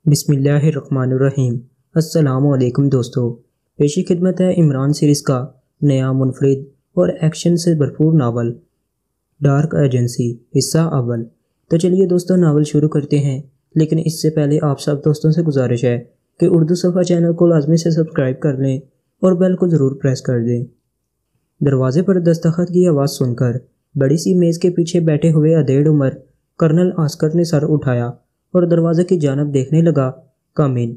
بسم اللہ الرحمن الرحیم۔ السلام علیکم دوستو، پیشی خدمت ہے عمران سیریز کا نیا منفرد اور ایکشن سے بھرپور ناول ڈارک ایجنسی حصہ اول۔ تو چلیے دوستو ناول شروع کرتے ہیں، لیکن اس سے پہلے آپ سب دوستوں سے گزارش ہے کہ اردو صفحہ چینل کو لازمی سے سبسکرائب کر لیں اور بیل کو ضرور پریس کر دیں۔ دروازے پر دستخط کی آواز سن کر بڑی سی میز کے پیچھے بیٹھے ہوئے ادھیڑ عمر کرنل آسکر نے سر اٹھایا اور دروازے کی جانب دیکھنے لگا۔ کم ان،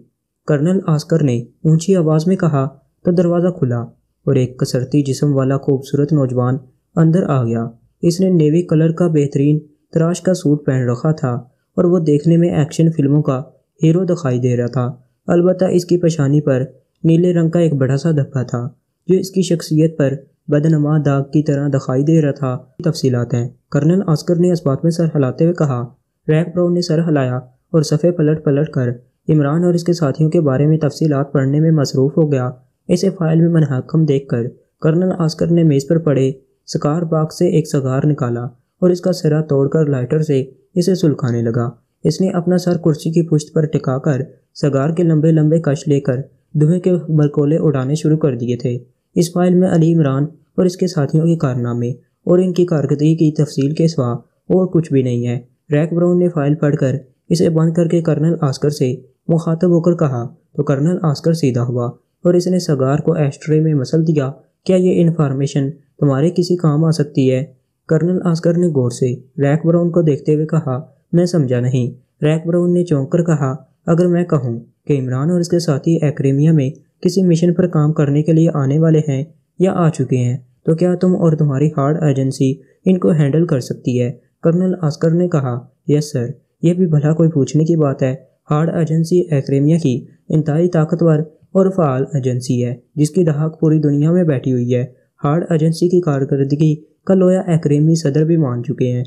کرنل آسکر نے اونچی آواز میں کہا تو دروازہ کھلا اور ایک کسرتی جسم والا خوبصورت نوجوان اندر آ گیا۔ اس نے نیوی کلر کا بہترین تراش کا سوٹ پہن رکھا تھا اور وہ دیکھنے میں ایکشن فلموں کا ہیرو دکھائی دے رہا تھا۔ البتہ اس کی پیشانی پر نیلے رنگ کا ایک بڑا سا دھبا تھا جو اس کی شخصیت پر بدنما داغ کی طرح دکھائی دے رہا تھا۔ تفصیلات ہیں۔ کرنل آسکر نے اس بات میں سر ہلاتے ہوئے کہا۔ ریک براؤن نے سر ہلایا اور صفحے پلٹ کر عمران اور اس کے ساتھیوں کے بارے میں تفصیلات پڑھنے میں مصروف ہو گیا۔ اسے فائل میں منہدم دیکھ کر کرنل آسکر نے میز پر پڑے سکار باکس سے ایک سگار نکالا اور اس کا سرا توڑ کر لائٹر سے اسے سلکھانے لگا۔ اس نے اپنا سر کرسی کی پشت پر ٹکا کر سگار کے لمبے لمبے کش لے کر دھوئیں کے برکولے اڑانے شروع کر دیے تھے۔ اس فائل میں علی عمران اور اس کے ساتھیوں کے کارنامے اور ان کی کارکردگی کی تفصیل کے سوا اور کچھ بھی نہیں ہے۔ ریک براؤن نے فائل پڑھ کر اسے بند کر کے کرنل آسکر سے مخاطب ہو کر کہا تو کرنل آسکر سیدھا ہوا اور اس نے سگار کو ایشٹرے میں مسل دیا۔ کیا یہ انفارمیشن تمہارے کسی کام آ سکتی ہے؟ کرنل آسکر نے غور سے ریک براؤن کو دیکھتے ہوئے کہا۔ میں سمجھا نہیں۔ ریک براؤن نے چونک کر کہا، اگر میں کہوں کہ عمران اور اس کے ساتھی ایکریمیا میں کسی مشن پر کام کرنے کے لیے آنے والے ہیں یا آ چکے ہیں تو کیا تم اور تمہاری ہارڈ ایجنسی ان کو ہینڈل کر سکتی ہے؟ کرنل آسکر نے کہا، یس سر۔ یہ بھی بھلا کوئی پوچھنے کی بات ہے۔ ہارڈ ایجنسی ایکریمیا کی انتہائی طاقتور اور فعال ایجنسی ہے جس کی دھاک پوری دنیا میں بیٹھی ہوئی ہے۔ ہارڈ ایجنسی کی کارکردگی کا لویا ایکریمی صدر بھی مان چکے ہیں۔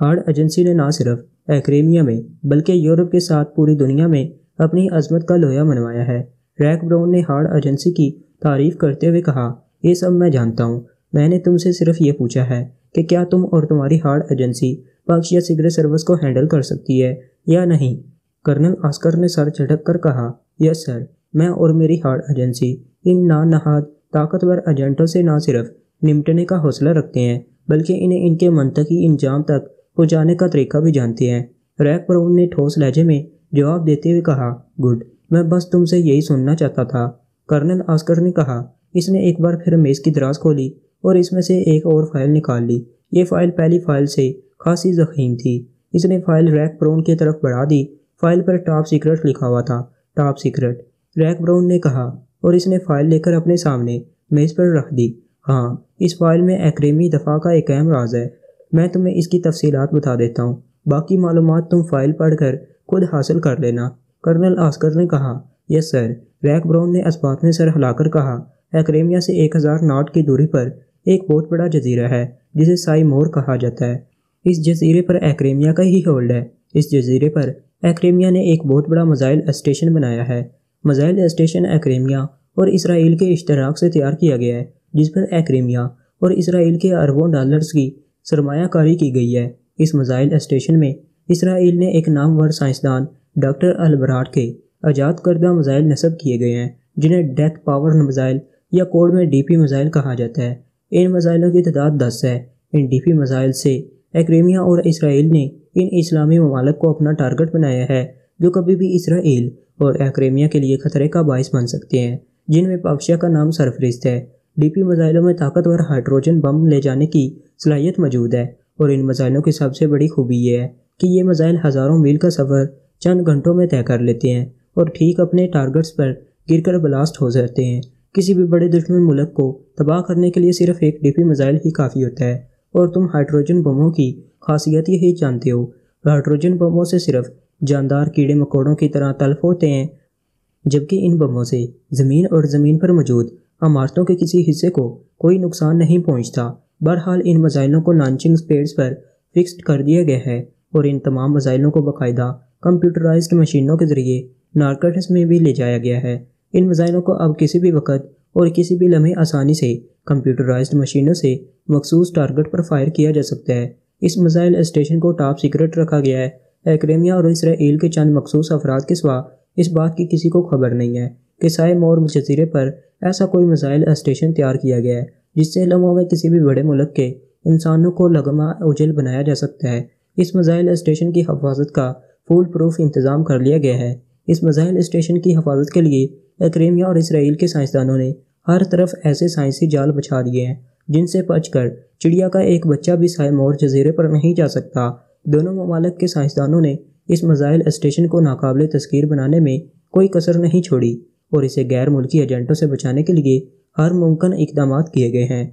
ہارڈ ایجنسی نے نہ صرف ایکریمیا میں بلکہ یورپ کے ساتھ پوری دنیا میں اپنی عظمت کا لویا منوایا ہے۔ ریک براؤن نے ہارڈ ایجنسی کی تعریف کرتے ہوئے کہا، یہ سب میں جانتا ہوں۔ میں نے تم سے صرف یہ پوچھا ہے کہ کیا تم اور تمہاری ہارڈ ایجنسی پاکش یا سیکرٹ سروس کو ہینڈل کر سکتی ہے یا نہیں؟ کرنل آسکر نے سر جھٹک کر کہا، یس سر۔ میں اور میری ہارڈ ایجنسی ان نانہاد طاقتور ایجنٹوں سے نہ صرف نمٹنے کا حوصلہ رکھتے ہیں بلکہ انہیں ان کے منطقی انجام تک پہنچانے کا طریقہ بھی جانتے ہیں۔ ریک براؤن نے ٹھوس لہجے میں جواب دیتے ہوئے کہا، گڈ، میں بس تم سے یہی سننا چاہتا تھا۔ کرنل آسکر نے کہا۔ اس نے ایک بار پھر میز کی دراز کھولی اور اس میں سے ایک اور فائل نکال لی۔ یہ فائل پہلی فائل سے خاصی ضخیم تھی۔ اس نے فائل ریک براؤن کی طرف بڑھا دی۔ فائل پر ٹاپ سیکرٹ لکھا ہوا تھا۔ ٹاپ سیکرٹ، ریک براؤن نے کہا اور اس نے فائل لے کر اپنے سامنے میز پر رکھ دی۔ ہاں، اس فائل میں ایکریمی دفاع کا ایک اہم راز ہے۔ میں تمہیں اس کی تفصیلات بتا دیتا ہوں، باقی معلومات تم فائل پڑھ کر خود حاصل کر لینا۔ کرنل آسکر نے کہا، یس سر۔ ریک براؤن نے اس بات میں سر ہلا کر کہا، ایکریمیا سے 1000 ناٹ کی دوری پر ایک بہت بڑا جزیرہ ہے جسے سائی مور کہا جاتا ہے۔ اس جزیرے پر ایکریمیا کا ہی ہولڈ ہے۔ اس جزیرے پر ایکریمیا نے ایک بہت بڑا میزائل اسٹیشن بنایا ہے۔ میزائل اسٹیشن ایکریمیا اور اسرائیل کے اشتراک سے تیار کیا گیا ہے جس پر ایکریمیا اور اسرائیل کے اربوں ڈالرز کی سرمایہ کاری کی گئی ہے۔ اس میزائل اسٹیشن میں اسرائیل نے ایک نامور سائنسدان ڈاکٹر البراٹ کے ایجاد کردہ میزائل نصب کیے گئے ہیں جنہیں ڈیتھ پاور میزائل یا کوڈ میں DP میزائل کہا جاتا ہے۔ ان میزائلوں کی تعداد 10 ہے۔ ان DP میزائل سے ایکریمیا اور اسرائیل نے ان اسلامی ممالک کو اپنا ٹارگٹ بنایا ہے جو کبھی بھی اسرائیل اور ایکریمیا کے لیے خطرے کا باعث بن سکتے ہیں، جن میں پاکشا کا نام سرفہرست ہے۔ DP میزائلوں میں طاقتور ہائیڈروجن بم لے جانے کی صلاحیت موجود ہے اور ان میزائلوں کی سب سے بڑی خوبی یہ ہے کہ یہ میزائل ہزاروں میل کا سفر چند گھنٹوں میں طے کر لیتے ہیں اور ٹھیک اپنے ٹارگٹس پر گر کر بلاسٹ ہو جاتے ہیں۔ کسی بھی بڑے دشمن ملک کو تباہ کرنے کے لیے صرف ایک DP میزائل ہی کافی ہوتا ہے، اور تم ہائیڈروجن بموں کی خاصیت یہی جانتے ہو۔ ہائیڈروجن بموں سے صرف جاندار کیڑے مکوڑوں کی طرح تلف ہوتے ہیں، جبکہ ان بموں سے زمین اور زمین پر موجود عمارتوں کے کسی حصے کو کوئی نقصان نہیں پہنچتا۔ بہرحال ان میزائلوں کو لانچنگ پیڈز پر فکسڈ کر دیا گیا ہے اور ان تمام میزائلوں کو باقاعدہ کمپیوٹرائزڈ مشینوں کے ذریعے نارکٹس میں بھی لے جایا گیا ہے۔ ان میزائلوں کو اب کسی بھی وقت اور کسی بھی لمحے آسانی سے کمپیوٹرائزڈ مشینوں سے مخصوص ٹارگٹ پر فائر کیا جا سکتا ہے۔ اس میزائل اسٹیشن کو ٹاپ سیکرٹ رکھا گیا ہے ایکریمیا اور اسرائیل کے چند مخصوص افراد کے سوا اس بات کی کسی کو خبر نہیں ہے کہ سائے مور جزیرے پر ایسا کوئی میزائل اسٹیشن تیار کیا گیا ہے جس سے لمحوں میں کسی بھی بڑے ملک کے انسانوں کو لگما اجل بنایا جا سکتا ہے۔ اس میزائل اسٹیشن کی حفاظت کا فول پروف انتظام کر لیا گیا ہے۔ اس میزائل اسٹیشن کی حفاظت کے لیے ایکریمیا اور اسرائیل کے سائنسدانوں نے ہر طرف ایسے سائنسی جال بچھا دیے ہیں جن سے بچ کر چڑیا کا ایک بچہ بھی سائے مور جزیرے پر نہیں جا سکتا۔ دونوں ممالک کے سائنسدانوں نے اس میزائل اسٹیشن کو ناقابل تسخیر بنانے میں کوئی کسر نہیں چھوڑی اور اسے غیر ملکی ایجنٹوں سے بچانے کے لیے ہر ممکن اقدامات کیے گئے ہیں۔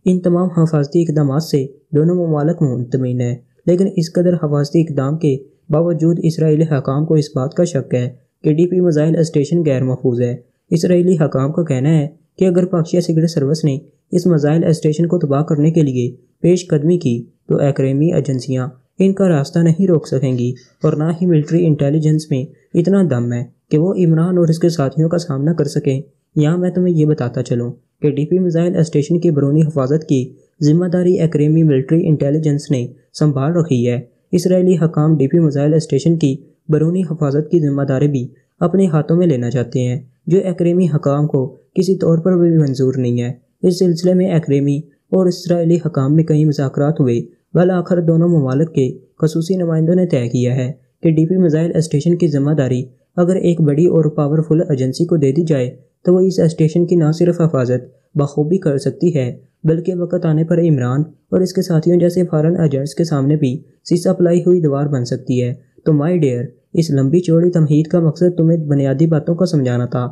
ان تمام حفاظتی اقدامات سے دونوں ممالک مطمئن ہیں، لیکن اس قدر حفاظتی اقدام کے باوجود اسرائیلی حکام کو اس بات کا شک ہے کہ ڈی پی میزائل اسٹیشن غیر محفوظ ہے۔ اسرائیلی حکام کا کہنا ہے کہ اگر پاکستان سیکرٹ سروس نے اس میزائل اسٹیشن کو تباہ کرنے کے لیے پیش قدمی کی تو ایکریمی ایجنسیاں ان کا راستہ نہیں روک سکیں گی، اور نہ ہی ملٹری انٹیلیجنس میں اتنا دم ہے کہ وہ عمران اور اس کے ساتھیوں کا سامنا کر سکیں۔ یہاں میں تمہیں یہ بتاتا چلوں کہ ڈی پی میزائل اسٹیشن کی بیرونی حفاظت کی ذمہ داری ایکریمی ملٹری انٹیلیجنس نے سنبھال رکھی ہے۔ اسرائیلی حکام ڈی پی میزائل اسٹیشن کی بیرونی حفاظت کی ذمہ داری بھی اپنے ہاتھوں میں لینا چاہتے ہیں، جو ایکریمی حکام کو کسی طور پر بھی منظور نہیں ہے۔ اس سلسلے میں ایکریمی اور اسرائیلی حکام میں کئی مذاکرات ہوئے، بالآخر دونوں ممالک کے خصوصی نمائندوں نے طے کیا ہے کہ ڈی پی میزائل اسٹیشن کی ذمہ داری اگر ایک بڑی اور پاورفل ایجنسی کو دے دی جائے تو وہ اس اسٹیشن کی نہ صرف حفاظت بخوبی کر سکتی ہے بلکہ وقت آنے پر عمران اور اس کے ساتھیوں جیسے فارن ایجنٹس کے سامنے بھی سیسا پلائی ہوئی دیوار بن سکتی ہے۔ تو مائی ڈیئر، اس لمبی چوڑی تمہید کا مقصد تمہیں بنیادی باتوں کا سمجھانا تھا۔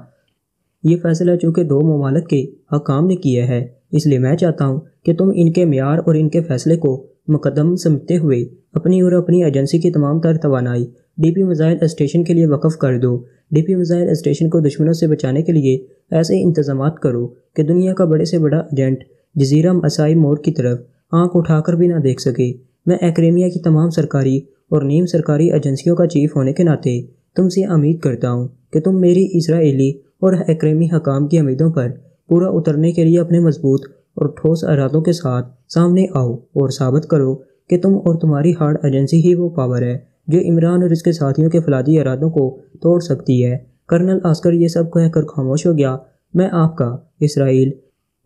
یہ فیصلہ چونکہ دو ممالک کے حکام نے کیا ہے، اس لیے میں چاہتا ہوں کہ تم ان کے معیار اور ان کے فیصلے کو مقدم سمجھتے ہوئے اپنی اور اپنی ایجنسی کی تمام تر توانائی ڈی پی میزائل اسٹیشن کے لیے وقف کر دو۔ ڈی پی میزائل اسٹیشن کو دشمنوں سے بچانے کے لیے ایسے انتظامات کرو کہ دنیا کا بڑے سے بڑا ایجنٹ جزیرہ مسائی مور کی طرف آنکھ اٹھا کر بھی نہ دیکھ سکے۔ میں ایکریمیا کی تمام سرکاری اور نیم سرکاری ایجنسیوں کا چیف ہونے کے ناطے تم سے امید کرتا ہوں کہ تم میری اسرائیلی اور ایکریمی حکام کی امیدوں پر پورا اترنے کے لیے اپنے مضبوط اور ٹھوس ارادوں کے ساتھ سامنے آؤ اور ثابت کرو کہ تم اور تمہاری ہارڈ ایجنسی ہی وہ پاور ہے جو عمران اور اس کے ساتھیوں کے فولادی ارادوں کو توڑ سکتی ہے۔ کرنل آسکر یہ سب کہہ کر خاموش ہو گیا۔ میں آپ کا، اسرائیل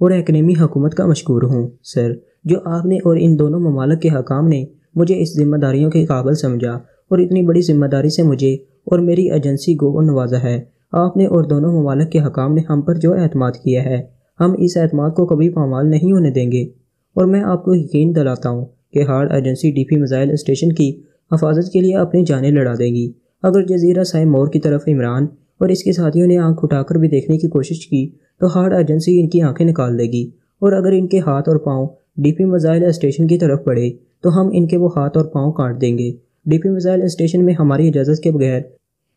اور ایکریمی حکومت کا مشکور ہوں سر، جو آپ نے اور ان دونوں ممالک کے حکام نے مجھے اس ذمہ داریوں کے قابل سمجھا اور اتنی بڑی ذمہ داری سے مجھے اور میری ایجنسی کو نوازا ہے۔ آپ نے اور دونوں ممالک کے حکام نے ہم پر جو اعتماد کیا ہے، ہم اس اعتماد کو کبھی پامال نہیں ہونے دیں گے، اور میں آپ کو یقین دلاتا ہوں کہ hard agency D P missile station کی حفاظت کے لیے اپنی جانیں لڑا دیں گی۔ اگر جزیرہ سائے مور کی طرف عمران اور اس کے ساتھیوں نے آنکھ اٹھا کر بھی دیکھنے کی کوشش کی تو ہارڈ ایجنسی ان کی آنکھیں نکال دے گی، اور اگر ان کے ہاتھ اور پاؤں ڈی پی میزائل اسٹیشن کی طرف بڑھے تو ہم ان کے وہ ہاتھ اور پاؤں کاٹ دیں گے۔ ڈی پی میزائل اسٹیشن میں ہماری اجازت کے بغیر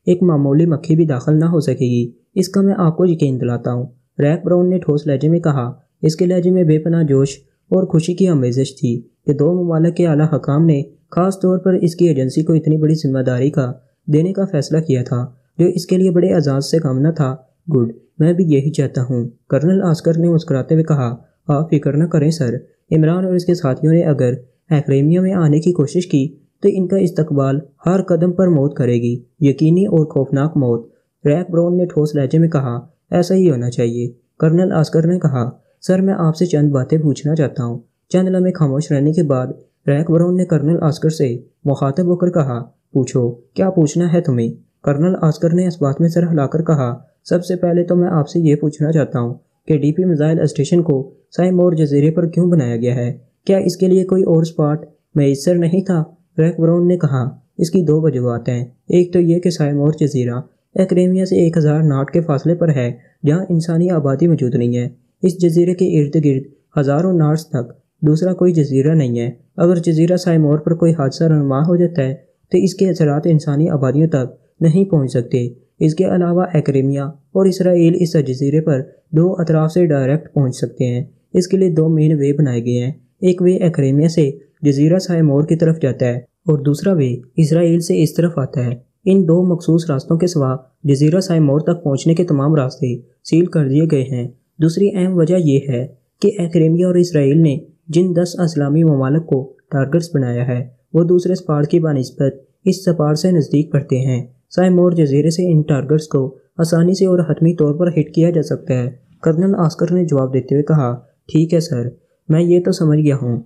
ایک معمولی مکھی بھی داخل نہ ہو سکے گی، اس کا میں آپ کو یقین دلاتا ہوں۔ ریک براؤن نے ٹھوس لہجے میں کہا۔ اس کے لہجے میں بے پناہ جوش اور خوشی کی آمیزش تھی کہ دو ممالک کے اعلیٰ حکام نے خاص طور پر اس کی ایجنسی کو اتنی بڑی ذمہ داری کا دینے کا فیصلہ کیا تھا جو اس کے لیے بڑے اعزاز سے کم نہ تھا۔ گڈ، میں بھی یہی چاہتا ہوں، کرنل آسکر نے مسکراتے ہوئے کہا۔ آپ فکر نہ کریں سر، عمران اور اس کے ساتھیوں نے اگر ایکریمیا میں آنے کی کوشش کی تو ان کا استقبال ہر قدم پر موت کرے گی، یقینی اور خوفناک موت۔ ریک براؤن نے ٹھوس لہجے میں کہا۔ ایسا ہی ہونا چاہیے، کرنل آسکر نے کہا۔ سر، میں آپ سے چند باتیں پوچھنا چاہتا ہوں۔ چند لمحے خاموش رہنے کے بعد ریک براؤن نے کرنل آسکر سے مخاطب ہو کر کہا۔ پوچھو، کیا پوچھنا ہے تمہیں؟ کرنل آسکر نے اس بات میں سر ہلا کر کہا۔ سب سے پہلے تو میں آپ سے یہ پوچھنا چاہتا ہوں کہ ڈی پی میزائل اسٹیشن کو سائے مور جزیرے پر کیوں بنایا گیا ہے؟ کیا اس کے لیے کوئی اور اسپاٹ میسر نہیں تھا؟ ریک براؤن نے کہا۔ اس کی دو وجوہات ہیں۔ ایک تو یہ کہ سائے مور جزیرہ ایکریمیا سے 1000 ناٹ کے فاصلے پر ہے جہاں انسانی آبادی موجود نہیں ہے۔ اس جزیرے کے ارد گرد ہزاروں ناٹس تک دوسرا کوئی جزیرہ نہیں ہے۔ اگر جزیرہ سائے مور پر کوئی حادثہ رونما ہو جاتا ہے تو اس کے اثرات انسانی آبادیوں تک نہیں پہنچ سکتے۔ اس کے علاوہ ایکریمیا اور اسرائیل اس جزیرے پر دو اطراف سے ڈائریکٹ پہنچ سکتے ہیں۔ اس کے لیے دو مین وے بنائے گئے ہیں۔ ایک وے ایکریمیا سے جزیرہ سائے مور کی طرف جاتا ہے اور دوسرا وے اسرائیل سے اس طرف آتا ہے۔ ان دو مخصوص راستوں کے سوا جزیرہ سائے مور تک پہنچنے کے تمام راستے سیل کر دیے گئے ہیں۔ دوسری اہم وجہ یہ ہے کہ ایکریمیا اور اسرائیل نے جن 10 اسلامی ممالک کو ٹارگٹس بنایا ہے وہ دوسرے اسپاٹ کی بنسبت اس سپار سے نزدیک پڑتے ہیں۔ سائمور جزیرے سے ان ٹارگٹس کو آسانی سے اور حتمی طور پر ہٹ کیا جا سکتا ہے۔ کرنل آسکر نے جواب دیتے ہوئے کہا، ٹھیک ہے سر، میں یہ تو سمجھ گیا ہوں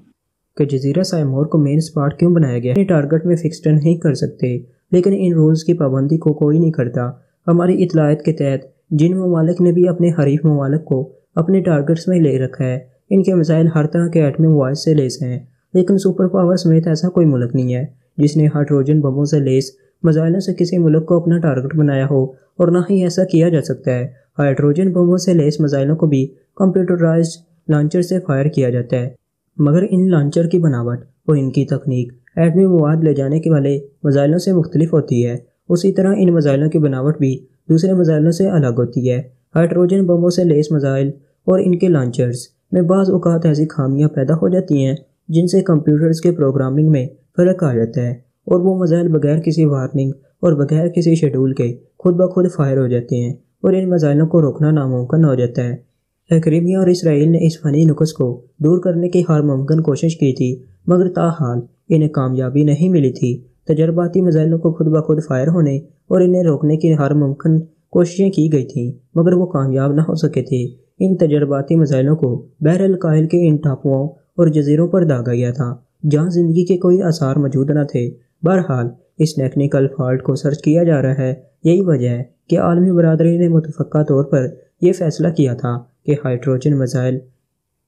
کہ جزیرہ سائمور کو مین اسپاٹ کیوں بنایا گیا ہے۔ اپنے ٹارگٹ میں فکسڈ نہیں کر سکتے، لیکن ان رولز کی پابندی کو کوئی نہیں کرتا۔ ہماری اطلاعات کے تحت جن ممالک نے بھی اپنے حریف ممالک کو اپنے ٹارگٹس میں لے رکھا ہے، ان کے میزائل ہر طرح کے ایٹمی مواد سے لیس ہیں، لیکن سپر پاور سمیت ایسا کوئی ملک نہیں ہے جس نے ہائیڈروجن بموں سے لیس میزائلوں سے کسی ملک کو اپنا ٹارگٹ بنایا ہو، اور نہ ہی ایسا کیا جا سکتا ہے۔ ہائیڈروجن بموں سے لیس میزائلوں کو بھی کمپیوٹرائزڈ لانچر سے فائر کیا جاتا ہے، مگر ان لانچر کی بناوٹ اور ان کی تکنیک ایٹمی مواد لے جانے والے میزائلوں سے مختلف ہوتی ہے۔ اسی طرح ان میزائلوں کی بناوٹ بھی دوسرے میزائلوں سے الگ ہوتی ہے۔ ہائیڈروجن بموں سے لیس میزائل اور ان کے لانچرز میں بعض اوقات ایسی خامیاں پیدا ہو جاتی ہیں جن سے کمپیوٹرز کے پروگرامنگ میں فرق آ جاتا ہے، اور وہ میزائل بغیر کسی وارننگ اور بغیر کسی شیڈول کے خود بخود فائر ہو جاتے ہیں، اور ان میزائلوں کو روکنا ناممکن ہو جاتا ہے۔ کریمیا اور اسرائیل نے اس فنی نقص کو دور کرنے کی ہر ممکن کوشش کی تھی، مگر تاحال انہیں کامیابی نہیں ملی تھی۔ تجرباتی میزائلوں کو خود بخود فائر ہونے اور انہیں روکنے کی ہر ممکن کوششیں کی گئی تھیں، مگر وہ کامیاب نہ ہو سکے تھے۔ ان تجرباتی میزائلوں کو بحر الکاہل کے ان ٹاپوؤں اور جزیروں پر داغا گیا تھا جہاں زندگی کے کوئی آثار موجود نہ تھے۔ بہرحال اس ٹیکنیکل فالٹ کو سرچ کیا جا رہا ہے۔ یہی وجہ ہے کہ عالمی برادری نے متفقہ طور پر یہ فیصلہ کیا تھا کہ ہائیڈروجن میزائل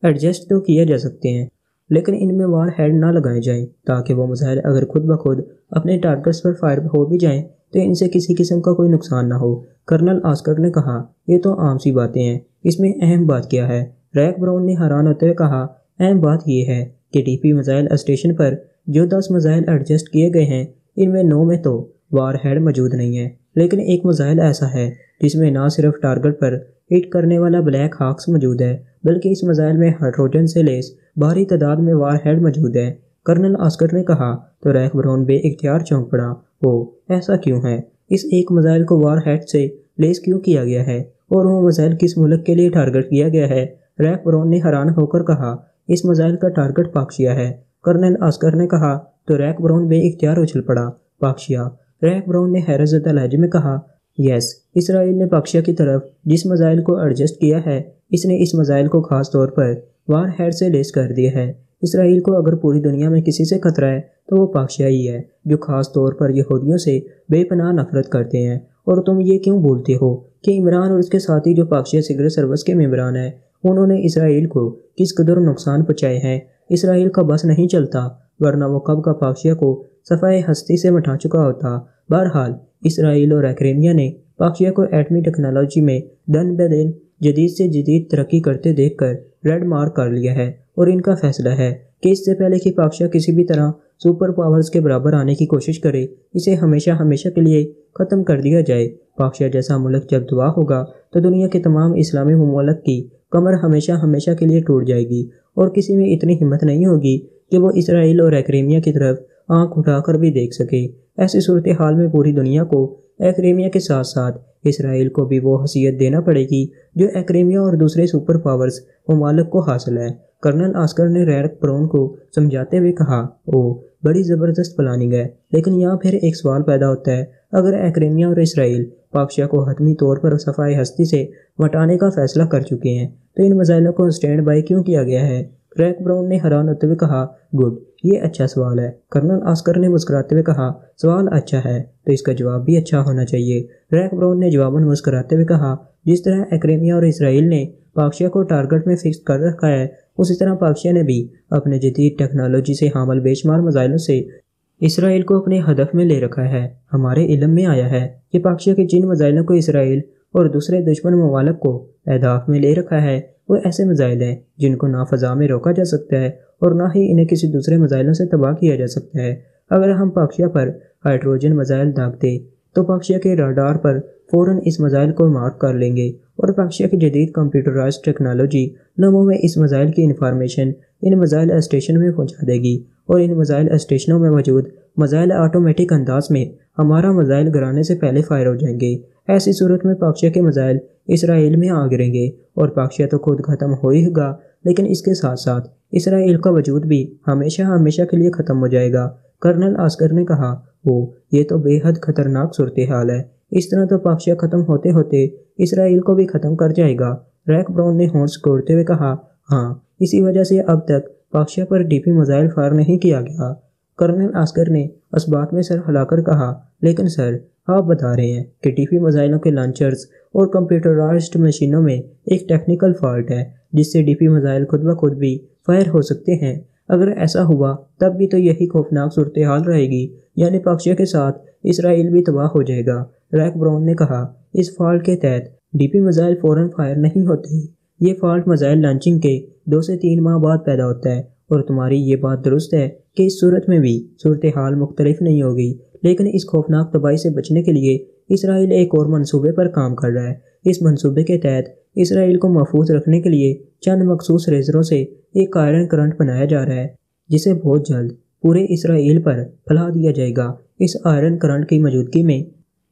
ایڈجسٹ تو کیے جا سکتے ہیں، لیکن ان میں وار ہیڈ نہ لگائے جائیں، تاکہ وہ میزائل اگر خود بخود اپنے ٹارگٹس پر فائر ہو بھی جائیں تو ان سے کسی قسم کا کوئی نقصان نہ ہو۔ کرنل آسکر نے کہا، یہ تو عام سی باتیں ہیں، اس میں اہم بات کیا ہے؟ ریک براؤن نے حیران ہوتے ہوئے کہا، اہم بات یہ ہے کہ ٹی پی میزائل اسٹیشن پر جو 10 میزائل ایڈجسٹ کیے گئے ہیں، ان میں 9 میں تو وار ہیڈ موجود نہیں ہے، لیکن ایک میزائل ایسا ہے جس میں نہ صرف ٹارگٹ پر ہٹ کرنے والا بلیک ہاکس موجود ہے، بلکہ اس میزائل میں ہائیڈروجن سے لیس بھاری تعداد میں وار ہیڈ موجود ہے۔ کرنل آسکر نے کہا تو ریک براؤن بے اختیار چونک پڑا۔ ایسا کیوں ہے؟ اس ایک میزائل کو وار ہیڈ سے لیس کیوں کیا گیا ہے، اور وہ میزائل کس ملک کے لیے ٹارگٹ کیا گیا ہے؟ ریک براؤن نے حیران ہو کر کہا، اس میزائل کا ٹارگٹ پاکشیا ہے۔ کرنل آسکر نے کہا تو ریک براؤن بے اختیار اچھل پڑا۔ پاکشیا؟ ریک براؤن نے حیرت زدہ لہجے میں کہا، یس، اسرائیل نے پاکشیا کی طرف جس میزائل کو ایڈجسٹ کیا ہے، اس نے اس میزائل کو خاص طور پر وار ہیڈ سے لیس کر دیا ہے۔ اسرائیل کو اگر پوری دنیا میں کسی سے خطرہ ہے تو وہ پاکشیا ہی ہے، جو خاص طور پر یہودیوں سے بے پناہ نفرت کرتے ہیں۔ اور تم یہ کیوں بولتے ہو کہ عمران اور اس کے ساتھی جو پاکشیا سیکرٹ سروس کے ممبران ہیں، انہوں نے اسرائیل کو کس قدر نقصان پہنچائے ہیں؟ اسرائیل کا بس نہیں چلتا، ورنہ وہ کب کا پاکشیا کو صفحہ ہستی سے مٹا چکا ہوتا۔ بہرحال اسرائیل اور کریمیا نے پاکشیا کو ایٹمی ٹیکنالوجی میں دن بدن جدید سے جدید ترقی کرتے دیکھ کر ریڈ مارک کر لیا ہے، اور ان کا فیصلہ ہے کہ اس سے پہلے کہ پاکشیا کسی بھی طرح سپر پاورز کے برابر آنے کی کوشش کرے، اسے ہمیشہ کے لیے ختم کر دیا جائے۔ پاکشیا جیسا ملک جب تباہ ہوگا تو دنیا کے تمام اسلامی ممالک کی کمر ہمیشہ کے لیے ٹوٹ جائے گی، اور کسی میں اتنی ہمت نہیں ہوگی کہ وہ اسرائیل اور کریمیا کی طرف آنکھ اٹھا کر بھی دیکھ سکے۔ ایسی صورتحال میں پوری دنیا کو کریمیا کے ساتھ ساتھ اسرائیل کو بھی وہ حیثیت دینا پڑے گی جو کریمیا اور دوسرے سپر پاورز ممالک کو حاصل ہے۔ کرنل آسکر نے ریک براؤن کو سمجھاتے ہوئے کہا، بڑی زبردست پلاننگ ہے، لیکن یہاں پھر ایک سوال پیدا ہوتا ہے، اگر کریمیا اور اسرائیل پاکشیا کو حتمی طور پر صفحہ ہستی سے مٹانے کا فیصلہ کر چکے ہیں تو ان میزائلوں کو سٹینڈ بائی کیوں کیا گیا ہے؟ ریک براؤن نے حیران ہوتے ہوئے کہا، گڈ، یہ اچھا سوال ہے۔ کرنل آسکر نے مسکراتے ہوئے کہا، سوال اچھا ہے تو اس کا جواب بھی اچھا ہونا چاہیے۔ ریک براؤن نے جواباً مسکراتے ہوئے کہا، جس طرح کریمیا اور اسرائیل نے پاکشیا کو ٹارگٹ میں فکس کر رکھا ہے، اسی طرح پاکشیا نے بھی اپنے جدید ٹیکنالوجی سے حامل بے شمار میزائلوں سے اسرائیل کو اپنے ہدف میں لے رکھا ہے۔ ہمارے علم میں آیا ہے کہ پاکشیا کے جن میزائلوں کو اسرائیل اور دوسرے دشمن ممالک کو اہداف میں لے رکھا ہے، وہ ایسے میزائل ہیں جن کو نہ فضا میں روکا جا سکتا ہے اور نہ ہی انہیں کسی دوسرے میزائلوں سے تباہ کیا جا سکتا ہے۔ اگر ہم پاکشیا پر ہائیڈروجن میزائل داغتے تو پاکشیا کے راڈار پر فوراً اس میزائل کو مارک کر لیں گے، اور پاکشیا کی جدید کمپیوٹرائزڈ ٹیکنالوجی لمحوں میں اس میزائل کی انفارمیشن ان میزائل اسٹیشن میں پہنچا دے گی، اور ان میزائل اسٹیشنوں میں موجود میزائل آٹومیٹک انداز میں ہمارا میزائل گرانے سے پہلے فائر ہو جائیں گے۔ ایسی صورت میں پاکشیا کے میزائل اسرائیل میں آ گریں گے، اور پاکشیا تو خود ختم ہو ہی گا، لیکن اس کے ساتھ ساتھ اسرائیل کا وجود بھی ہمیشہ کے لیے ختم ہو جائے گا۔ کرنل آسکر نے کہا، یہ تو بے حد خطرناک صورتحال ہے۔ اس طرح تو پاکشا ختم ہوتے ہوتے اسرائیل کو بھی ختم کر جائے گا۔ ریک براؤن نے ہونٹ سکوڑتے ہوئے کہا، ہاں، اسی وجہ سے اب تک پاکشا پر ڈی پی میزائل فائر نہیں کیا گیا۔ کرنل آسکر نے اس بات میں سر ہلا کر کہا، لیکن سر، آپ بتا رہے ہیں کہ ڈی پی میزائلوں کے لانچرز اور کمپیوٹرائزڈ مشینوں میں ایک ٹیکنیکل فالٹ ہے جس سے ڈی پی میزائل خود بخود بھی فائر ہو سکتے ہیں۔ اگر ایسا ہوا تب بھی تو یہی خوفناک صورتحال رہے گی، یعنی پاکشا کے ساتھ اسرائیل بھی تباہ ہو جائے گا۔ ریک براؤن نے کہا، اس فالٹ کے تحت ڈی پی میزائل فوراً فائر نہیں ہوتے۔ یہ فالٹ میزائل لانچنگ کے 2 سے 3 ماہ بعد پیدا ہوتا ہے، اور تمہاری یہ بات درست ہے کہ اس صورت میں بھی صورتحال مختلف نہیں ہوگی، لیکن اس خوفناک تباہی سے بچنے کے لیے اسرائیل ایک اور منصوبے پر کام کر رہا ہے۔ اس منصوبے کے تحت اسرائیل کو محفوظ رکھنے کے لیے چند مخصوص ریزروں سے ایک آئرن کرنٹ بنایا جا رہا ہے، جسے بہت جلد پورے اسرائیل پر پھیلا دیا جائے گا۔ اس آئرن کرنٹ کی موجودگی میں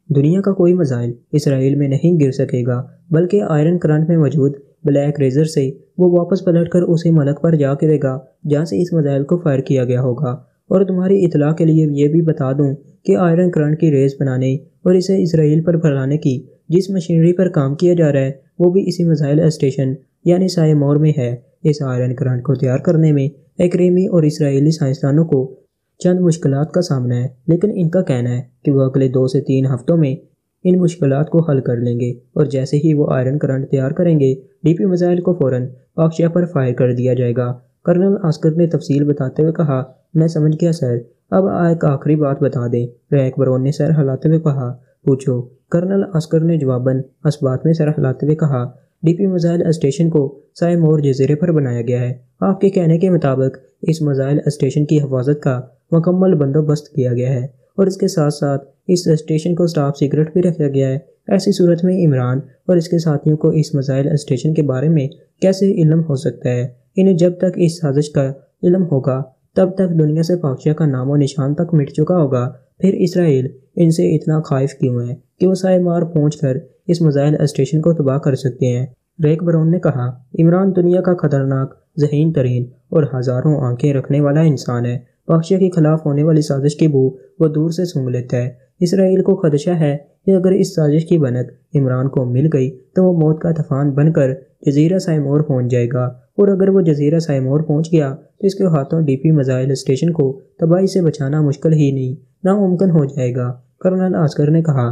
دنیا کا کوئی میزائل اسرائیل میں نہیں گر سکے گا، بلکہ آئرن کرنٹ میں موجود بلیک ریزر سے وہ واپس پلٹ کر اسی ملک پر جا گرے گا جہاں سے اس میزائل کو فائر کیا گیا ہوگا۔ اور تمہاری اطلاع کے لیے یہ بھی بتا دوں کہ آئرن کرنٹ کی ریز بنانے اور اسے اسرائیل پر پھیلانے کی جس مشینری پر کام کیا جا رہا ہے وہ بھی اسی میزائل اسٹیشن یعنی سائمور میں ہے۔ اس آئرن کرنٹ کو تیار کرنے میں ایکریمی اور اسرائیلی سائنسدانوں کو چند مشکلات کا سامنا ہے، لیکن ان کا کہنا ہے کہ وہ اگلے 2 سے 3 ہفتوں میں ان مشکلات کو حل کر لیں گے، اور جیسے ہی وہ آئرن کرنٹ تیار کریں گے ڈی پی میزائل کو فوراً پاکشا پر فائر کر دیا جائے گا۔ کرنل آسکر نے تفصیل بتاتے ہوئے کہا، میں سمجھ گیا سر، اب ایک آخری بات بتا دیں۔ ریک براؤن نے سر ہلاتے ہوئے کہا، پوچھو۔ کرنل آسکر نے جواباً اس بات میں سر ہلاتے ہوئے کہا، ڈی پی میزائل اسٹیشن کو سائمور جزیرے پر بنایا گیا ہے۔ آپ کے کہنے کے مطابق اس میزائل اسٹیشن کی حفاظت کا مکمل بندوبست کیا گیا ہے، اور اس کے ساتھ ساتھ اس اسٹیشن کو ٹاپ سیکرٹ بھی رکھا گیا ہے۔ ایسی صورت میں عمران اور اس کے ساتھیوں کو اس میزائل اسٹیشن کے بارے میں کیسے علم ہو سکتا ہے؟ انہیں جب تک اس سازش کا علم ہوگا تب تک دنیا سے پاکشا کا نام و نشان تک مٹ چکا ہوگا۔ پھر اسرائیل ان سے اتنا خائف کیوں ہے کہ وہ سائمار پہنچ کر اس میزائل اسٹیشن کو تباہ کر سکتے ہیں؟ ریک براؤن نے کہا، عمران دنیا کا خطرناک، ذہین ترین اور ہزاروں آنکھیں رکھنے والا انسان ہے۔ پاکشا کے خلاف ہونے والی سازش کی بو وہ دور سے سونگھ لیتا ہے۔ اسرائیل کو خدشہ ہے کہ اگر اس سازش کی بنک عمران کو مل گئی تو وہ موت کا طوفان بن کر جزیرہ سائمور پہنچ جائے گا، اور اگر وہ جزیرہ سائمور پہنچ گیا تو اس کے ہاتھوں ڈی پی میزائل اسٹیشن کو تباہی سے بچانا مشکل ہی نہیں، ناممکن ہو جائے گا۔ کرنل آسکر نے کہا،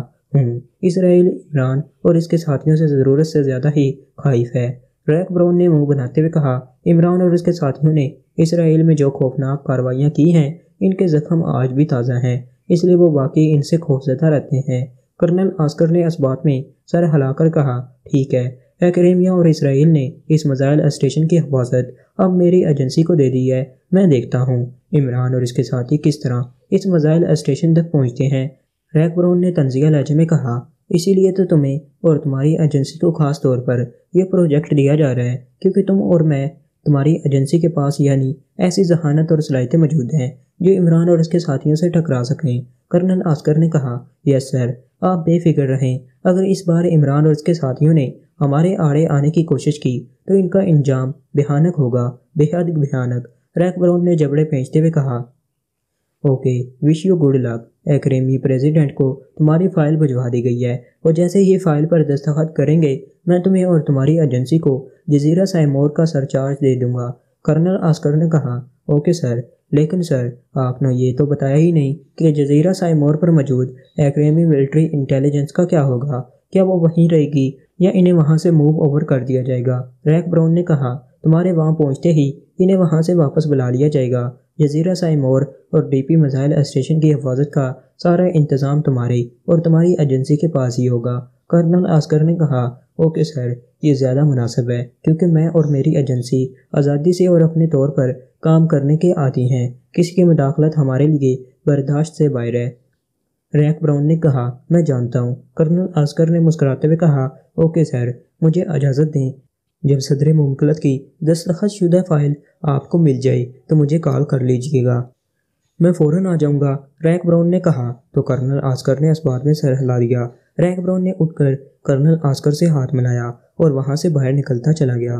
اسرائیل عمران اور اس کے ساتھیوں سے ضرورت سے زیادہ ہی خائف ہے۔ ریک براؤن نے منہ بناتے ہوئے کہا، عمران اور اس کے ساتھیوں نے اسرائیل میں جو خوفناک کارروائیاں کی ہیں ان کے زخم آج بھی تازہ ہیں، اس لیے وہ واقعی ان سے خوفزدہ رہتے ہیں۔ کرنل آسکر نے اس بات میں سر ہلا کر کہا، ٹھیک ہے، ایکریمیا اور اسرائیل نے اس میزائل اسٹیشن کی حفاظت اب میری ایجنسی کو دے دی ہے۔ میں دیکھتا ہوں عمران اور اس کے ساتھی کس طرح اس میزائل اسٹیشن تک پہنچتے ہیں۔ ریک براؤن نے طنزیہ لہجے میں کہا، اسی لیے تو تمہیں اور تمہاری ایجنسی کو خاص طور پر یہ پروجیکٹ دیا جا رہا ہے، کیونکہ تم اور میں تمہاری ایجنسی کے پاس یعنی ایسی ذہانت اور صلاحیتیں موجود ہیں جو عمران اور اس کے ساتھیوں سے ٹکرا سکیں۔ کرنل آسکر نے کہا، یس سر، آپ بے فکر رہیں، اگر اس بار عمران اور اس کے ساتھیوں نے ہمارے آڑے آنے کی کوشش کی تو ان کا انجام بھیانک ہوگا، بے حد بھیانک۔ ریک براؤن نے جبڑے پھینچتے ہوئے کہا، okay, wish you good luck. ایکریمی پریزیڈنٹ کو تمہاری فائل بھجوا دی گئی ہے، اور جیسے ہی فائل پر دستخط کریں گے میں تمہیں اور تمہاری ایجنسی کو جزیرہ سائمور کا سرچارج دے دوں گا۔ کرنل آسکر نے کہا، اوکے سر، لیکن سر آپ نے یہ تو بتایا ہی نہیں کہ جزیرہ سائمور پر موجود ایکریمی ملٹری انٹیلیجنس کا کیا ہوگا؟ کیا وہ وہیں رہے گی یا انہیں وہاں سے موو اوور کر دیا جائے گا؟ ریک براؤن نے کہا، تمہارے وہاں پہنچتے ہی انہیں وہاں سے واپس بلا لیا جائے گا۔ جزیرہ سائمور اور ڈی پی میزائل اسٹیشن کی حفاظت کا سارا انتظام تمہاری اور تمہاری ایجنسی کے پاس ہی ہوگا۔ کرنل آسکر نے کہا، اوکے سر، یہ زیادہ مناسب ہے کیونکہ میں اور میری ایجنسی آزادی سے اور اپنے طور پر کام کرنے کے عادی ہیں، کسی کی مداخلت ہمارے لیے برداشت سے باہر ہے۔ ریک براؤن نے کہا، میں جانتا ہوں۔ کرنل آسکر نے مسکراتے ہوئے کہا، اوکے سر، مجھے اجازت دیں، جب صدر مملکت کی دستخط شدہ فائل آپ کو مل جائے تو مجھے کال کر لیجیے گا، میں فوراً آ جاؤں گا۔ ریک براؤن نے کہا تو کرنل آسکر نے اس بات میں سر ہلا دیا۔ ریک براؤن نے اٹھ کر کرنل آسکر سے ہاتھ ملایا اور وہاں سے باہر نکلتا چلا گیا۔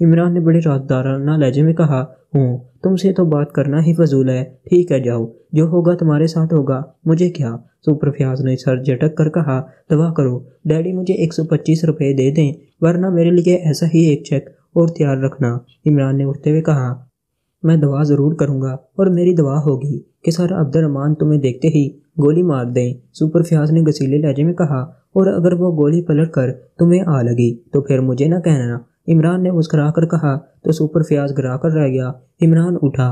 عمران نے بڑے رازدارانہ لہجے میں کہا، ہوں تم سے تو بات کرنا ہی فضول ہے، ٹھیک ہے جاؤ، جو ہوگا تمہارے ساتھ ہوگا، مجھے کیا؟ سپر فیاض نے سر جھٹک کر کہا، دعا کرو ڈیڈی مجھے 125 روپے دے دیں، ورنہ میرے لیے ایسا ہی ایک چیک اور تیار رکھنا۔ عمران نے اٹھتے ہوئے کہا، میں دعا ضرور کروں گا، اور میری دعا ہوگی کہ سر عبد الرحمن تمہیں دیکھتے ہی گولی مار دیں۔ سپر فیاض نے غصیلے لہجے میں کہا، اور اگر وہ گولی پلٹ کر تمہیں آ لگی تو پھر مجھے نہ کہنا۔ عمران نے مسکرا کر کہا تو سپر فیاض گرا کر رہ گیا۔ عمران اٹھا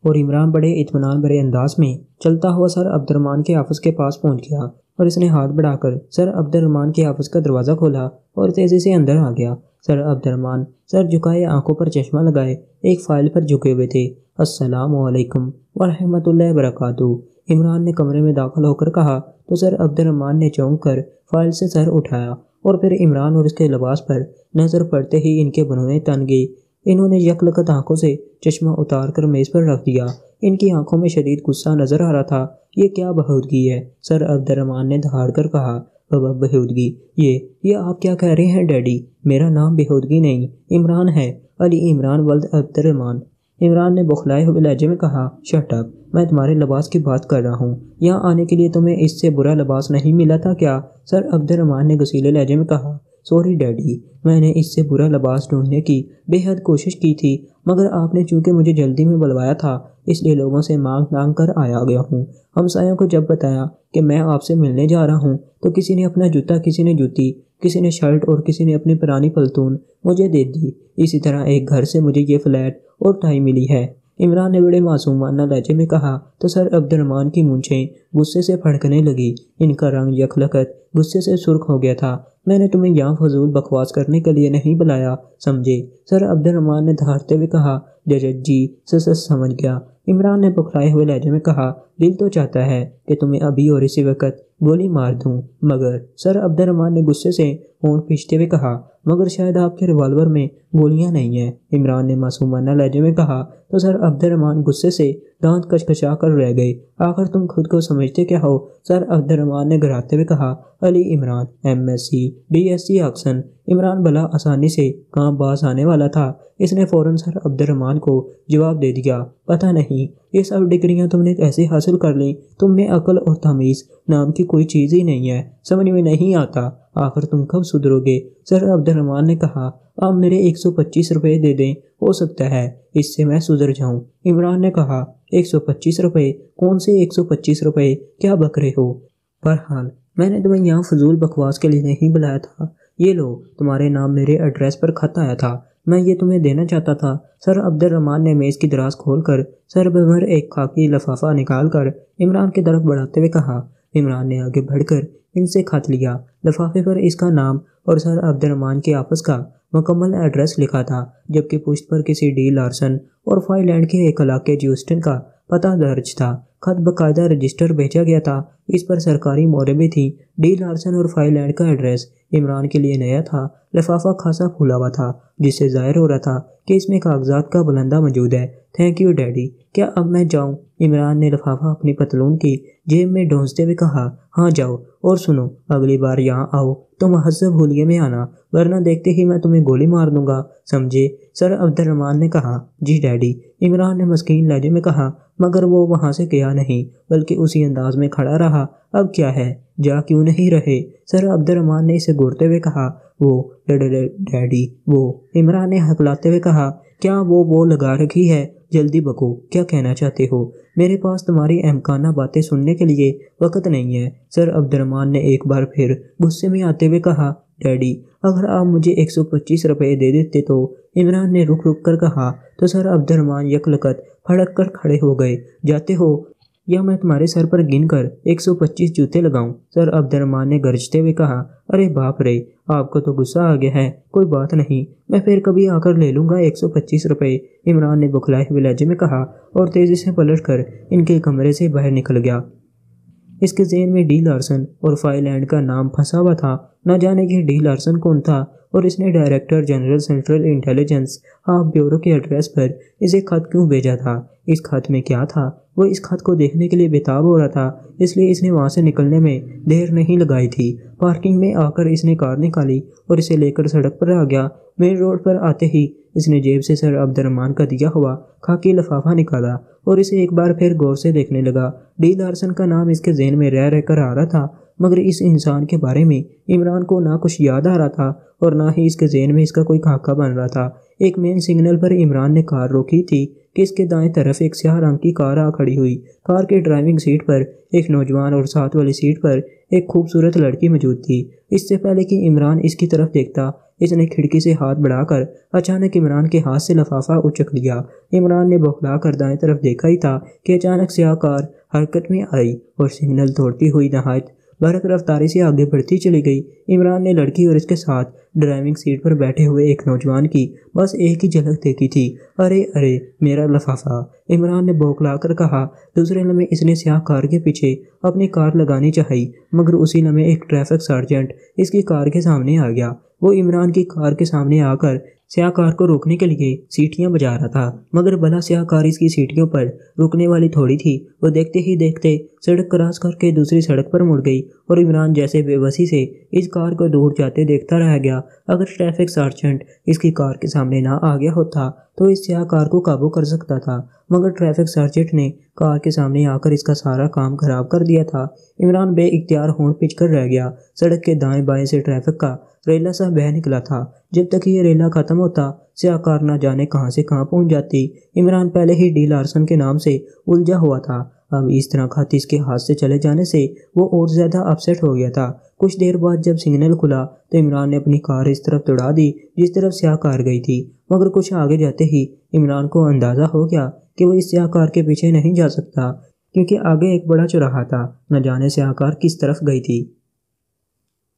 اور عمران بڑے اطمینان بھرے انداز میں چلتا ہوا سر عبد الرحمن کے آفس کے پاس پہنچ گیا، اور اس نے ہاتھ بڑھا کر سر عبد الرحمن کے آفس کا دروازہ کھولا اور تیزی سے اندر آ گیا۔ سر عبد الرحمن سر جھکائے آنکھوں پر چشمہ لگائے ایک فائل پر جھکے ہوئے تھے۔ السلام علیکم ورحمۃ اللہ وبرکاتہ، عمران نے کمرے میں داخل ہو کر کہا تو سر عبد الرحمن نے چونک کر فائل سے سر اٹھایا، اور پھر عمران اور اس کے لباس پر نظر پڑتے ہی ان کے بنوے تن گئے۔ انہوں نے یکلکت آنکھوں سے چشمہ اتار کر میز پر رکھ دیا۔ ان کی آنکھوں میں شدید غصہ نظر آ رہا تھا۔ یہ کیا بہودگی ہے؟ سر عبد الرحمن نے دہاڑ کر کہا، بہودگی؟ یہ آپ کیا کہہ رہے ہیں ڈیڈی؟ میرا نام بہودگی نہیں، عمران ہے، علی عمران ولد عبد الرحمن۔ عمران نے بوکھلائے ہوئے لہجے میں کہا، شٹ اپ، میں تمہارے لباس کی بات کر رہا ہوں، یہاں آنے کے لیے تمہیں اس سے برا لباس نہیں ملا تھا کیا؟ سر عبد الرحمن نے غصیلے لہجے میں کہا، سوری ڈیڈی، میں نے اس سے برا لباس ڈھونڈنے کی بے حد کوشش کی تھی، مگر آپ نے چونکہ مجھے جلدی میں بلوایا تھا اس لیے لوگوں سے مانگ کر آیا گیا ہوں۔ ہمسایوں کو جب بتایا کہ میں آپ سے ملنے جا رہا ہوں تو کسی نے اپنا جوتا، کسی نے جوتی، کسی نے شرٹ اور کسی نے اپنی پرانی پلتون مجھے دے دی۔ اسی طرح ایک گھر سے مجھے یہ فلیٹ اور ٹائی ملی ہے۔ عمران نے بڑے معصومانہ لہجے میں کہا تو سر عبد الرحمن کی مونچھیں غصے سے پھڑکنے لگی۔ ان کا رنگ یکلکت غصے سے سرخ ہو گیا تھا۔ میں نے تمہیں یہاں فضول بکواس کرنے کے لیے نہیں بلایا، سمجھے؟ سر عبد الرحمن نے دھاڑتے ہوئے کہا، جی سمجھ گیا۔ عمران نے بکھلائے ہوئے لہجے میں کہا، دل تو چاہتا ہے کہ تمہیں ابھی اور اسی وقت گولی مار دوں، مگر سر عبد الرحمن نے غصے سے ہونٹ کھینچتے ہوئے کہا، مگر شاید آپ کے ریوالور میں گولیاں نہیں ہیں۔ عمران نے معصومانہ لہجے میں کہا تو سر عبد الرحمن غصے سے دانت کچکچا کر رہ گئے۔ آخر تم خود کو سمجھتے کیا ہو؟ سر عبد الرحمن نے گھراتے ہوئے کہا، علی عمران، MSc DSc آکسن۔ عمران بلا آسانی سے کہاں باز آنے والا تھا، اس نے فوراً سر عبد الرحمن کو جواب دے دیا، پتہ نہیں یہ سب ڈگریاں تم نے کیسے حاصل کر لیں، تم میں عقل اور تمیز نام کی کوئی چیز ہی نہیں ہے، سمجھ میں نہیں آتا، آخر تم کب سدھرو گے؟ سر عبد الرحمن نے کہا، آپ میرے 125 روپے دے دیں، ہو سکتا ہے اس سے میں سدھر جاؤں۔ عمران نے کہا، 125 روپے؟ کون سے 125 روپے؟ کیا بک رہے ہو؟ بہرحال میں نے تمہیں یہاں فضول بکواس کے لیے نہیں بلایا تھا، یہ لو تمہارے نام میرے ایڈریس پر خط آیا تھا، میں یہ تمہیں دینا چاہتا تھا۔ سر عبد الرحمن نے میز کی دراز کھول کر سر بھر ایک خاکی لفافہ نکال کر عمران کی طرف بڑھاتے ہوئے کہا۔ عمران نے آگے بڑھ کر ان سے خط لیا۔ لفافے پر اس کا نام اور سر عبد الرحمن کے آفس کا مکمل ایڈریس لکھا تھا، جبکہ پشت پر کسی ڈی لارسن اور فائی لینڈ کے ایک علاقے جیوسٹن کا پتہ درج تھا۔ خط باقاعدہ رجسٹر بھیجا گیا تھا، اس پر سرکاری مہریں بھی تھیں۔ ڈی لارسن اور فائی لینڈ کا ایڈریس عمران کے لیے نیا تھا۔ لفافہ خاصا پھولا ہوا تھا، جس سے ظاہر ہو رہا تھا کہ اس میں کاغذات کا بلندہ موجود ہے۔ تھینک یو ڈیڈی، کیا اب میں جاؤں؟ عمران نے لفافہ اپنی پتلون کی جیب میں ڈھونستے ہوئے کہا، ہاں جاؤ، اور سنو، اگلی بار یہاں آؤ تو مہذب حلیے میں آنا، ورنہ دیکھتے ہی میں تمہیں گولی مار دوں گا، سمجھے؟ سر عبد الرحمن نے کہا، جی ڈیڈی۔ عمران نے مسکین لہجے میں کہا، مگر وہ وہاں سے گیا نہیں، بلکہ اسی انداز میں کھڑا رہا۔ اب کیا ہے، جا کیوں نہیں رہے؟ سر عبد الرحمن نے اسے گھورتے ہوئے کہا، وہ ڈیڈی وہ۔ عمران نے ہکلاتے ہوئے کہا، کیا وہ لگا رکھی ہے؟ جلدی بکو، کیا کہنا چاہتے ہو؟ میرے پاس تمہاری احمقانہ باتیں سننے کے لیے وقت نہیں ہے۔ سر عبد الرحمن نے ایک بار پھر غصے میں آتے ہوئے کہا، ڈیڈی اگر آپ مجھے 125 روپے دے دیتے تو۔ عمران نے رک کر کہا تو سر عبد الرحمن یکلکت پھڑک کر کھڑے ہو گئے، جاتے ہو یا میں تمہارے سر پر گن کر 125 جوتے لگاؤں؟ سر عبد الرحمن نے گرجتے ہوئے کہا، ارے باپ رے، آپ کو تو غصہ آ گیا ہے، کوئی بات نہیں، میں پھر کبھی آ کر لے لوں گا 125 روپے، عمران نے بکھلائے ہوئے لہجے میں کہا، اور تیزی سے پلٹ کر ان کے کمرے سے باہر نکل گیا۔ اس کے ذہن میں ڈی لارسن اور فائی لینڈ کا نام پھنسا ہوا تھا، نہ جانے کہ ڈی لارسن کون تھا، اور اس نے director general central intelligence half bureau کے ایڈریس پر اسے خط کیوں بھیجا تھا؟ اس خط میں کیا تھا؟ وہ اس خط کو دیکھنے کے لیے بےتاب ہو رہا تھا، اس لیے اس نے وہاں سے نکلنے میں دیر نہیں لگائی تھی۔ پارکنگ میں آ کر اس نے کار نکالی اور اسے لے کر سڑک پر آ گیا۔ مین روڈ پر آتے ہی اس نے جیب سے سر عبد الرحمن کا دیا ہوا خاکی لفافہ نکالا اور اسے ایک بار پھر غور سے دیکھنے لگا۔ ڈی لارسن کا نام اس کے ذہن میں رہ کر آ رہا تھا، مگر اس انسان کے بارے میں عمران کو نہ کچھ یاد آ رہا تھا اور نہ ہی اس کے ذہن میں اس کا کوئی خاکہ بن رہا تھا۔ ایک مین سگنل پر عمران نے کار روکی تھی کہ اس کے دائیں طرف ایک سیاہ رنگ کی کار آ کھڑی ہوئی۔ کار کے ڈرائیونگ سیٹ پر ایک نوجوان اور ساتھ والی سیٹ پر ایک خوبصورت لڑکی موجود تھی۔ اس سے پہلے کہ عمران اس کی طرف دیکھتا، اس نے کھڑکی سے ہاتھ بڑھا کر اچانک عمران کے ہاتھ سے لفافہ اچک لیا۔ عمران نے بوکھلا کر دائیں طرف دیکھا ہی تھا کہ اچانک سیاہ کار حرکت میں آئی اور سگنل توڑتی ہوئی نہایت برق رفتاری سے آگے بڑھتی چلی گئی۔ عمران نے لڑکی اور اس کے ساتھ ڈرائیونگ سیٹ پر بیٹھے ہوئے ایک نوجوان کی بس ایک ہی جھلک دیکھی تھی۔ ارے ارے میرا لفافہ، عمران نے بوکھلا کر کہا۔ دوسرے لمحے اس نے سیاہ کار کے پیچھے اپنی کار لگانی چاہی، مگر اسی لمحے ایک ٹریفک سارجنٹ اس کی کار کے سامنے آ گیا۔ وہ عمران کی کار کے سامنے آ کر سیاہ کار کو روکنے کے لیے سیٹیاں بجا رہا تھا، مگر بھلا سیاہ کار اس کی سیٹیوں پر رکنے والی تھوڑی تھی۔ وہ دیکھتے ہی دیکھتے سڑک کراس کر کے دوسری سڑک پر مڑ گئی اور عمران جیسے بے بسی سے اس کار کو دور جاتے دیکھتا رہ گیا۔ اگر ٹریفک سارجنٹ اس کی کار کے سامنے نہ آ گیا ہوتا تو اس سیاہ کار کو قابو کر سکتا تھا، مگر ٹریفک سارجنٹ نے کار کے سامنے آ کر اس کا سارا کام خراب کر دیا تھا۔ عمران بے اختیار ہونٹ پچ کر رہ گیا۔ سڑک کے دائیں بائیں سے ٹریفک کا ریلا سا بہہ نکلا تھا۔ جب تک یہ ریلا ختم ہوتا سیاہ کار نہ جانے کہاں سے کہاں پہنچ جاتی۔ عمران پہلے ہی ڈی لارسن کے نام سے الجھا ہوا تھا، اب اس طرح خط اس کے ہاتھ سے چلے جانے سے وہ اور زیادہ اپسیٹ ہو گیا تھا۔ کچھ دیر بعد جب سگنل کھلا تو عمران نے اپنی کار اس طرف دوڑا دی جس طرف سیاہ کار گئی تھی، مگر کچھ آگے جاتے ہی عمران کو اندازہ ہو گیا کہ وہ اس سیاہ کار کے پیچھے نہیں جا سکتا، کیونکہ آگے ایک بڑا چوراہا تھا، نہ جانے سیاہ کار کس طرف گئی تھی۔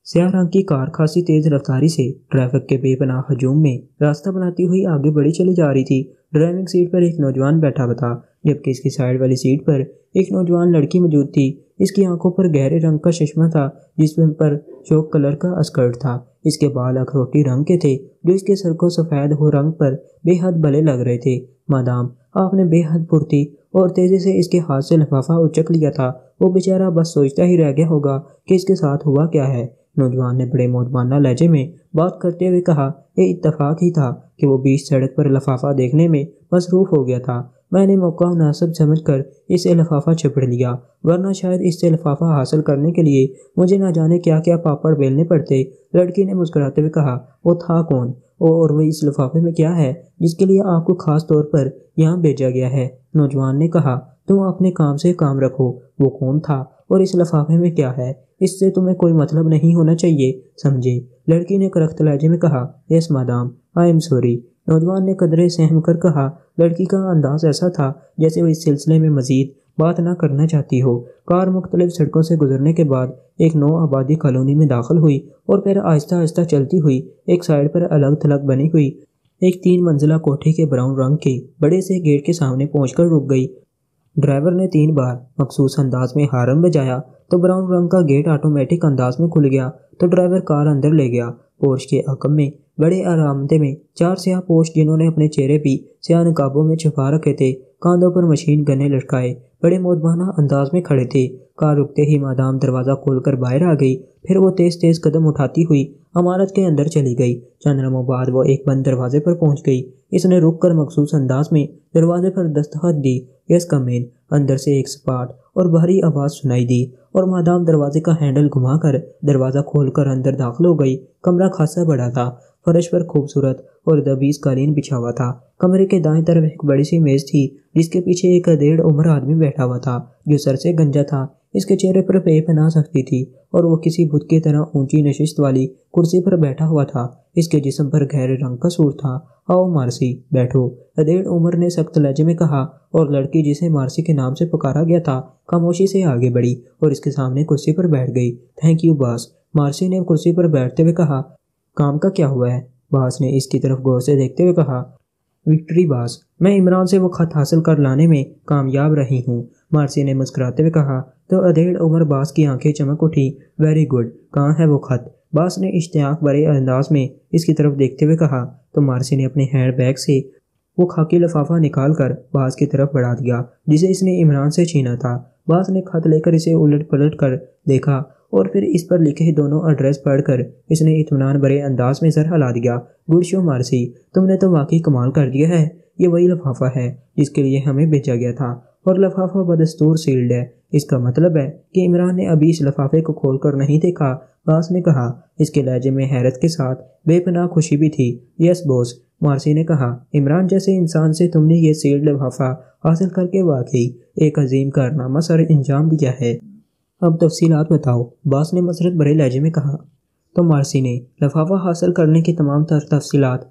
سیاہ رنگ کی کار خاصی تیز رفتاری سے ٹریفک کے بے پناہ ہجوم میں راستہ بناتی ہوئی آگے بڑھی چلی جا رہی تھی۔ ڈرائیونگ سیٹ پر ایک نوجوان بیٹھا ہوا تھا، جبکہ اس کی سائیڈ والی سیٹ پر ایک نوجوان لڑکی موجود تھی۔ اس کی آنکھوں پر گہرے رنگ کا چشمہ تھا، جس پر چوک کلر کا اسکرٹ تھا۔ اس کے بال اخروٹی رنگ کے تھے، جو اس کے سر کو سفید ہو رنگ پر بے حد بھلے لگ رہے تھے۔ مادام آپ نے بے حد پھرتی اور تیزی سے اس کے ہاتھ سے لفافہ اچک لیا تھا، وہ بیچارہ بس سوچتا ہی رہ گیا ہوگا کہ اس کے ساتھ ہوا کیا ہے۔ نوجوان نے بڑے مؤدبانہ لہجے میں بات کرتے ہوئے کہا، یہ اتفاق ہی تھا کہ وہ بیچ سڑک پر لفافہ دیکھنے میں مصروف ہو گیا تھا۔ میں نے موقع مناسب سمجھ کر اسے لفافہ چپڑ لیا، ورنہ شاید اس سے لفافہ حاصل کرنے کے لیے مجھے نہ جانے کیا کیا پاپڑ بیلنے پڑتے۔ لڑکی نے مسکراتے ہوئے کہا، وہ تھا کون اور وہ اس لفافے میں کیا ہے جس کے لیے آپ کو خاص طور پر یہاں بھیجا گیا ہے؟ نوجوان نے کہا، تم اپنے کام سے کام رکھو، وہ کون تھا اور اس لفافے میں کیا ہے اس سے تمہیں کوئی مطلب نہیں ہونا چاہیے، سمجھے؟ لڑکی نے کرخت لہجے میں کہا، یس مادام، آئی ایم سوری۔ نوجوان نے قدرے سہم کر کہا۔ لڑکی کا انداز ایسا تھا جیسے وہ اس سلسلے میں مزید بات نہ کرنا چاہتی ہو۔ کار مختلف سڑکوں سے گزرنے کے بعد ایک نو آبادی کالونی میں داخل ہوئی اور پھر آہستہ آہستہ چلتی ہوئی ایک سائڈ پر الگ تھلگ بنی ہوئی ایک 3 منزلہ کوٹھی کے براؤن رنگ کے بڑے سے گیٹ کے سامنے پہنچ کر رک گئی۔ ڈرائیور نے 3 بار مخصوص انداز میں ہارن بجایا تو براؤن رنگ کا گیٹ آٹومیٹک انداز میں کھل گیا تو ڈرائیور کار اندر لے گیا۔ پورش کے عقب میں بڑے آرامدہ میں 4 سیاہ پوش جنہوں نے اپنے چہرے بھی سیاہ نقابوں میں چھپا رکھے تھے، کاندھوں پر مشین گنے لٹکائے بڑے مؤدبانہ انداز میں کھڑے تھے۔ کار رکتے ہی مادام دروازہ کھول کر باہر آ گئی، پھر وہ تیز تیز قدم اٹھاتی ہوئی عمارت کے اندر چلی گئی۔ چند لمحوں بعد وہ ایک بند دروازے پر پہنچ گئی۔ اس نے رک کر مخصوص انداز میں دروازے پر دستخط دی، یس کم ان۔ اندر سے ایک سپاٹ اور بھاری آواز سنائی دی اور مادام دروازے کا ہینڈل گھما کر دروازہ کھول کر اندر داخل ہو گئی۔ کمرہ خاصا بڑا تھا، فرش پر خوبصورت اور دبیز قالین بچھا ہوا تھا۔ کمرے کے دائیں طرف ایک بڑی سی میز تھی جس کے پیچھے ایک 1.5 عمر آدمی بیٹھا ہوا تھا جو سر سے گنجا تھا۔ اس کے چہرے پر بے پناہ سختی تھی اور وہ کسی بت کی طرح اونچی نشست والی کرسی پر بیٹھا ہوا تھا۔ اس کے جسم پر گہرے رنگ کا سوٹ تھا۔ آؤ مارسی، بیٹھو، 1.5 عمر نے سخت لہجے میں کہا، اور لڑکی جسے مارسی کے نام سے پکارا گیا تھا خاموشی سے آگے بڑھی اور اس کے سامنے کرسی پر بیٹھ گئی۔ تھینک یو باس، مارسی نے کرسی پر بیٹھتے ہوئے کہا۔ کام کا کیا ہوا ہے؟ باس نے اس کی طرف غور سے دیکھتے ہوئے کہا۔ وکٹری باس، میں عمران سے وہ خط حاصل کر لانے میں کامیاب رہی ہوں، مارسی نے مسکراتے ہوئے کہا۔ تو 1.5 عمر باس کی آنکھیں چمک اٹھی۔ ویری گڈ، کہاں ہے وہ خط؟ باس نے اشتیاق بھرے انداز میں اس کی طرف دیکھتے ہوئے کہا۔ تو مارسی نے اپنے ہینڈ بیگ سے وہ خاکی لفافہ نکال کر باس کی طرف بڑھا دیا جسے اس نے عمران سے چھینا تھا۔ باس نے خط لے کر اسے الٹ پلٹ کر دیکھا اور پھر اس پر لکھے دونوں ایڈریس پڑھ کر اس نے اطمینان بھرے انداز میں سر ہلا دیا۔ گڈ شو مارسی، تم نے تو واقعی کمال کر دیا ہے۔ یہ وہی لفافہ ہے جس کے لیے ہمیں بھیجا گیا تھا، اور لفافہ بدستور سیلڈ ہے۔ اس کا مطلب ہے کہ عمران نے ابھی اس لفافے کو کھول کر نہیں دیکھا، باس نے کہا۔ اس کے لہجے میں حیرت کے ساتھ بے پناہ خوشی بھی تھی۔ یس بوس، مارسی نے کہا، عمران جیسے انسان سے تم نے یہ سیلڈ لفافہ حاصل کر کے واقعی ایک عظیم کارنامہ سر انجام دیا ہے۔ اب تفصیلات بتاؤ، باس نے مسرت بھرے لہجے میں کہا۔ تو مارسی نے لفافہ حاصل کرنے کی تمام تر تفصیلات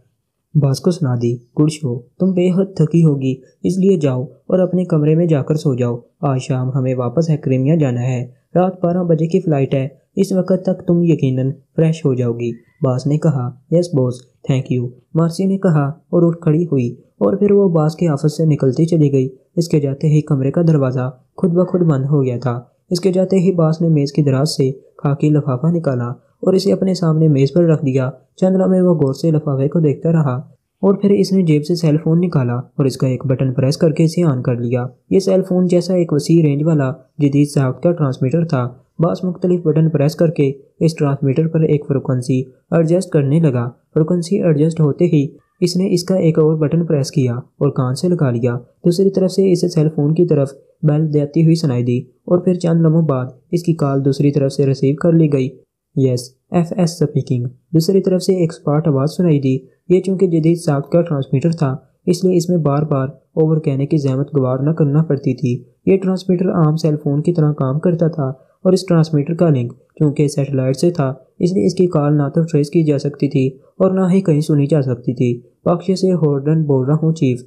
باس کو سنا دی۔ گڈ شو، تم بے حد تھکی ہوگی، اس لیے جاؤ اور اپنے کمرے میں جا کر سو جاؤ۔ آج شام ہمیں واپس کرائمیا جانا ہے، رات 12 بجے کی فلائٹ ہے۔ اس وقت تک تم یقیناً فریش ہو جاؤ گی، باس نے کہا۔ یس بوس، تھینک یو، مارسی نے کہا اور اٹھ کھڑی ہوئی، اور پھر وہ باس کے آفس سے نکلتی چلی گئی۔ اس کے جاتے ہی کمرے کا دروازہ خود بخود بند ہو گیا تھا۔ اس کے جاتے ہی باس نے میز کی دراز سے خاکی لفافہ نکالا اور اسے اپنے سامنے میز پر رکھ دیا۔ چند لمحے وہ غور سے لفافے کو دیکھتا رہا، اور پھر اس نے جیب سے سیل فون نکالا اور اس کا ایک بٹن پریس کر کے اسے آن کر لیا۔ یہ سیل فون جیسا ایک وسیع رینج والا جدید ساخت کا ٹرانسمیٹر تھا۔ باس مختلف بٹن پریس کر کے اس ٹرانسمیٹر پر ایک فریکوینسی ایڈجسٹ کرنے لگا۔ فریکوینسی ایڈجسٹ ہوتے ہی اس نے اس کا ایک اور بٹن پریس کیا اور کان سے لگا لیا۔ دوسری طرف سے اسے سیل فون کی طرف بیل دیتی ہوئی سنائی دی، اور پھر چند لمحوں بعد اس کی کال دوسری طرف سے ریسیو کر لی گئی۔ یس، ایف ایس اسپیکنگ، دوسری طرف سے ایک اسپاٹ آواز سنائی دی۔ یہ چونکہ جدید ساخت کا ٹرانسمیٹر تھا، اس لیے اس میں بار بار اوور کہنے کی زحمت گوار نہ کرنا پڑتی تھی۔ یہ ٹرانسمیٹر عام سیل فون کی طرح کام کرتا تھا، اور اس ٹرانسمیٹر کا لنک چونکہ سیٹلائٹ سے تھا، اس لیے اس کی کال نہ تو ٹریس کی جا سکتی تھی اور نہ ہی کہیں سنی جا سکتی تھی۔ باکشے سے ہورڈن بول رہا ہوں چیف،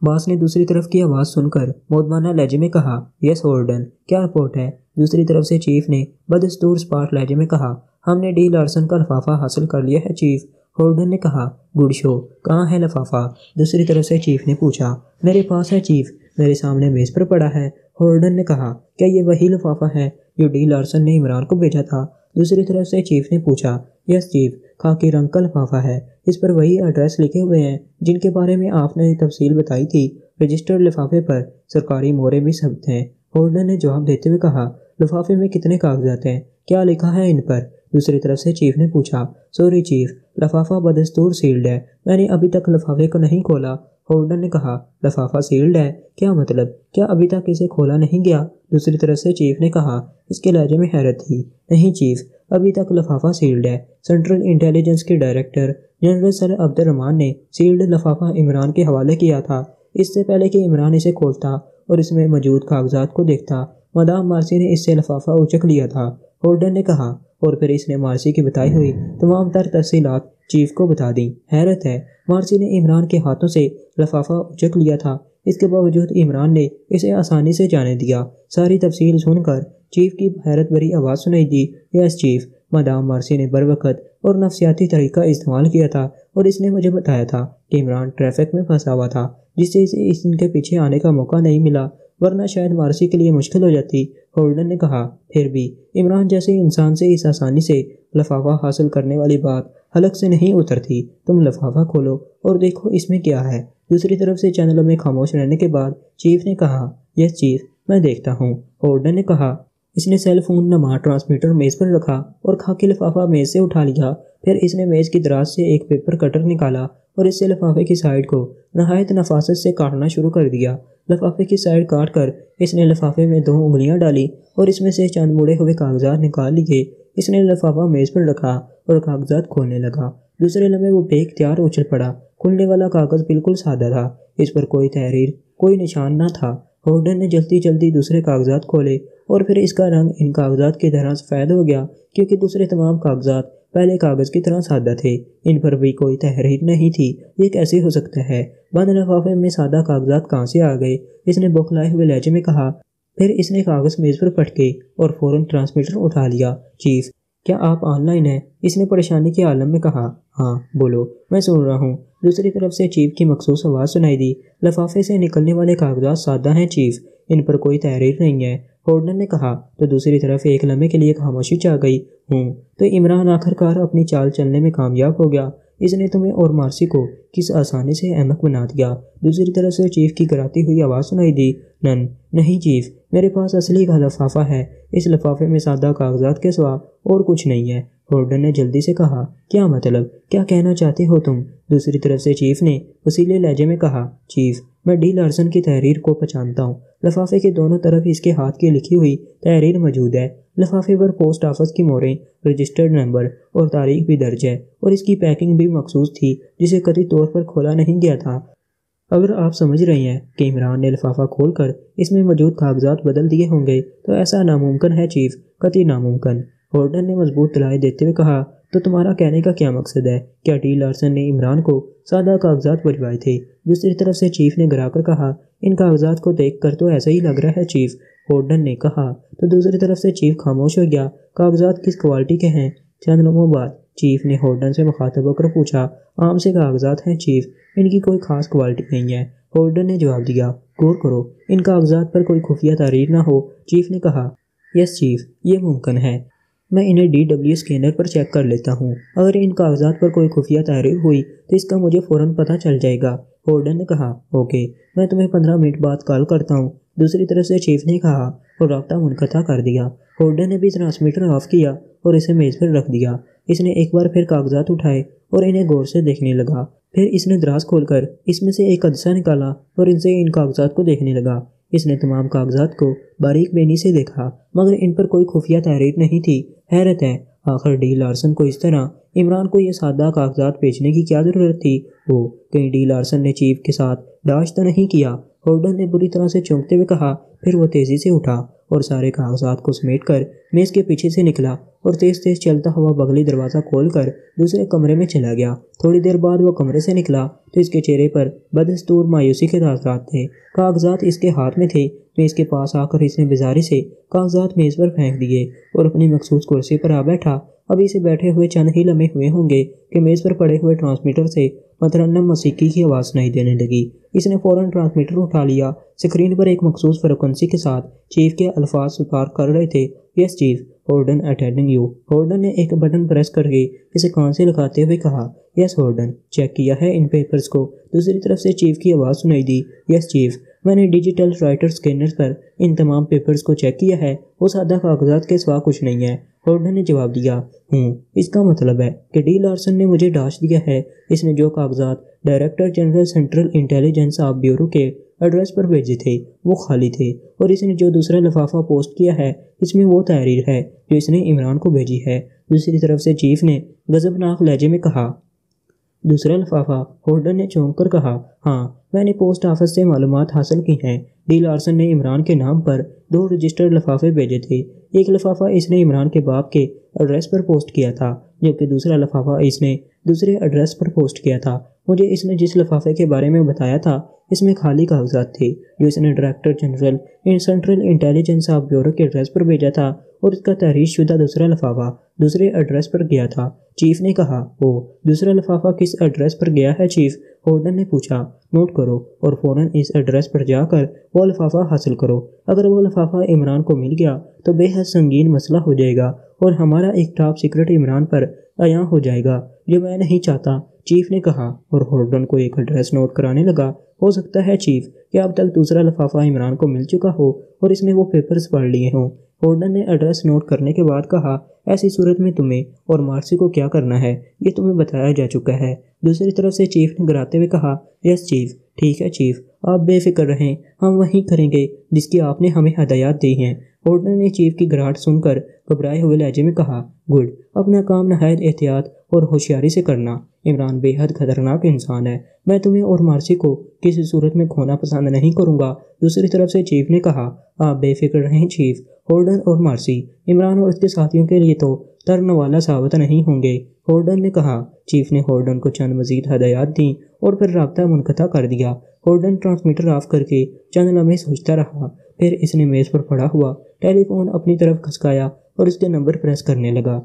باس نے دوسری طرف کی آواز سن کر مودبانہ لہجے میں کہا۔ یس ہورڈن، کیا رپورٹ ہے؟ دوسری طرف سے چیف نے بدستور اسپاٹ لہجے میں کہا۔ ہم نے ڈی لارسن کا لفافہ حاصل کر لیا ہے چیف، ہورڈن نے کہا۔ گڈ شو، کہاں ہے لفافہ؟ دوسری طرف سے چیف نے پوچھا۔ میرے پاس ہے چیف، میرے سامنے میز پر پڑا ہے، ہورڈن نے کہا۔ کیا یہ وہی لفافہ ہے جو ڈی لارسن نے عمران کو بھیجا تھا؟ دوسری طرف سے چیف نے پوچھا۔ یس چیف، خاکی رنگ کا لفافہ ہے، اس پر وہی ایڈریس لکھے ہوئے ہیں جن کے بارے میں آپ نے تفصیل بتائی تھی۔ رجسٹرڈ لفافے پر سرکاری مورے بھی ثبت ہیں، ہورڈن نے جواب دیتے ہوئے کہا۔ لفافے میں کتنے کاغذات ہیں؟ کیا لکھا ہے ان پر؟ دوسری طرف سے چیف نے پوچھا۔ سوری چیف، لفافہ بدستور سیلڈ ہے، میں نے ابھی تک لفافے کو نہیں کھولا، ہورڈن نے کہا۔ لفافہ سیلڈ ہے؟ کیا مطلب؟ کیا ابھی تک اسے کھولا نہیں گیا؟ دوسری طرف سے چیف نے کہا۔ اس کے لہجے میں حیرت تھی۔ نہیں چیف، ابھی تک لفافہ سیلڈ ہے۔ سینٹرل انٹیلیجنس کے ڈائریکٹر جنرل سر عبد الرحمان نے سیلڈ لفافہ عمران کے حوالے کیا تھا، اس سے پہلے کہ عمران اسے کھولتا اور اس میں موجود کاغذات کو دیکھتا۔ مدام مارسی نے اس سے لفافہ اچک لیا تھا، ہورڈن نے کہا، اور پھر اس نے مارسی کی بتائی ہوئی تمام تر تفصیلات چیف کو بتا دیں۔ حیرت ہے، مارسی نے عمران کے ہاتھوں سے لفافہ اچک لیا تھا، اس کے باوجود عمران نے اسے آسانی سے جانے دیا۔ ساری تفصیل سن کر چیف کی حیرت بھری آواز سنائی دی۔ یس چیف، مدام مارسی نے بروقت اور نفسیاتی طریقہ استعمال کیا تھا، اور اس نے مجھے بتایا تھا کہ عمران ٹریفک میں پھنسا ہوا تھا، جس سے اسے ان کے پیچھے آنے کا موقع نہیں ملا، ورنہ شاید مارسی کے لیے مشکل ہو جاتی، ہورڈن نے کہا۔ پھر بھی عمران جیسے انسان سے اس آسانی سے لفافہ حاصل کرنے والی بات حلق سے نہیں اترتی۔ تم لفافہ کھولو اور دیکھو اس میں کیا ہے۔ دوسری طرف سے چند لمحے خاموش رہنے کے بعد چیف نے کہا۔ یس چیف، میں دیکھتا ہوں، ہورڈن نے کہا۔ اس نے سیل فون نما ٹرانسمیٹر میز پر رکھا اور خاکی لفافہ میز سے اٹھا لیا۔ پھر اس نے میز کی دراز سے ایک پیپر کٹر نکالا اور اس سے لفافے کی سائڈ کو نہایت نفاست سے کاٹنا شروع کر دیا۔ لفافے کی سائڈ کاٹ کر اس نے لفافے میں 2 انگلیاں ڈالی اور اس میں سے چند مڑے ہوئے کاغذات نکال لیے۔ اس نے لفافہ میز پر رکھا اور کاغذات کھولنے لگا۔ دوسرے لمحے وہ بے اختیار اچھل پڑا۔ کھلنے والا کاغذ بالکل سادہ تھا، اس پر کوئی تحریر، کوئی نشان نہ تھا۔ ہورڈن نے جلدی جلدی دوسرے کاغذات کھولے اور پھر اس کا رنگ ان کاغذات کی طرح سفید ہو گیا، کیونکہ دوسرے تمام کاغذات پہلے کاغذ کی طرح سادہ تھے، ان پر بھی کوئی تحریر نہیں تھی۔ یہ کیسے ہو سکتا ہے؟ بند لفافے میں سادہ کاغذات کہاں سے آ گئے؟ اس نے بوکھلائے ہوئے لہجے میں کہا۔ پھر اس نے کاغذ میز پر پٹکے اور فوراً ٹرانسمیٹر اٹھا لیا۔ چیف، کیا آپ آن لائن ہیں؟ اس نے پریشانی کے عالم میں کہا۔ ہاں بولو، میں سن رہا ہوں۔ دوسری طرف سے چیف کی مخصوص آواز سنائی دی۔ لفافے سے نکلنے والے کاغذات سادہ ہیں چیف، ان پر کوئی تحریر نہیں ہے، ہورڈن نے کہا۔ تو دوسری طرف ایک لمحے کے لیے خاموشی چھا گئی۔ تو عمران آخر کار اپنی چال چلنے میں کامیاب ہو گیا۔ اس نے تمہیں اور مارسی کو کس آسانی سے احمق بنا دیا۔ دوسری طرف سے چیف کی گراتی ہوئی آواز سنائی دی، نہیں چیف، میرے پاس اصلی کا لفافہ ہے، اس لفافے میں سادہ کاغذات کے سوا اور کچھ نہیں ہے۔ ہورڈن نے جلدی سے کہا، کیا مطلب؟ کیا کہنا چاہتے ہو تم؟ دوسری طرف سے چیف نے وسیلے لہجے میں کہا، چیف، میں ڈی لارسن کی تحریر کو پہچانتا ہوں۔ لفافے کے دونوں طرف اس کے ہاتھ کی لکھی ہوئی تحریر موجود ہے۔ لفافے پر پوسٹ آفس کی مہریں، رجسٹرڈ نمبر اور تاریخ بھی درج ہے، اور اس کی پیکنگ بھی مخصوص تھی جسے قطعی طور پر کھولا نہیں گیا تھا۔ اگر آپ سمجھ رہے ہیں کہ عمران نے لفافہ کھول کر اس میں موجود کاغذات بدل دیے ہوں گے تو ایسا ناممکن ہے چیف، قطعی ناممکن۔ ہورڈن نے مضبوط دلائل دیتے ہوئے کہا، تو تمہارا کہنے کا کیا مقصد ہے؟ کیا ڈی لارسن نے عمران کو سادہ کاغذات بھجوائے تھے؟ دوسری طرف سے چیف نے گرا کر کہا، ان کاغذات کو دیکھ کر تو ایسا ہی لگ رہا ہے چیف۔ ہورڈن نے کہا تو دوسری طرف سے چیف خاموش ہو گیا۔ کاغذات کس کوالٹی کے ہیں؟ چند لمحوں بعد چیف نے ہورڈن سے مخاطب ہو کر پوچھا، عام سے کاغذات ہیں چیف، ان کی کوئی خاص کوالٹی نہیں ہے۔ ہورڈن نے جواب دیا، غور کرو، ان کاغذات پر کوئی خفیہ تحریر نہ ہو۔ چیف نے کہا، یس چیف، یہ ممکن ہے، میں انہیں DW اسکینر پر چیک کر لیتا ہوں۔ اگر ان کاغذات پر کوئی خفیہ تحریر ہوئی تو اس کا مجھے فوراً پتہ چل جائے گا۔ ہورڈن نے کہا، اوکے، میں تمہیں 15 منٹ بعد کال کرتا ہوں۔ دوسری طرف سے چیف نے کہا اور رابطہ منقطع کر دیا۔ ہورڈن نے بھی ٹرانسمیٹر آف کیا اور اسے میز پر رکھ دیا۔ اس نے ایک بار پھر کاغذات اٹھائے اور انہیں غور سے دیکھنے لگا۔ پھر اس نے دراز کھول کر اس میں سے ایک عدسہ نکالا اور ان سے ان کاغذات کو دیکھنے لگا۔ اس نے تمام کاغذات کو باریک بینی سے دیکھا مگر ان پر کوئی خفیہ تحریر نہیں تھی۔ حیرت ہے، آخر ڈی لارسن کو اس طرح عمران کو یہ سادہ کاغذات بیچنے کی کیا ضرورت تھی؟ کہیں ڈی لارسن نے چیف کے ساتھ داعش تو نہیں کیا؟ ہورڈن نے بری طرح سے چونکتے ہوئے کہا۔ پھر وہ تیزی سے اٹھا اور سارے کاغذات کو سمیٹ کر میز کے پیچھے سے نکلا اور تیز تیز چلتا ہوا بغلی دروازہ کھول کر دوسرے کمرے میں چلا گیا۔ تھوڑی دیر بعد وہ کمرے سے نکلا تو اس کے چہرے پر بدستور مایوسی کے اثرات تھے۔ کاغذات اس کے ہاتھ میں تھے۔ میز کے پاس آ کر اس نے بیزاری سے کاغذات میز پر پھینک دیے اور اپنی مخصوص کرسی پر آ بیٹھا۔ ابھی اسے بیٹھے ہوئے چند ہی لمحے ہوئے ہوں گے کہ میز پر پڑے ہوئے ٹرانسمیٹر سے مترنم موسیقی کی آواز سنائی دینے لگی۔ اس نے فوراً ٹرانسمیٹر اٹھا لیا۔ اسکرین پر ایک مخصوص فریکوئنسی کے ساتھ چیف کے الفاظ سپار کر رہے تھے، یس چیف، ہورڈن اٹینڈنگ یو۔ ہورڈن نے ایک بٹن پریس کر کے اسے کان سے لگاتے ہوئے کہا، یس ہورڈن، چیک کیا ہے ان پیپرز کو؟ دوسری طرف سے چیف کی آواز سنائی دی، یس چیف، میں نے ڈیجیٹل رائٹر اسکینر پر ان تمام پیپرز کو چیک کیا ہے، وہ سادہ کاغذات کے سوا کچھ نہیں ہے۔ ہورڈن نے جواب دیا، اس کا مطلب ہے کہ ڈی لارسن نے مجھے ڈاش دیا ہے۔ اس نے جو کاغذات director general central intelligence of bureau کے ایڈریس پر بھیجے تھے وہ خالی تھے، اور اس نے جو دوسرا لفافہ پوسٹ کیا ہے اس میں وہ تحریر ہے جو اس نے عمران کو بھیجی ہے۔ دوسری طرف سے چیف نے غضبناک لہجے میں کہا، دوسرا لفافہ؟ ہورڈن نے چونک کر کہا، ہاں، میں نے پوسٹ آفس سے معلومات حاصل کی ہیں۔ ڈی لارسن نے عمران کے نام پر 2 رجسٹرڈ لفافے بھیجے تھے۔ ایک لفافہ اس نے عمران کے باپ کے ایڈریس پر پوسٹ کیا تھا جبکہ دوسرا لفافہ اس نے دوسرے ایڈریس پر پوسٹ کیا تھا۔ مجھے اس نے جس لفافے کے بارے میں بتایا تھا اس میں خالی کاغذات تھے جو اس نے director general central intelligence of bureau کے ایڈریس پر بھیجا تھا، اور اس کا تحریر شدہ دوسرا لفافہ دوسرے ایڈریس پر گیا تھا۔ چیف نے کہا، دوسرا لفافہ کس ایڈریس پر گیا ہے چیف؟ ہورڈن نے پوچھا، نوٹ کرو اور فوراً اس ایڈریس پر جا کر وہ لفافہ حاصل کرو۔ اگر وہ لفافہ عمران کو مل گیا تو بے حد سنگین مسئلہ ہو جائے گا اور ہمارا ایک ٹاپ سیکرٹ عمران پر عیاں ہو جائے گا، جو میں نہیں چاہتا، چیف نے کہا، اور ہورڈن کو ایک ایڈریس نوٹ کرانے لگا۔ ہو سکتا ہے چیف کہ اب تک دوسرا لفافہ عمران کو مل چکا ہو اور اس نے وہ پیپرز پڑھ لیے ہوں۔ ہورڈن نے ایڈریس نوٹ کرنے کے بعد کہا، ایسی صورت میں تمہیں اور مارسی کو کیا کرنا ہے یہ تمہیں بتایا جا چکا ہے۔ دوسری طرف سے چیف نے گراتے ہوئے کہا، یس چیف، ٹھیک ہے چیف، آپ بے فکر رہیں، ہم وہی کریں گے جس کی آپ نے ہمیں ہدایات دی ہیں۔ ہورڈن نے چیف کی گھراہٹ سن کر گھبرائے ہوئے لہجے میں کہا، گڈ، اپنا کام نہایت احتیاط اور ہوشیاری سے کرنا۔ عمران بے حد خطرناک انسان ہے، میں تمہیں اور مارسی کو کسی صورت میں کھونا پسند نہیں کروں گا۔ دوسری طرف سے چیف نے کہا، آپ بے فکر رہیں چیف، ہورڈن اور مارسی عمران اور اس کے ساتھیوں کے لیے تو ترن والا ثابت نہیں ہوں گے۔ ہورڈن نے کہا۔ چیف نے ہورڈن کو چند مزید ہدایات دیں اور پھر رابطہ منقطع کر دیا۔ ہورڈن ٹرانسمیٹر آف کر کے چند لمحے سوچتا رہا، پھر اس نے میز پر پڑا ہوا ٹیلی فون اپنی طرف کھسکایا اور اس کے نمبر پریس کرنے لگا۔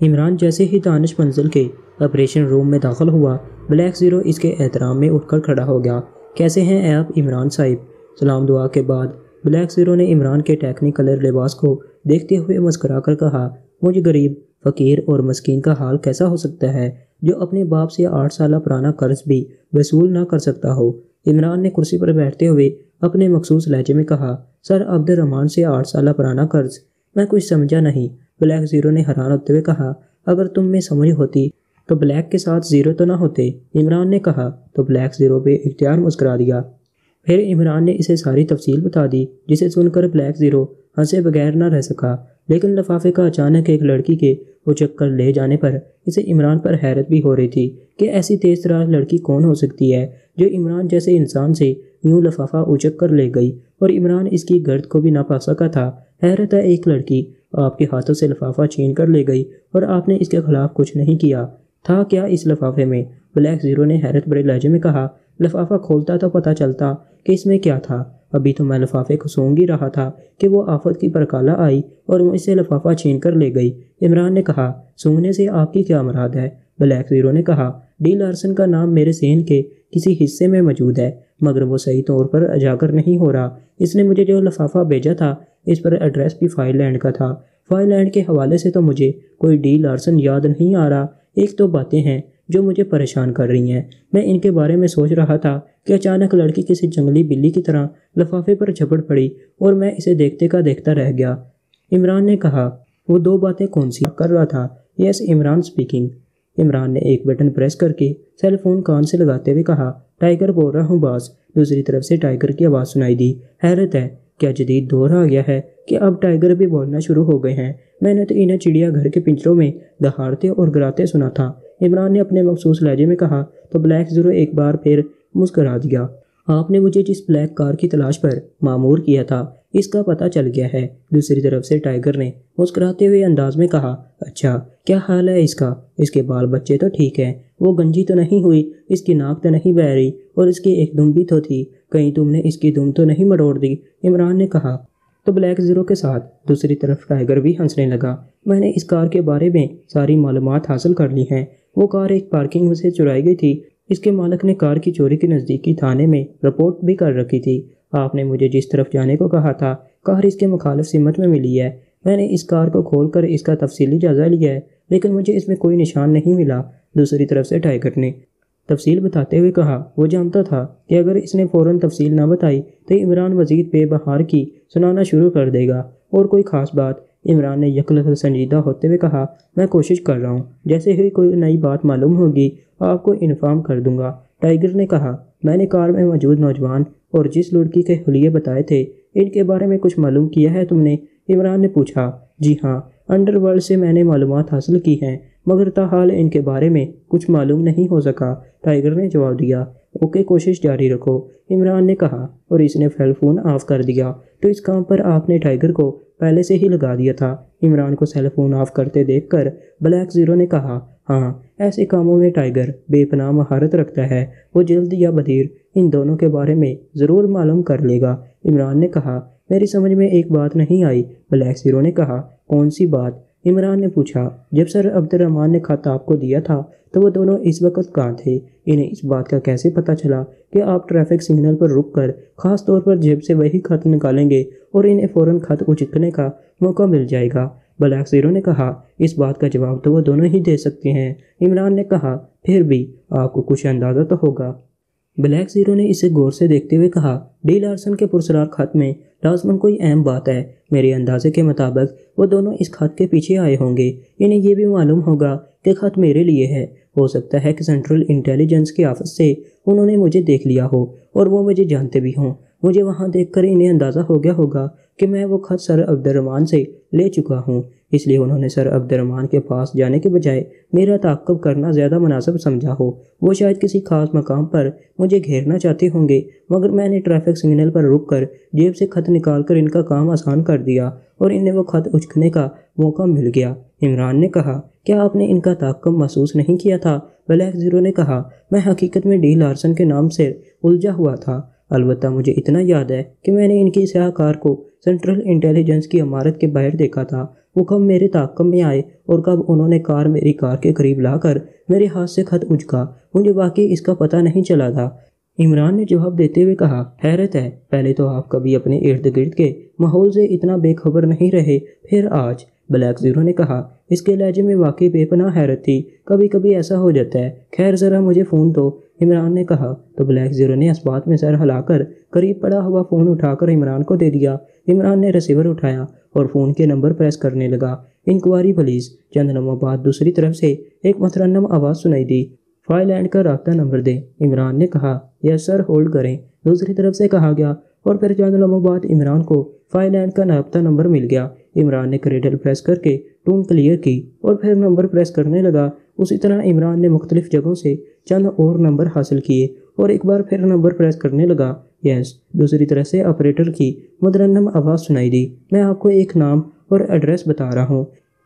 عمران جیسے ہی دانش منزل کے آپریشن روم میں داخل ہوا، بلیک زیرو اس کے احترام میں اٹھ کر کھڑا ہو گیا۔ کیسے ہیں آپ عمران صاحب؟ سلام دعا کے بعد بلیک زیرو نے عمران کے ٹیکنیکلر لباس کو دیکھتے ہوئے مسکرا کر کہا، مجھ غریب فقیر اور مسکین کا حال کیسا ہو سکتا ہے جو اپنے باپ سے 8 سالہ پرانا قرض بھی وصول نہ کر سکتا ہو۔ عمران نے کرسی پر بیٹھتے ہوئے اپنے مخصوص لہجے میں کہا، سر عبد الرحمن سے 8 سالہ پرانا قرض؟ میں کچھ سمجھا نہیں۔ بلیک زیرو نے حیران ہوتے ہوئے کہا، اگر تم میں سمجھ ہوتی تو بلیک کے ساتھ زیرو تو نہ ہوتے۔ عمران نے کہا تو بلیک زیرو بے اختیار مسکرا دیا۔ پھر عمران نے اسے ساری تفصیل بتا دی، جسے سن کر بلیک زیرو ہنسے بغیر نہ رہ سکا۔ لیکن لفافے کا اچانک ایک لڑکی کے اچک کر لے جانے پر اسے عمران پر حیرت بھی ہو رہی تھی کہ ایسی تیز تراز لڑکی کون ہو سکتی ہے جو عمران جیسے انسان سے یوں لفافہ اچک کر لے گئی اور عمران اس کی گرد کو بھی نہ پا سکا تھا۔ حیرت ہے، ایک لڑکی آپ کے ہاتھوں سے لفافہ چھین کر لے گئی اور آپ نے اس کے خلاف کچھ نہیں کیا۔ تھا کیا اس لفافے میں؟ بلیک زیرو نے حیرت بھرے لہجے میں کہا، لفافہ کھولتا تو پتہ چلتا کہ اس میں کیا تھا۔ ابھی تو میں لفافے کو سونگ ہی رہا تھا کہ وہ آفت کی پرکالہ آئی اور مجھ سے لفافہ چھین کر لے گئی۔ عمران نے کہا، سونگنے سے آپ کی کیا مراد ہے؟ بلیک زیرو نے کہا، ڈی لارسن کا نام میرے ذہن کے کسی حصے میں موجود ہے، مگر وہ صحیح طور پر اجاگر نہیں ہو رہا۔ اس نے مجھے جو لفافہ بھیجا تھا اس پر ایڈریس بھی فائل لینڈ کا تھا۔ فائل لینڈ کے حوالے سے تو مجھے کوئی ڈی لارسن یاد نہیں آ رہا۔ ایک تو باتیں ہیں جو مجھے پریشان کر رہی ہیں۔ میں ان کے بارے میں سوچ رہا تھا کہ اچانک لڑکی کسی جنگلی بلی کی طرح لفافے پر جھپٹ پڑی اور میں اسے دیکھتے کا دیکھتا رہ گیا۔ عمران نے کہا، وہ 2 باتیں کون سی کر رہا تھا؟ یس، عمران سپیکنگ۔ عمران نے ایک بٹن پریس کر کے سیل فون کان سے لگاتے ہوئے کہا، ٹائیگر بول رہا ہوں باس۔ دوسری طرف سے ٹائیگر کی آواز سنائی دی۔ حیرت ہے، کیا جدید دور آ گیا ہے کہ اب ٹائیگر بھی بولنا شروع ہو گئے ہیں؟ میں نے تو انہیں چڑیا گھر کے پنجروں میں دہاڑتے اور گراتے سنا تھا۔ عمران نے اپنے مخصوص لہجے میں کہا تو بلیک زیرو ایک بار پھر مسکرا دیا۔ آپ نے مجھے جس بلیک کار کی تلاش پر مامور کیا تھا اس کا پتہ چل گیا ہے۔ دوسری طرف سے ٹائیگر نے مسکراتے ہوئے انداز میں کہا، اچھا کیا حال ہے اس کا؟ اس کے بال بچے تو ٹھیک ہیں، وہ گنجی تو نہیں ہوئی، اس کی ناک تو نہیں بہ رہی اور اس کی ایک دم بھی تو تھی، کہیں تم نے اس کی دم تو نہیں مروڑ دی؟ عمران نے کہا تو بلیک زیرو کے ساتھ دوسری طرف ٹائیگر بھی ہنسنے لگا۔ میں نے اس کار کے بارے میں ساری معلومات حاصل کر لی ہیں۔ وہ کار ایک پارکنگ میں سے چرائی گئی تھی۔ اس کے مالک نے کار کی چوری کے نزدیکی تھانے میں رپورٹ بھی کر رکھی تھی۔ آپ نے مجھے جس طرف جانے کو کہا تھا کار اس کے مخالف سمت میں ملی ہے۔ میں نے اس کار کو کھول کر اس کا تفصیلی جائزہ لیا ہے لیکن مجھے اس میں کوئی نشان نہیں ملا۔ دوسری طرف سے ٹائیگر نے تفصیل بتاتے ہوئے کہا، وہ جانتا تھا کہ اگر اس نے فوراً تفصیل نہ بتائی تو عمران مزید بے بہار کی سنانا شروع کر دے گا۔ اور کوئی خاص بات؟ عمران نے یک لحظہ سنجیدہ ہوتے ہوئے کہا، میں کوشش کر رہا ہوں، جیسے ہی کوئی نئی بات معلوم ہوگی آپ کو انفارم کر دوں گا۔ ٹائیگر نے کہا، میں نے کار میں موجود نوجوان اور جس لڑکی کے حلیے بتائے تھے ان کے بارے میں کچھ معلوم کیا ہے تم نے؟ عمران نے پوچھا۔ جی ہاں، انڈر ورلڈ سے میں نے معلومات حاصل کی ہیں مگر تاحال ان کے بارے میں کچھ معلوم نہیں ہو سکا، ٹائیگر نے جواب دیا۔ اوکے، کوشش جاری رکھو، عمران نے کہا اور اس نے سیل فون آف کر دیا۔ تو اس کام پر آپ نے ٹائیگر کو پہلے سے ہی لگا دیا تھا؟ عمران کو سیل فون آف کرتے دیکھ کر بلیک زیرو نے کہا، ہاں، ایسے کاموں میں ٹائیگر بے پناہ مہارت رکھتا ہے، وہ جلد یا بدیر ان دونوں کے بارے میں ضرور معلوم کر لے گا۔ عمران نے کہا، میری سمجھ میں ایک بات نہیں آئی۔ بلیک زیرو نے کہا، کون سی بات؟ عمران نے پوچھا۔ جب سر عبد الرحمن نے خط آپ کو دیا تھا تو وہ دونوں اس وقت کہاں تھے؟ انہیں اس بات کا کیسے پتہ چلا کہ آپ ٹریفک سگنل پر رک کر خاص طور پر جیب سے وہی خط نکالیں گے اور انہیں فوراً خط اچکنے کا موقع مل جائے گا؟ بلیک زیرو نے کہا، اس بات کا جواب تو وہ دونوں ہی دے سکتے ہیں۔ عمران نے کہا، پھر بھی آپ کو کچھ اندازہ تو ہوگا۔ بلیک زیرو نے اسے غور سے دیکھتے ہوئے کہا، ڈی لارسن کے پرسرار خط میں لازماً کوئی اہم بات ہے۔ میرے اندازے کے مطابق وہ دونوں اس خط کے پیچھے آئے ہوں گے۔ انہیں یہ بھی معلوم ہوگا کہ خط میرے لیے ہے۔ ہو سکتا ہے کہ سینٹرل انٹیلیجنس کے آفس سے انہوں نے مجھے دیکھ لیا ہو اور وہ مجھے جانتے بھی ہوں۔ مجھے وہاں دیکھ کر انہیں اندازہ ہو گیا ہوگا کہ میں وہ خط سر عبد الرحمن سے لے چکا ہوں، اس لیے انہوں نے سر عبد الرحمن کے پاس جانے کے بجائے میرا تعاقب کرنا زیادہ مناسب سمجھا ہو۔ وہ شاید کسی خاص مقام پر مجھے گھیرنا چاہتے ہوں گے مگر میں نے ٹریفک سگنل پر رک کر جیب سے خط نکال کر ان کا کام آسان کر دیا اور انہیں وہ خط اچکنے کا موقع مل گیا۔ عمران نے کہا، کیا آپ نے ان کا تعاقب محسوس نہیں کیا تھا؟ بلیک زیرو نے کہا، میں حقیقت میں ڈی لارسن کے نام سے الجھا ہوا تھا، البتہ مجھے اتنا یاد ہے کہ میں نے ان کی سیاہ کار کو سینٹرل انٹیلیجنس کی عمارت کے باہر دیکھا تھا۔ وہ کب میرے تعاقب میں آئے اور کب انہوں نے کار میری کار کے قریب لا کر میرے ہاتھ سے خط اچکا، مجھے واقعی اس کا پتہ نہیں چلا تھا۔ عمران نے جواب دیتے ہوئے کہا، حیرت ہے، پہلے تو آپ کبھی اپنے ارد گرد کے ماحول سے اتنا بے خبر نہیں رہے، پھر آج۔ بلیک زیرو نے کہا۔ اس کے لہجے میں واقعی بے پناہ حیرت تھی۔ کبھی کبھی ایسا ہو جاتا ہے، خیر ذرا مجھے فون دو، عمران نے کہا تو بلیک زیرو نے اس بات میں سر ہلا کر قریب پڑا ہوا فون اٹھا کر عمران کو دے دیا۔ عمران نے ریسیور اٹھایا اور فون کے نمبر پریس کرنے لگا۔ Inquiry police. چند لمحوں بعد دوسری طرف سے ایک مترنم آواز سنائی دی۔ فائل اینڈ کا رابطہ نمبر دیں، عمران نے کہا۔ یس سر، ہولڈ کریں، دوسری طرف سے کہا گیا، اور پھر چند لمحوں بعد عمران کو فائل اینڈ کا رابطہ نمبر مل گیا۔ عمران نے کریڈل پریس کر کے ٹون کلیئر کی اور پھر نمبر پریس کرنے لگا۔ اسی طرح عمران نے مختلف جگہوں سے چند اور نمبر حاصل کیے اور ایک بار پھر نمبر پریس کرنے لگا۔ یس، دوسری طرف سے آپریٹر کی مترنم آواز سنائی دی۔ میں آپ کو ایک نام اور ایڈریس بتا رہا ہوں،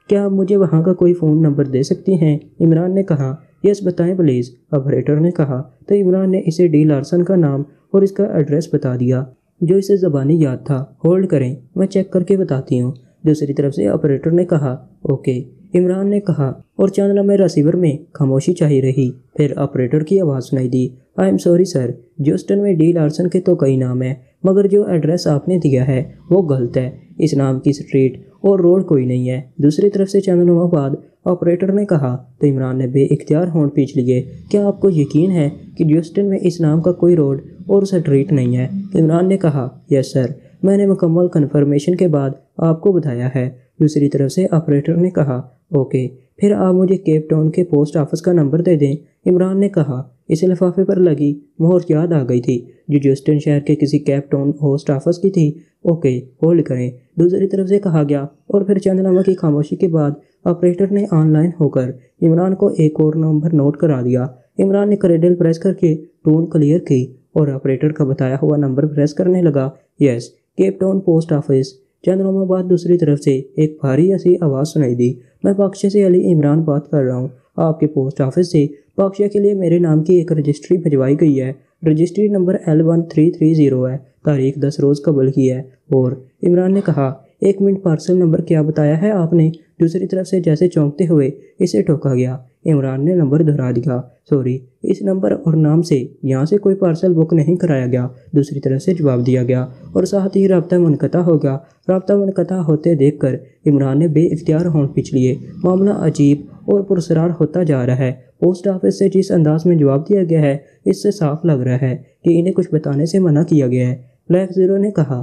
کیا آپ مجھے وہاں کا کوئی فون نمبر دے سکتی ہیں؟ عمران نے کہا۔ یس بتائیں پلیز، آپریٹر نے کہا تو عمران نے اسے ڈی لارسن کا نام اور اس کا ایڈریس بتا دیا جو اسے زبانی یاد تھا۔ ہولڈ کریں، میں چیک کر کے بتاتی ہوں، دوسری طرف سے آپریٹر نے کہا۔ اوکے، عمران نے کہا اور چند لمحے ریسیور میں خاموشی چھائی رہی۔ پھر آپریٹر کی آواز سنائی دی۔ I am sorry sir, Houston میں ڈی لارسن کے تو کئی نام ہیں، مگر جو ایڈریس آپ نے دیا ہے وہ غلط ہے، اس نام کی اسٹریٹ اور روڈ کوئی نہیں ہے۔ دوسری طرف سے چند لمحوں بعد آپریٹر نے کہا تو عمران نے بے اختیار ہونٹ پیچ لیے۔ کیا آپ کو یقین ہے کہ ہیوسٹن میں اس نام کا کوئی روڈ اور اسٹریٹ نہیں ہے؟ عمران نے کہا۔ یس سر، میں نے مکمل کنفرمیشن کے بعد آپ کو بتایا ہے۔ دوسری طرف سے آپریٹر نے کہا۔ اوکے، پھر آپ مجھے کیپ ٹاؤن کے پوسٹ آفس کا نمبر دے دیں، عمران نے کہا۔ اسے لفافے پر لگی مہر یاد آ گئی تھی جو ہیوسٹن شہر کے کسی کیپ ٹاؤن پوسٹ آفس کی تھی۔ اوکے، ہولڈ کریں، دوسری طرف سے کہا گیا، اور پھر چند لمحوں کی خاموشی کے بعد آپریٹر نے آن لائن ہو کر عمران کو ایک اور نمبر نوٹ کرا دیا۔ عمران نے کریڈل پریس کر کے ٹون کلیئر کی اور آپریٹر کا بتایا ہوا نمبر پریس کرنے لگا۔ یس، کیپ ٹاؤن پوسٹ آفس۔ چند لمحوں بعد دوسری طرف سے ایک بھاری ایسی آواز سنائی دی۔ میں پاکشا سے علی عمران بات کر رہا ہوں، آپ کے پوسٹ آفس سے پاکشا کے لیے میرے نام کی ایک رجسٹری بھجوائی گئی ہے، رجسٹری نمبر L1330 ہے، تاریخ 10 روز قبل کی ہے۔ اور عمران نے کہا، ایک منٹ، پارسل نمبر کیا بتایا ہے آپ نے؟ دوسری طرف سے جیسے چونکتے ہوئے اسے ٹوکا گیا۔ عمران نے نمبر دہرا دیا۔ سوری، اس نمبر اور نام سے یہاں سے کوئی پارسل بک نہیں کرایا گیا، دوسری طرف سے جواب دیا گیا، اور ساتھ ہی رابطہ منقطع ہو گیا۔ رابطہ منقطع ہوتے دیکھ کر عمران نے بے اختیار ہونٹ پیچ لیے۔ معاملہ عجیب اور پراسرار ہوتا جا رہا ہے۔ پوسٹ آفس سے جس انداز میں جواب دیا گیا ہے اس سے صاف لگ رہا ہے کہ انہیں کچھ بتانے سے منع کیا گیا ہے، بلیک زیرو نے کہا،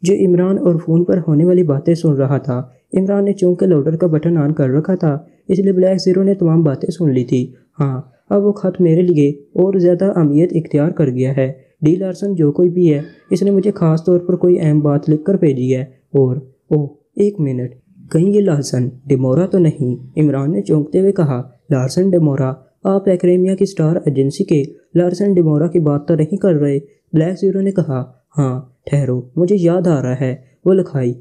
جو عمران اور فون پر ہونے والی باتیں سن رہا تھا۔ عمران نے چونکہ لاؤڈر کا بٹن آن کر رکھا تھا، اس لیے بلیک زیرو نے تمام باتیں سن لی تھی۔ ہاں، اب وہ خط میرے لیے اور زیادہ اہمیت اختیار کر گیا ہے۔ ڈی لارسن جو کوئی بھی ہے، اس نے مجھے خاص طور پر کوئی اہم بات لکھ کر بھیجی ہے۔ اور اوہ، ایک منٹ، کہیں یہ لارسن ڈیمورا تو نہیں؟ عمران نے چونکتے ہوئے کہا۔ لارسن ڈیمورا؟ آپ ایکریمیا کی سٹار ایجنسی کے لارسن ڈیمورا کی بات تو نہیں کر رہے؟ بلیک زیرو نے کہا۔ ہاں، ٹھہرو، مجھے یاد آ رہا ہے، وہ لکھائی،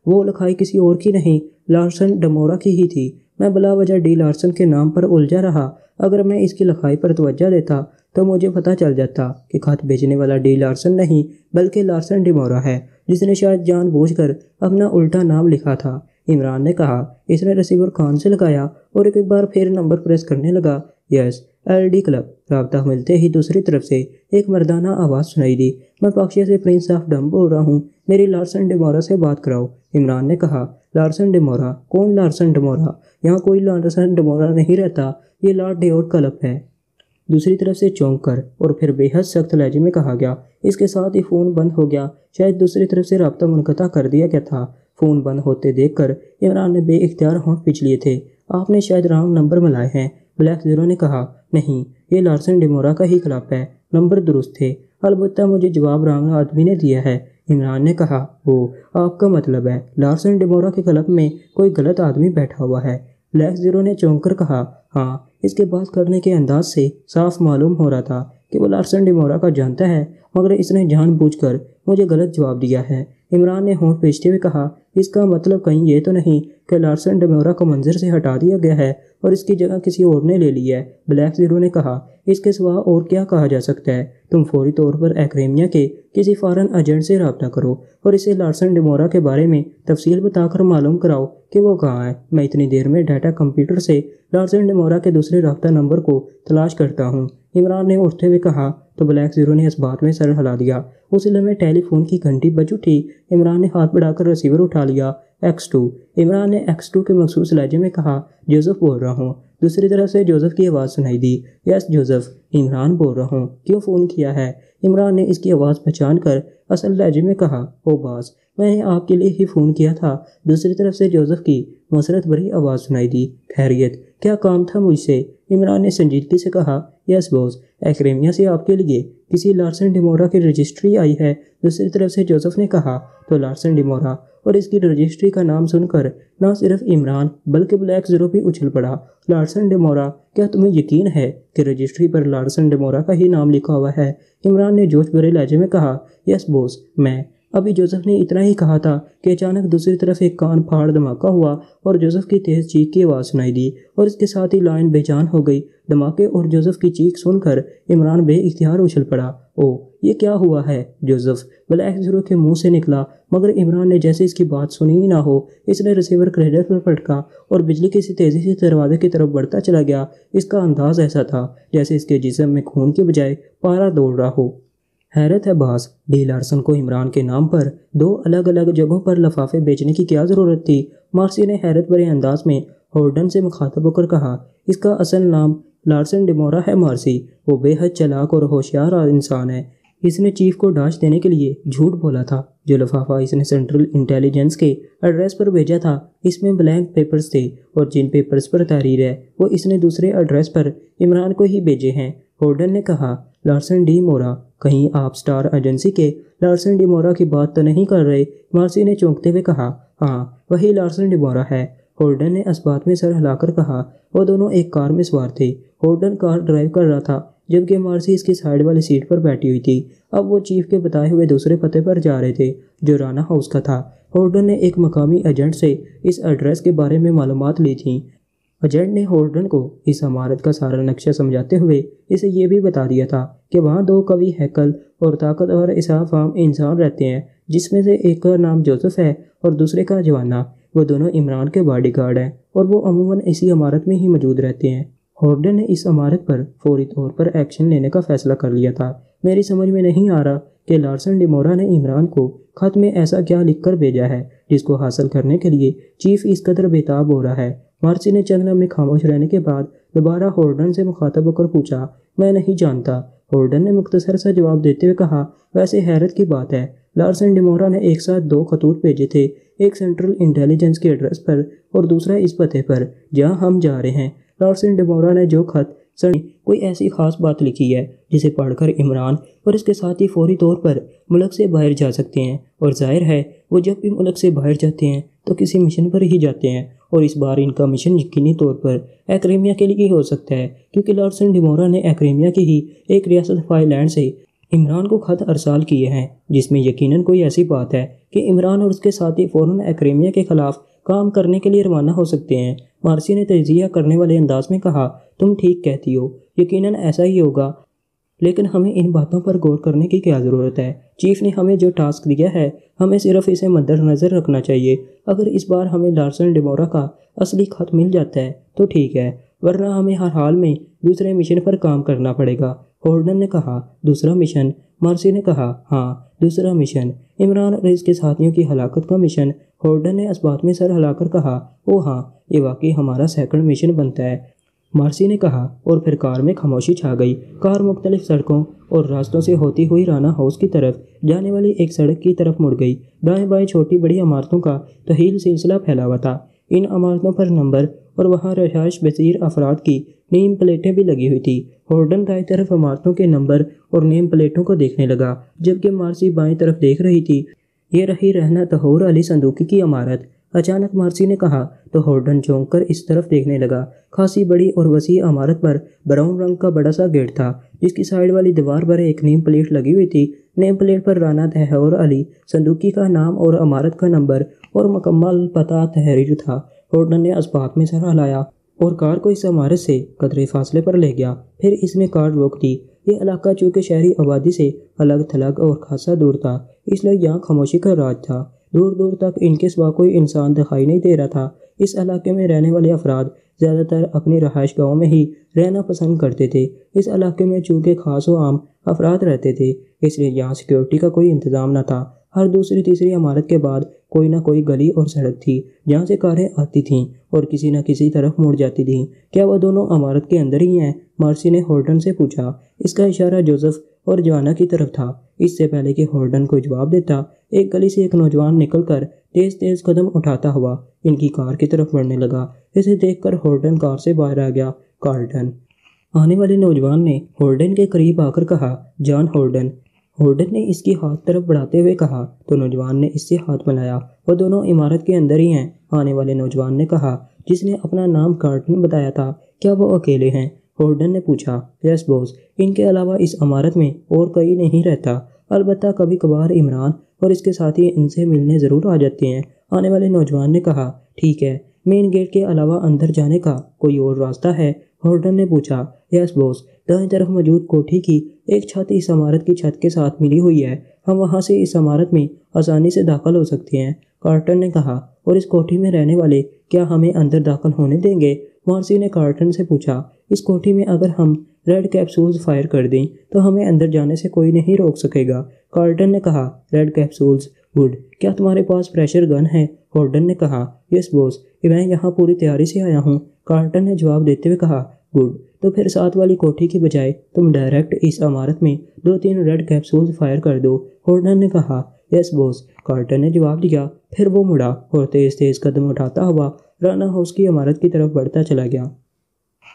وہ لکھائی کسی اور کی نہیں، لارسن ڈیمورا کی ہی تھی۔ میں بلا وجہ ڈی لارسن کے نام پر الجھا رہا۔ اگر میں اس کی لکھائی پر توجہ دیتا تو مجھے پتہ چل جاتا کہ خط بھیجنے والا ڈی لارسن نہیں بلکہ لارسن ڈیمورا ہے، جس نے شاید جان بوجھ کر اپنا الٹا نام لکھا تھا، عمران نے کہا۔ اس نے ریسیور کان سے لگایا اور ایک بار پھر نمبر پریس کرنے لگا۔ یس، LD کلب۔ رابطہ ملتے ہی دوسری طرف سے ایک مردانہ آواز سنائی دی۔ میں پاکشا سے پرنس آف ڈم بول رہا ہوں، میری لارسن ڈیمورا سے بات کراؤ، عمران نے کہا۔ لارسن ڈیمورا؟ کون لارسن ڈیمورا؟ یہاں کوئی لارسن ڈیمورا نہیں رہتا، یہ لارڈ ڈیوڈ کلب ہے، دوسری طرف سے چونک کر اور پھر بے حد سخت لہجے میں کہا گیا۔ اس کے ساتھ ہی فون بند ہو گیا، شاید دوسری طرف سے رابطہ منقطع کر دیا گیا تھا۔ فون بند ہوتے دیکھ کر عمران نے بے اختیار ہونٹ پیچ لیے تھے۔ آپ نے شاید رانگ نمبر ملائے ہیں، بلیک زیرو نے کہا۔ نہیں، یہ لارسن ڈیمورا کا ہی کلب ہے، نمبر درست تھے، البتہ مجھے جواب رانگ آدمی نے دیا ہے، عمران نے کہا۔ وہ آپ کا مطلب ہے لارسن ڈیمورا کے کلب میں کوئی غلط آدمی بیٹھا ہوا ہے؟ بلیک زیرو نے چونک کر کہا۔ ہاں، اس کے بات کرنے کے انداز سے صاف معلوم ہو رہا تھا کہ وہ لارسن ڈیمورا کا جانتا ہے، مگر اس نے جان بوجھ کر مجھے غلط جواب دیا ہے، عمران نے ہونٹ پیچتے ہوئے کہا۔ اس کا مطلب کہیں یہ تو نہیں کہ لارسن ڈیمورا کو منظر سے ہٹا دیا گیا ہے اور اس کی جگہ کسی اور نے لے لی ہے، بلیک زیرو نے کہا۔ اس کے سوا اور کیا کہا جا سکتا ہے؟ تم فوری طور پر ایکریمیا کے کسی فارن ایجنٹ سے رابطہ کرو اور اسے لارسن ڈیمورا کے بارے میں تفصیل بتا کر معلوم کراؤ کہ وہ کہاں ہے۔ میں اتنی دیر میں ڈیٹا کمپیوٹر سے لارسن ڈیمورا کے دوسرے رابطہ نمبر کو تلاش کرتا ہوں، عمران نے اٹھتے ہوئے کہا۔ تو بلیک زیرو نے اس بات میں سر ہلا دیا۔ اس لمحے ٹیلی فون کی گھنٹی بج اٹھی۔ عمران نے ہاتھ بڑھا کر ریسیور اٹھا لیا۔ X2۔ عمران نے X2 کے مخصوص لہجے میں کہا، جوزف بول رہا ہوں۔ دوسری طرف سے جوزف کی آواز سنائی دی، یس جوزف، عمران بول رہا ہوں، کیوں فون کیا ہے؟ عمران نے اس کی آواز پہچان کر اصل لہجے میں کہا، او باس، میں نے آپ کے لیے ہی فون کیا تھا۔ دوسری طرف سے جوزف کی مسرت بھری آواز سنائی دی، خیریت، کیا کام تھا مجھ سے؟ عمران نے سنجیدگی سے کہا، یس باس، ایکریمیا سے آپ کے لیے کسی لارسن ڈیمورا کی رجسٹری آئی ہے۔ دوسری طرف سے جوزف نے کہا، تو لارسن ڈیمورا، اور اس کی رجسٹری کا نام سن کر نہ صرف عمران بلکہ بلیک زیرو بھی اچھل پڑا۔ لارسن ڈیمورا، کیا تمہیں یقین ہے کہ رجسٹری پر لارسن ڈیمورا کا ہی نام لکھا ہوا ہے؟ عمران نے جوش بھرے لہجے میں کہا، یس بوس، میں۔ ابھی جوزف نے اتنا ہی کہا تھا کہ اچانک دوسری طرف ایک کان پھاڑ دھماکہ ہوا اور جوزف کی تیز چیخ کی آواز سنائی دی اور اس کے ساتھ ہی لائن بے جان ہو گئی۔ دھماکے اور جوزف کی چیخ سن کر عمران بے اختیار اچھل پڑا۔ او، یہ کیا ہوا ہے جوزف؟ بلیک زیرو کے منہ سے نکلا، مگر عمران نے جیسے اس کی بات سنی ہی نہ ہو، اس نے ریسیور کریڈٹ پر پٹکا اور بجلی کی سی تیزی سے دروازے کی طرف بڑھتا چلا گیا۔ اس کا انداز ایسا تھا جیسے اس کے جسم میں خون کی بجائے پارا دوڑ رہا ہو۔ حیرت ہے باس، ڈی لارسن کو عمران کے نام پر 2 الگ الگ جگہوں پر لفافے بیچنے کی کیا ضرورت تھی؟ مارسی نے حیرت بھرے انداز میں ہورڈن سے مخاطب ہو کر کہا، اس کا اصل نام لارسن ڈیمورا ہے مارسی، وہ بے حد چالاک اور ہوشیار انسان ہے۔ اس نے چیف کو ڈانچ دینے کے لیے جھوٹ بولا تھا۔ جو لفافہ اس نے سینٹرل انٹیلیجنس کے ایڈریس پر بھیجا تھا، اس میں بلینک پیپرز تھے اور جن پیپرز پر تحریر ہے وہ اس نے دوسرے ایڈریس پر عمران کو ہی بھیجے ہیں۔ ہورڈن نے کہا، لارسن ڈی مورا، کہیں آپ سٹار ایجنسی کے لارسن ڈی مورا کی بات تو نہیں کر رہے؟ مارسی نے چونکتے ہوئے کہا، ہاں، وہی لارسن ڈی مورا ہے۔ ہورڈن نے اس بات میں سر ہلا کر کہا، وہ دونوں ایک کار میں سوار تھے۔ ہورڈن کار ڈرائیو کر رہا تھا جبکہ مارسی اس کی سائیڈ والی سیٹ پر بیٹھی ہوئی تھی۔ اب وہ چیف کے بتائے ہوئے دوسرے پتے پر جا رہے تھے جو رانا ہاؤس کا تھا۔ ہورڈن نے ایک مقامی ایجنٹ سے اس ایڈریس کے بارے میں معلومات لی تھیں۔ ایجنٹ نے ہورڈن کو اس عمارت کا سارا نقشہ سمجھاتے ہوئے اسے یہ بھی بتا دیا تھا کہ وہاں 2 قوی ہیکل اور طاقتور اسعاف انسان رہتے ہیں، جس میں سے ایک کا نام جوزف ہے اور دوسرے کا جوانا۔ وہ دونوں عمران کے باڈی گارڈ ہیں اور وہ عموماً اسی عمارت میں ہی موجود رہتے ہیں۔ ہورڈن نے اس عمارت پر فوری طور پر ایکشن لینے کا فیصلہ کر لیا تھا۔ میری سمجھ میں نہیں آ رہا کہ لارسن ڈیمورا نے عمران کو خط میں ایسا کیا لکھ کر بھیجا ہے جس کو حاصل کرنے کے لیے چیف اس قدر بےتاب ہو رہا ہے۔ مارسی نے چند لمحے خاموش رہنے کے بعد دوبارہ ہورڈن سے مخاطب ہو کر پوچھا، میں نہیں جانتا۔ ہورڈن نے مختصر سا جواب دیتے ہوئے کہا، ویسے حیرت کی بات ہے، لارسن ڈیمورا نے ایک ساتھ 2 خطوط بھیجے تھے، ایک سینٹرل انٹیلیجنس کے ایڈریس پر اور دوسرا اس پتے پر جہاں ہم جا رہے ہیں۔ لارسن ڈیمورا نے جو خط کوئی ایسی خاص بات لکھی ہے جسے پڑھ کر عمران اور اس کے ساتھی فوری طور پر ملک سے باہر جا سکتے ہیں، اور ظاہر ہے وہ جب بھی ملک سے باہر جاتے ہیں تو کسی مشن پر ہی جاتے ہیں، اور اس بار ان کا مشن یقینی طور پر ایکریمیا کے لیے ہو سکتا ہے، کیونکہ لارسن ڈیمورا نے ایکریمیا کی ہی ایک ریاست فائی لینڈ سے عمران کو خط ارسال کیے ہیں جس میں یقیناً کوئی ایسی بات ہے کہ عمران اور اس کے ساتھی فوراً ایکریمیا کے خلاف کام کرنے کے لیے روانہ ہو سکتے ہیں۔ مارسی نے تجزیہ کرنے والے انداز میں کہا، تم ٹھیک کہتی ہو، یقیناً ایسا ہی ہوگا، لیکن ہمیں ان باتوں پر غور کرنے کی کیا ضرورت ہے؟ چیف نے ہمیں جو ٹاسک دیا ہے ہمیں صرف اسے مد نظر رکھنا چاہیے۔ اگر اس بار ہمیں لارسن ڈیمورا کا اصلی خط مل جاتا ہے تو ٹھیک ہے، ورنہ ہمیں ہر حال میں دوسرے مشن پر کام کرنا پڑے گا۔ ہورڈن نے کہا، دوسرا مشن؟ مارسی نے کہا، ہاں، دوسرا مشن، عمران اور اس کے ساتھیوں کی ہلاکت کا مشن۔ ہورڈن نے اس بات میں سر ہلا کر کہا، او ہاں، یہ واقعی ہمارا سیکنڈ مشن بنتا ہے۔ مارسی نے کہا، اور پھر کار میں خاموشی چھا گئی۔ کار مختلف سڑکوں اور راستوں سے ہوتی ہوئی رانا ہاؤس کی طرف جانے والی ایک سڑک کی طرف مڑ گئی۔ دائیں بائیں چھوٹی بڑی عمارتوں کا طویل سلسلہ پھیلا ہوا تھا۔ ان عمارتوں پر نمبر اور وہاں رہائش پذیر افراد کی نیم پلیٹیں بھی لگی ہوئی تھی۔ ہورڈن دائیں طرف عمارتوں کے نمبر اور نیم پلیٹوں کو دیکھنے لگا، جبکہ مارسی بائیں طرف دیکھ رہی تھی۔ یہ رہی رہنا طہور علی صندوقی کی عمارت۔ اچانک مارسی نے کہا تو ہورڈن چونک کر اس طرف دیکھنے لگا۔ خاصی بڑی اور وسیع عمارت پر براؤن رنگ کا بڑا سا گیٹ تھا جس کی سائیڈ والی دیوار پر ایک نیم پلیٹ لگی ہوئی تھی۔ نیم پلیٹ پر رانا طہور علی صندوقی کا نام اور عمارت کا نمبر اور مکمل پتہ تحریر تھا۔ ہورڈن نے اسباق میں سر ہلایا اور کار کو اس عمارت سے قدرے فاصلے پر لے گیا۔ پھر اس نے کار روک دی۔ یہ علاقہ چونکہ شہری آبادی سے الگ تھلگ اور خاصا دور تھا، اس لیے یہاں خاموشی کا راج تھا۔ دور دور تک ان کے سوا کوئی انسان دکھائی نہیں دے رہا تھا۔ اس علاقے میں رہنے والے افراد زیادہ تر اپنی رہائش گاہوں میں ہی رہنا پسند کرتے تھے۔ اس علاقے میں چونکہ خاص و عام افراد رہتے تھے، اس لیے یہاں سیکیورٹی کا کوئی انتظام نہ تھا۔ ہر دوسری تیسری عمارت کے بعد کوئی نہ کوئی گلی اور سڑک تھی جہاں سے کاریں آتی تھیں اور کسی نہ کسی طرف مڑ جاتی تھیں۔ کیا وہ دونوں عمارت کے اندر ہی ہیں؟ مارسی نے ہولڈن سے پوچھا۔ اس کا اشارہ جوزف اور جوانا کی طرف تھا۔ اس سے پہلے کہ ہولڈن کو جواب دیتا، ایک گلی سے ایک نوجوان نکل کر تیز تیز قدم اٹھاتا ہوا ان کی کار کی طرف بڑھنے لگا۔ اسے دیکھ کر ہولڈن کار سے باہر آ گیا۔ کارلٹن آنے والے نوجوان نے ہولڈن کے قریب آ کر کہا، جان ہولڈن۔ ہولڈن نے اس کی ہاتھ طرف بڑھاتے ہوئے کہا تو نوجوان نے اس سے ہاتھ ملایا۔ وہ دونوں عمارت کے اندر ہی ہیں، آنے والے نوجوان نے کہا جس نے اپنا نام کارلٹن بتایا تھا۔ کیا وہ اکیلے ہیں؟ ہولڈن نے پوچھا۔ یس بوس، ان کے علاوہ اس عمارت میں اور کوئی نہیں رہتا، البتہ کبھی کبھار عمران اور اس کے ساتھی ان سے ملنے ضرور آ جاتے ہیں، آنے والے نوجوان نے کہا۔ ٹھیک ہے، مین گیٹ کے علاوہ اندر جانے کا کوئی اور راستہ ہے؟ ہولڈن نے پوچھا۔ یس بوس، دائیں طرف موجود کوٹھی کی ایک چھت اس عمارت کی چھت کے ساتھ ملی ہوئی ہے، ہم وہاں سے اس عمارت میں آسانی سے داخل ہو سکتے ہیں، کارلٹن نے کہا۔ اور اس کوٹھی میں رہنے والے کیا ہمیں اندر داخل ہونے دیں گے؟ مارسی نے کارلٹن سے پوچھا۔ اس کوٹھی میں اگر ہم ریڈ کیپسولز فائر کر دیں تو ہمیں اندر جانے سے کوئی نہیں روک سکے گا، کارلٹن نے کہا۔ Red capsules, good. کیا تمہارے پاس پریشر گن ہے؟ ہولڈن نے کہا۔ یس بوس، میں یہاں پوری تیاری سے آیا ہوں، کارلٹن نے جواب دیتے ہوئے کہا۔ گڈ، تو پھر ساتھ والی کوٹھی کی بجائے تم ڈائریکٹ اس عمارت میں 2-3 ریڈ کیپسولز فائر کر دو، ہولڈن نے کہا۔ یس بوس، کارلٹن نے جواب دیا۔ پھر وہ مڑا اور تیز تیز قدم اٹھاتا ہوا رانا ہاؤس کی عمارت کی طرف بڑھتا چلا گیا۔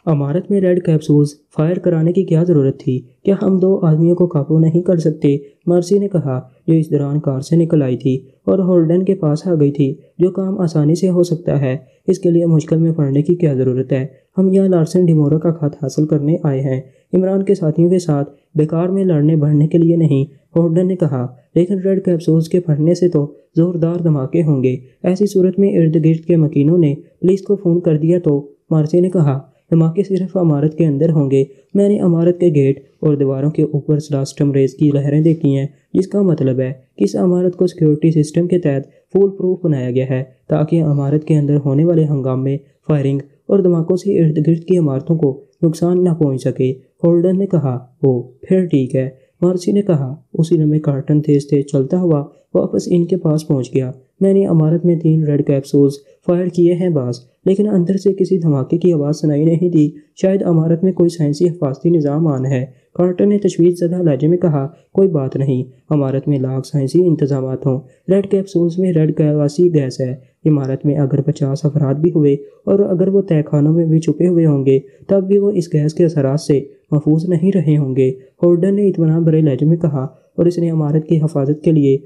عمارت میں ریڈ کیپسولز فائر کرانے کی کیا ضرورت تھی؟ کیا ہم 2 آدمیوں کو قابو نہیں کر سکتے؟ مارسی نے کہا، جو اس دوران کار سے نکل آئی تھی اور ہولڈن کے پاس آ گئی تھی۔ جو کام آسانی سے ہو سکتا ہے، اس کے لیے مشکل میں پڑنے کی کیا ضرورت ہے؟ ہم یہاں لارسن ڈیمورا کا خط حاصل کرنے آئے ہیں، عمران کے ساتھیوں کے ساتھ بیکار میں لڑنے بڑھنے کے لیے نہیں، ہولڈن نے کہا۔ لیکن ریڈ کیپسولز کے پھٹنے سے تو زوردار دھماکے ہوں گے، ایسی صورت میں ارد گرد کے مکینوں نے پولیس کو فون کر دیا تو، مارسی نے کہا۔ دھماکے صرف عمارت کے اندر ہوں گے، میں نے عمارت کے گیٹ اور دیواروں کے اوپر سلاسٹم ریز کی لہریں دیکھی ہیں، جس کا مطلب ہے کہ اس عمارت کو سیکیورٹی سسٹم کے تحت فول پروف بنایا گیا ہے تاکہ عمارت کے اندر ہونے والے ہنگامے، فائرنگ اور دھماکوں سے ارد گرد کی عمارتوں کو نقصان نہ پہنچ سکے، ہولڈن نے کہا۔ او پھر ٹھیک ہے، مارسی نے کہا۔ اسی لمحے کارلٹن تیز تیز چلتا ہوا واپس ان کے پاس پہنچ گیا۔ میں نے عمارت میں 3 ریڈ کیپسولز فائر کیے ہیں باس، لیکن اندر سے کسی دھماکے کی آواز سنائی نہیں دی، شاید عمارت میں کوئی سائنسی حفاظتی نظام آن ہے، کارلٹن نے تشویش زدہ لہجے میں کہا۔ کوئی بات نہیں، عمارت میں لاکھ سائنسی انتظامات ہوں، ریڈ کیپسولز میں ریڈ گیسی گیس ہے، عمارت میں اگر 50 افراد بھی ہوئے اور اگر وہ تہہ خانوں میں بھی چھپے ہوئے ہوں گے تب بھی وہ اس گیس کے اثرات سے محفوظ نہیں رہے ہوں گے، ہولڈن نے اطمینان بھرے لہجے میں کہا۔ اور اس نے عمارت کی حفاظت کے لیے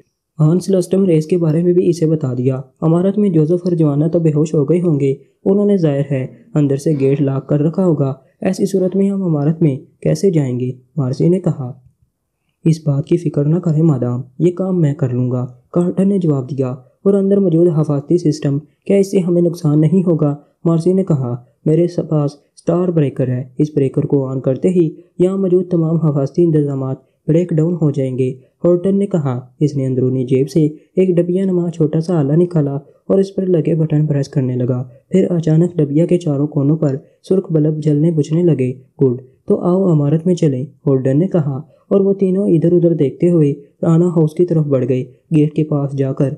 سلاسٹم ریس کے بارے میں بھی اسے بتا دیا۔ عمارت میں جوزف اور جوانا تو بے ہوش ہو گئے ہوں گے، انہوں نے ظاہر ہے اندر سے گیٹ لاک کر رکھا ہوگا، ایسی صورت میں ہم عمارت میں کیسے جائیں گے؟ مارسی نے کہا۔ اس بات کی فکر نہ کریں مادام، یہ کام میں کر لوں گا، کارلٹن نے جواب دیا۔ اور اندر موجود حفاظتی سسٹم، کیا اس سے ہمیں نقصان نہیں ہوگا؟ مارسی نے کہا۔ میرے پاس سٹار بریکر ہے، اس بریکر کو آن کرتے ہی یہاں موجود تمام حفاظتی انتظامات بریک ڈاؤن ہو جائیں گے، ہولڈن نے کہا۔ اس نے اندرونی جیب سے ایک ڈبیا نما چھوٹا سا آلہ نکالا اور اس پر لگے بٹن پریس کرنے لگا، پھر اچانک ڈبیا کے چاروں کونوں پر سرخ بلب جلنے بجھنے لگے۔ گڈ، تو آؤ عمارت میں چلیں، ہولڈن نے کہا، اور وہ تینوں ادھر ادھر دیکھتے ہوئے رانا ہاؤس کی طرف بڑھ گئے۔ گیٹ کے پاس جا کر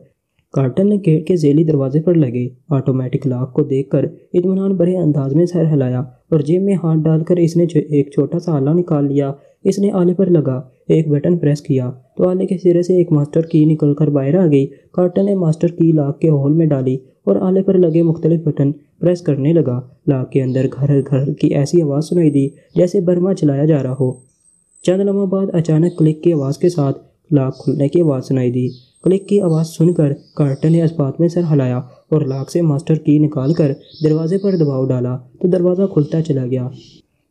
کارلٹن نے گیٹ کے ذیلی دروازے پر لگے آٹومیٹک لاک کو دیکھ کر اطمینان بھرے انداز میں سر ہلایا اور جیب میں ہاتھ ڈال کر اس نے ایک چھوٹا سا آلہ نکال لیا۔ اس نے آلے پر لگا ایک بٹن پریس کیا تو آلے کے سرے سے ایک ماسٹر کی نکل کر باہر آ گئی۔ کارلٹن نے ماسٹر کی لاک کے ہول میں ڈالی اور آلے پر لگے مختلف بٹن پریس کرنے لگا۔ لاک کے اندر گھر گھر کی ایسی آواز سنائی دی جیسے برما چلایا جا رہا ہو۔ چند لمحوں بعد اچانک کلک کی آواز کے ساتھ لاک کھلنے کی آواز سنائی دی۔ کلک کی آواز سن کر کارلٹن نے اس بات میں سر ہلایا اور لاک سے ماسٹر کی نکال کر دروازے پر دباؤ ڈالا تو دروازہ کھلتا چلا گیا۔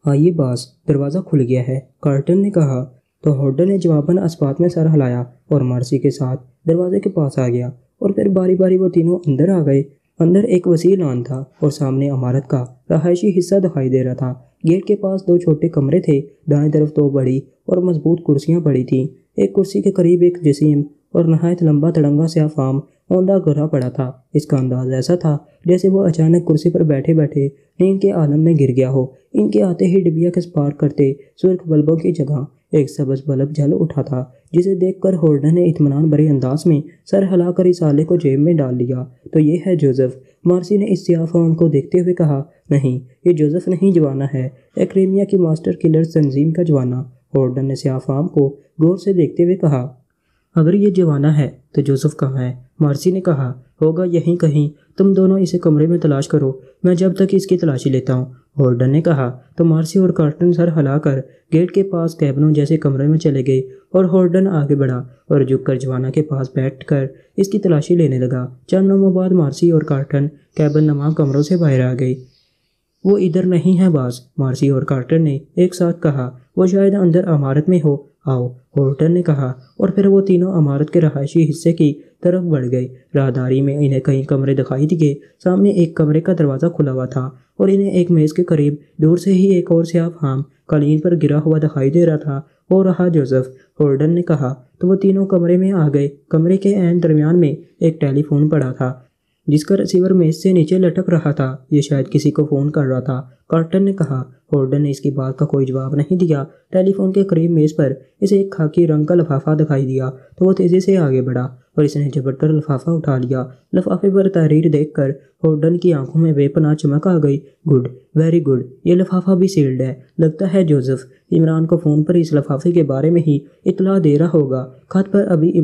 آئیے باس، دروازہ کھل گیا ہے، کارلٹن نے کہا تو ہولڈن نے جواباً اس بات میں سر ہلایا اور مارسی کے ساتھ دروازے کے پاس آ گیا اور پھر باری باری وہ تینوں اندر آ گئے۔ اندر ایک وسیع لان تھا اور سامنے عمارت کا رہائشی حصہ دکھائی دے رہا تھا۔ گیٹ کے پاس 2 چھوٹے کمرے تھے، دائیں طرف 2 بڑی اور مضبوط کرسیاں پڑی تھیں، ایک کرسی کے قریب ایک جسیم اور نہایت لمبا تڑنگا سیاہ فام اوندھا گرا پڑا تھا۔ اس کا انداز ایسا تھا جیسے وہ اچانک کرسی پر بیٹھے بیٹھے نیند کے عالم میں گر گیا ہو۔ ان کے آتے ہی ڈبیا کے سپارک کرتے سرخ بلبوں کی جگہ ایک سبز بلب جل اٹھا تھا، جسے دیکھ کر ہولڈن نے اطمینان بھرے انداز میں سر ہلا کر اس آلے کو جیب میں ڈال لیا۔ تو یہ ہے جوزف، مارسی نے اس سیاہ فام کو دیکھتے ہوئے کہا۔ نہیں، یہ جوزف نہیں، جوانا ہے، ایکریمیا کی ماسٹر کلر تنظیم کا جوانا۔ ہولڈن نے سیاہ فام کو غور سے دیکھتے ہوئے کہا۔ اگر یہ جوانا ہے تو جوزف کہاں ہے؟ مارسی نے کہا۔ ہوگا یہیں کہیں، تم دونوں اسے کمرے میں تلاش کرو، میں جب تک اس کی تلاشی لیتا ہوں، ہولڈن نے کہا۔ تو مارسی اور کارٹن سر ہلا کر گیٹ کے پاس کیبنوں جیسے کمرے میں چلے گئے اور ہولڈن آگے بڑھا اور جھک کر جوانا کے پاس بیٹھ کر اس کی تلاشی لینے لگا۔ چند لمحوں بعد مارسی اور کارٹن کیبن نما کمروں سے باہر آ گئے۔ وہ ادھر نہیں ہے باز، مارسی اور کارٹن نے ایک ساتھ کہا۔ وہ شاید اندر عمارت میں ہو، آؤ، ہولڈن نے کہا، اور پھر وہ تینوں عمارت کے رہائشی حصے کی طرف بڑھ گئے۔ راہداری میں انہیں کئی کمرے دکھائی دیے۔ سامنے ایک کمرے کا دروازہ کھلا ہوا تھا اور انہیں ایک میز کے قریب دور سے ہی ایک اور سیاہ فام قالین پر گرا ہوا دکھائی دے رہا تھا۔ وہ رہا جوزف، ہولڈن نے کہا۔ تو وہ تینوں کمرے میں آ گئے۔ کمرے کے عین درمیان میں ایک ٹیلی فون پڑا تھا جس کا ریسیور میز سے نیچے لٹک رہا تھا۔ یہ شاید کسی کو فون کر رہا تھا، کارٹن نے کہا۔ ہولڈن نے اس کی بات کا کوئی جواب نہیں دیا۔ ٹیلی فون کے قریب میز پر اسے ایک خاکی رنگ کا لفافہ دکھائی دیا تو وہ تیزی سے آگے بڑھا اور اس نے جھپٹ کر لفافہ اٹھا لیا۔ لفافے پر تحریر دیکھ کر ہولڈن کی آنکھوں میں بے پناہ چمک آ گئی۔ گڈ، ویری گڈ، یہ لفافہ بھی سیلڈ ہے۔ لگتا ہے جوزف عمران کو فون پر اس لفافے کے بارے میں ہی اطلاع دے رہا ہوگا۔ خط ابھی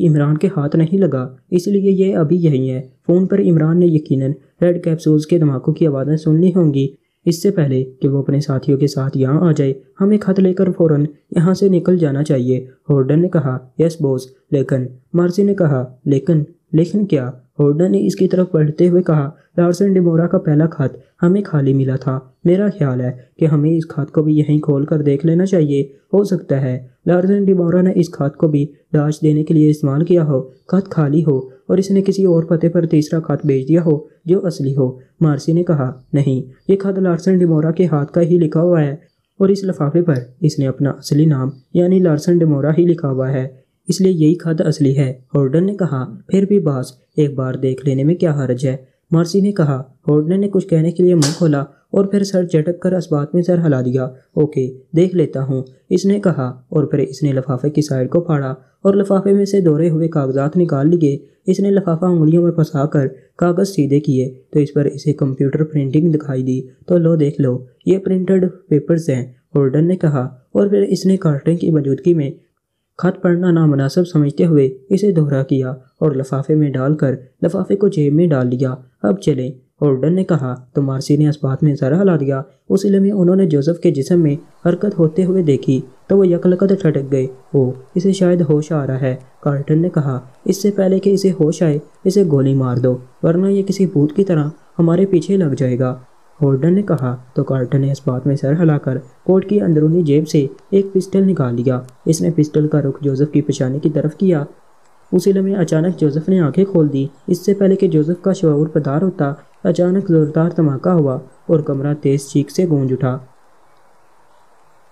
عمران کے ہاتھ نہیں لگا، اس لیے یہ ابھی یہی ہے۔ فون پر عمران نے یقیناً ریڈ کیپسولز کے دھماکوں کی آوازیں سن لی ہوں گی۔ اس سے پہلے کہ وہ اپنے ساتھیوں کے ساتھ یہاں آ جائے، ہمیں خط لے کر فوراً یہاں سے نکل جانا چاہیے، ہولڈن نے کہا۔ یس بوس، لیکن، مارسی نے کہا۔ لیکن کیا؟ ہولڈن نے اس کی طرف بڑھتے ہوئے کہا۔ لارسن ڈیمورا کا پہلا خط ہمیں خالی ملا تھا۔ میرا خیال ہے کہ ہمیں اس خط کو بھی یہیں کھول کر دیکھ لینا چاہیے۔ ہو سکتا ہے لارسن ڈیمورا نے اس خط کو بھی ڈاش دینے کے لیے استعمال کیا ہو، خط خالی ہو اور اس نے کسی اور پتے پر تیسرا خط بھیج دیا ہو جو اصلی ہو، مارسی نے کہا۔ نہیں، یہ خط لارسن ڈیمورا کے ہاتھ کا ہی لکھا ہوا ہے اور اس لفافے پر اس نے اپنا اصلی نام یعنی لارسن ڈیمورا ہی لکھا ہوا ہے، اس لیے یہی خط اصلی ہے، ہولڈن نے کہا۔ پھر بھی باس، ایک بار دیکھ لینے میں کیا حرج ہے، مارسی نے کہا۔ ہولڈن نے کچھ کہنے کے لیے منہ کھولا اور پھر سر جھٹک کر اس بات میں سر ہلا دیا۔ اوکے، دیکھ لیتا ہوں، اس نے کہا، اور پھر اس نے لفافے کی سائڈ کو پھاڑا اور لفافے میں سے دورے ہوئے کاغذات نکال لیے۔ اس نے لفافہ انگلیوں میں پھنسا کر کاغذ سیدھے کیے تو اس پر اسے کمپیوٹر پرنٹنگ دکھائی دی۔ تو لو دیکھ لو، یہ پرنٹڈ پیپرز ہیں، ہولڈن نے کہا، اور پھر اس نے کارٹن کی موجودگی میں خط پڑھنا نامناسب سمجھتے ہوئے اسے دوہرا کیا اور لفافے میں ڈال کر لفافے کو جیب میں ڈال لیا۔ اب چلیں، ہولڈن نے کہا۔ تو مارسی نے اس بات میں سر ہلا دیا۔ اس لمحے انہوں نے جوزف کے جسم میں حرکت ہوتے ہوئے دیکھی تو وہ یکلکت ٹھٹک گئے۔ اسے شاید ہوش آ رہا ہے، کارٹن نے کہا۔ اس سے پہلے کہ اسے ہوش آئے، اسے گولی مار دو، ورنہ یہ کسی بھوت کی طرح ہمارے پیچھے لگ جائے گا، ہولڈن نے کہا۔ تو کارٹن نے اس بات میں سر ہلا کر کوٹ کی اندرونی جیب سے ایک پسٹل نکال لیا۔ اس نے پسٹل کا رخ جوزف کی پیشانی کی طرف کیا۔ اسی لمحے اچانک جوزف نے آنکھیں کھول دی۔ اس سے پہلے کہ جوزف کا شعور بیدار ہوتا، اچانک زوردار دھماکہ ہوا اور کمرہ تیز چیخ سے گونج اٹھا۔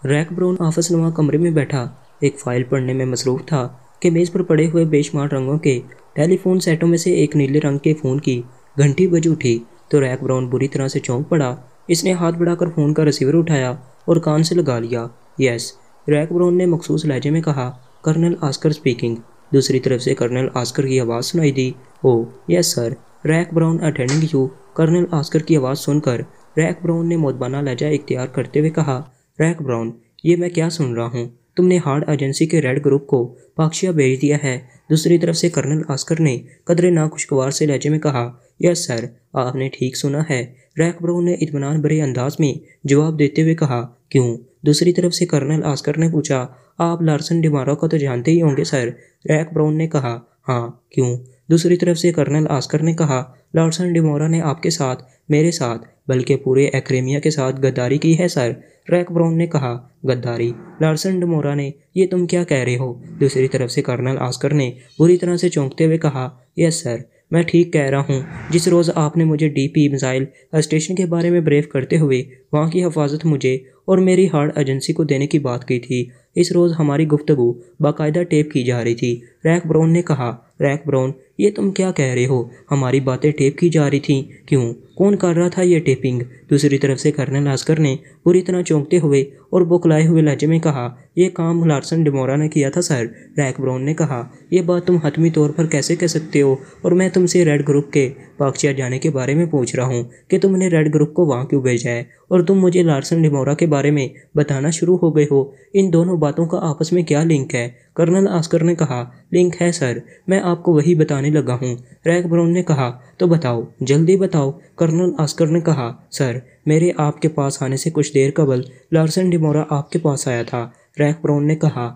ریک براؤن آفس نما کمرے میں بیٹھا ایک فائل پڑھنے میں مصروف تھا کہ میز پر پڑے ہوئے بے شمار رنگوں کے ٹیلی فون سیٹوں میں سے ایک نیلے رنگ کے فون کی گھنٹی بج اٹھی تو ریک براؤن بری طرح سے چونک پڑا۔ اس نے ہاتھ بڑھا کر فون کا ریسیور اٹھایا اور کان سے لگا لیا۔ یس، ریک براؤن نے مخصوص لہجے میں کہا۔ Colonel Oscar speaking. دوسری طرف سے کرنل آسکر کی آواز سنائی دی۔ Oh yes sir, Rick Brown attending you. Colonel Oscar کی آواز سن کر ریک براؤن نے مؤدبانہ لہجہ اختیار کرتے ہوئے کہا۔ ریک براؤن، یہ میں کیا سن رہا ہوں؟ تم نے ہارڈ ایجنسی کے ریڈ گروپ کو پاکشیا بھیج دیا ہے؟ دوسری طرف سے کرنل آسکر نے قدرے ناخوشگوار سے لہجے میں کہا۔ یس سر، آپ نے ٹھیک سنا ہے، ریک براؤن نے اطمینان بھرے انداز میں جواب دیتے ہوئے کہا۔ کیوں؟ دوسری طرف سے کرنل آسکر نے پوچھا۔ آپ لارسن ڈیمورا کو تو جانتے ہی ہوں گے سر، ریک براؤن نے کہا۔ ہاں، کیوں؟ دوسری طرف سے کرنل آسکر نے کہا۔ لارسن ڈیمورا نے آپ کے ساتھ، میرے ساتھ، بلکہ پورے ایکریمیا کے ساتھ غداری کی ہے سر، ریک براؤن نے کہا۔ غداری؟ لارسن ڈیمورا نے، یہ تم کیا کہہ رہے ہو؟ دوسری طرف سے کرنل آسکر نے بری طرح سے چونکتے ہوئے کہا۔ یس سر، میں ٹھیک کہہ رہا ہوں، جس روز آپ نے مجھے ڈی پی میزائل اسٹیشن کے بارے میں بریف کرتے ہوئے وہاں کی حفاظت مجھے اور میری ہارڈ ایجنسی کو دینے کی بات کی تھی۔ اس روز ہماری گفتگو باقاعدہ ٹیپ کی جا رہی تھی۔ ریک براؤن نے کہا۔ ریک براؤن، یہ تم کیا کہہ رہے ہو؟ ہماری باتیں ٹیپ کی جا رہی تھیں؟ کیوں؟ کون کر رہا تھا یہ ٹیپنگ؟ دوسری طرف سے کرنل آسکر نے پوری طرح چونکتے ہوئے اور بوکلائے ہوئے لہجے میں کہا، یہ کام لارسن ڈیمورا نے کیا تھا سر۔ ریک براؤن نے کہا، یہ بات تم حتمی طور پر کیسے کہہ سکتے ہو؟ اور میں تم سے ریڈ گروپ کے پاکشیا جانے کے بارے میں پوچھ رہا ہوں کہ تم نے ریڈ گروپ کو وہاں کیوں بھیجا ہے، اور تم مجھے لارسن ڈیمورا کے بارے میں بتانا شروع ہو گئے ہو۔ ان دونوں باتوں کا آپس میں کیا لنک ہے؟ کرنل آسکر نے کہا، لنک ہے سر، میں آپ کو وہی بتانے لگا ہوں۔ ریک براؤن نے کہا، تو بتاؤ، جلدی بتاؤ۔ کرنل آسکر نے کہا، سر، میرے آپ کے پاس آنے سے کچھ دیر قبل لارسن ڈیمورا آپ کے پاس آیا تھا۔ ریک براؤن نے کہا،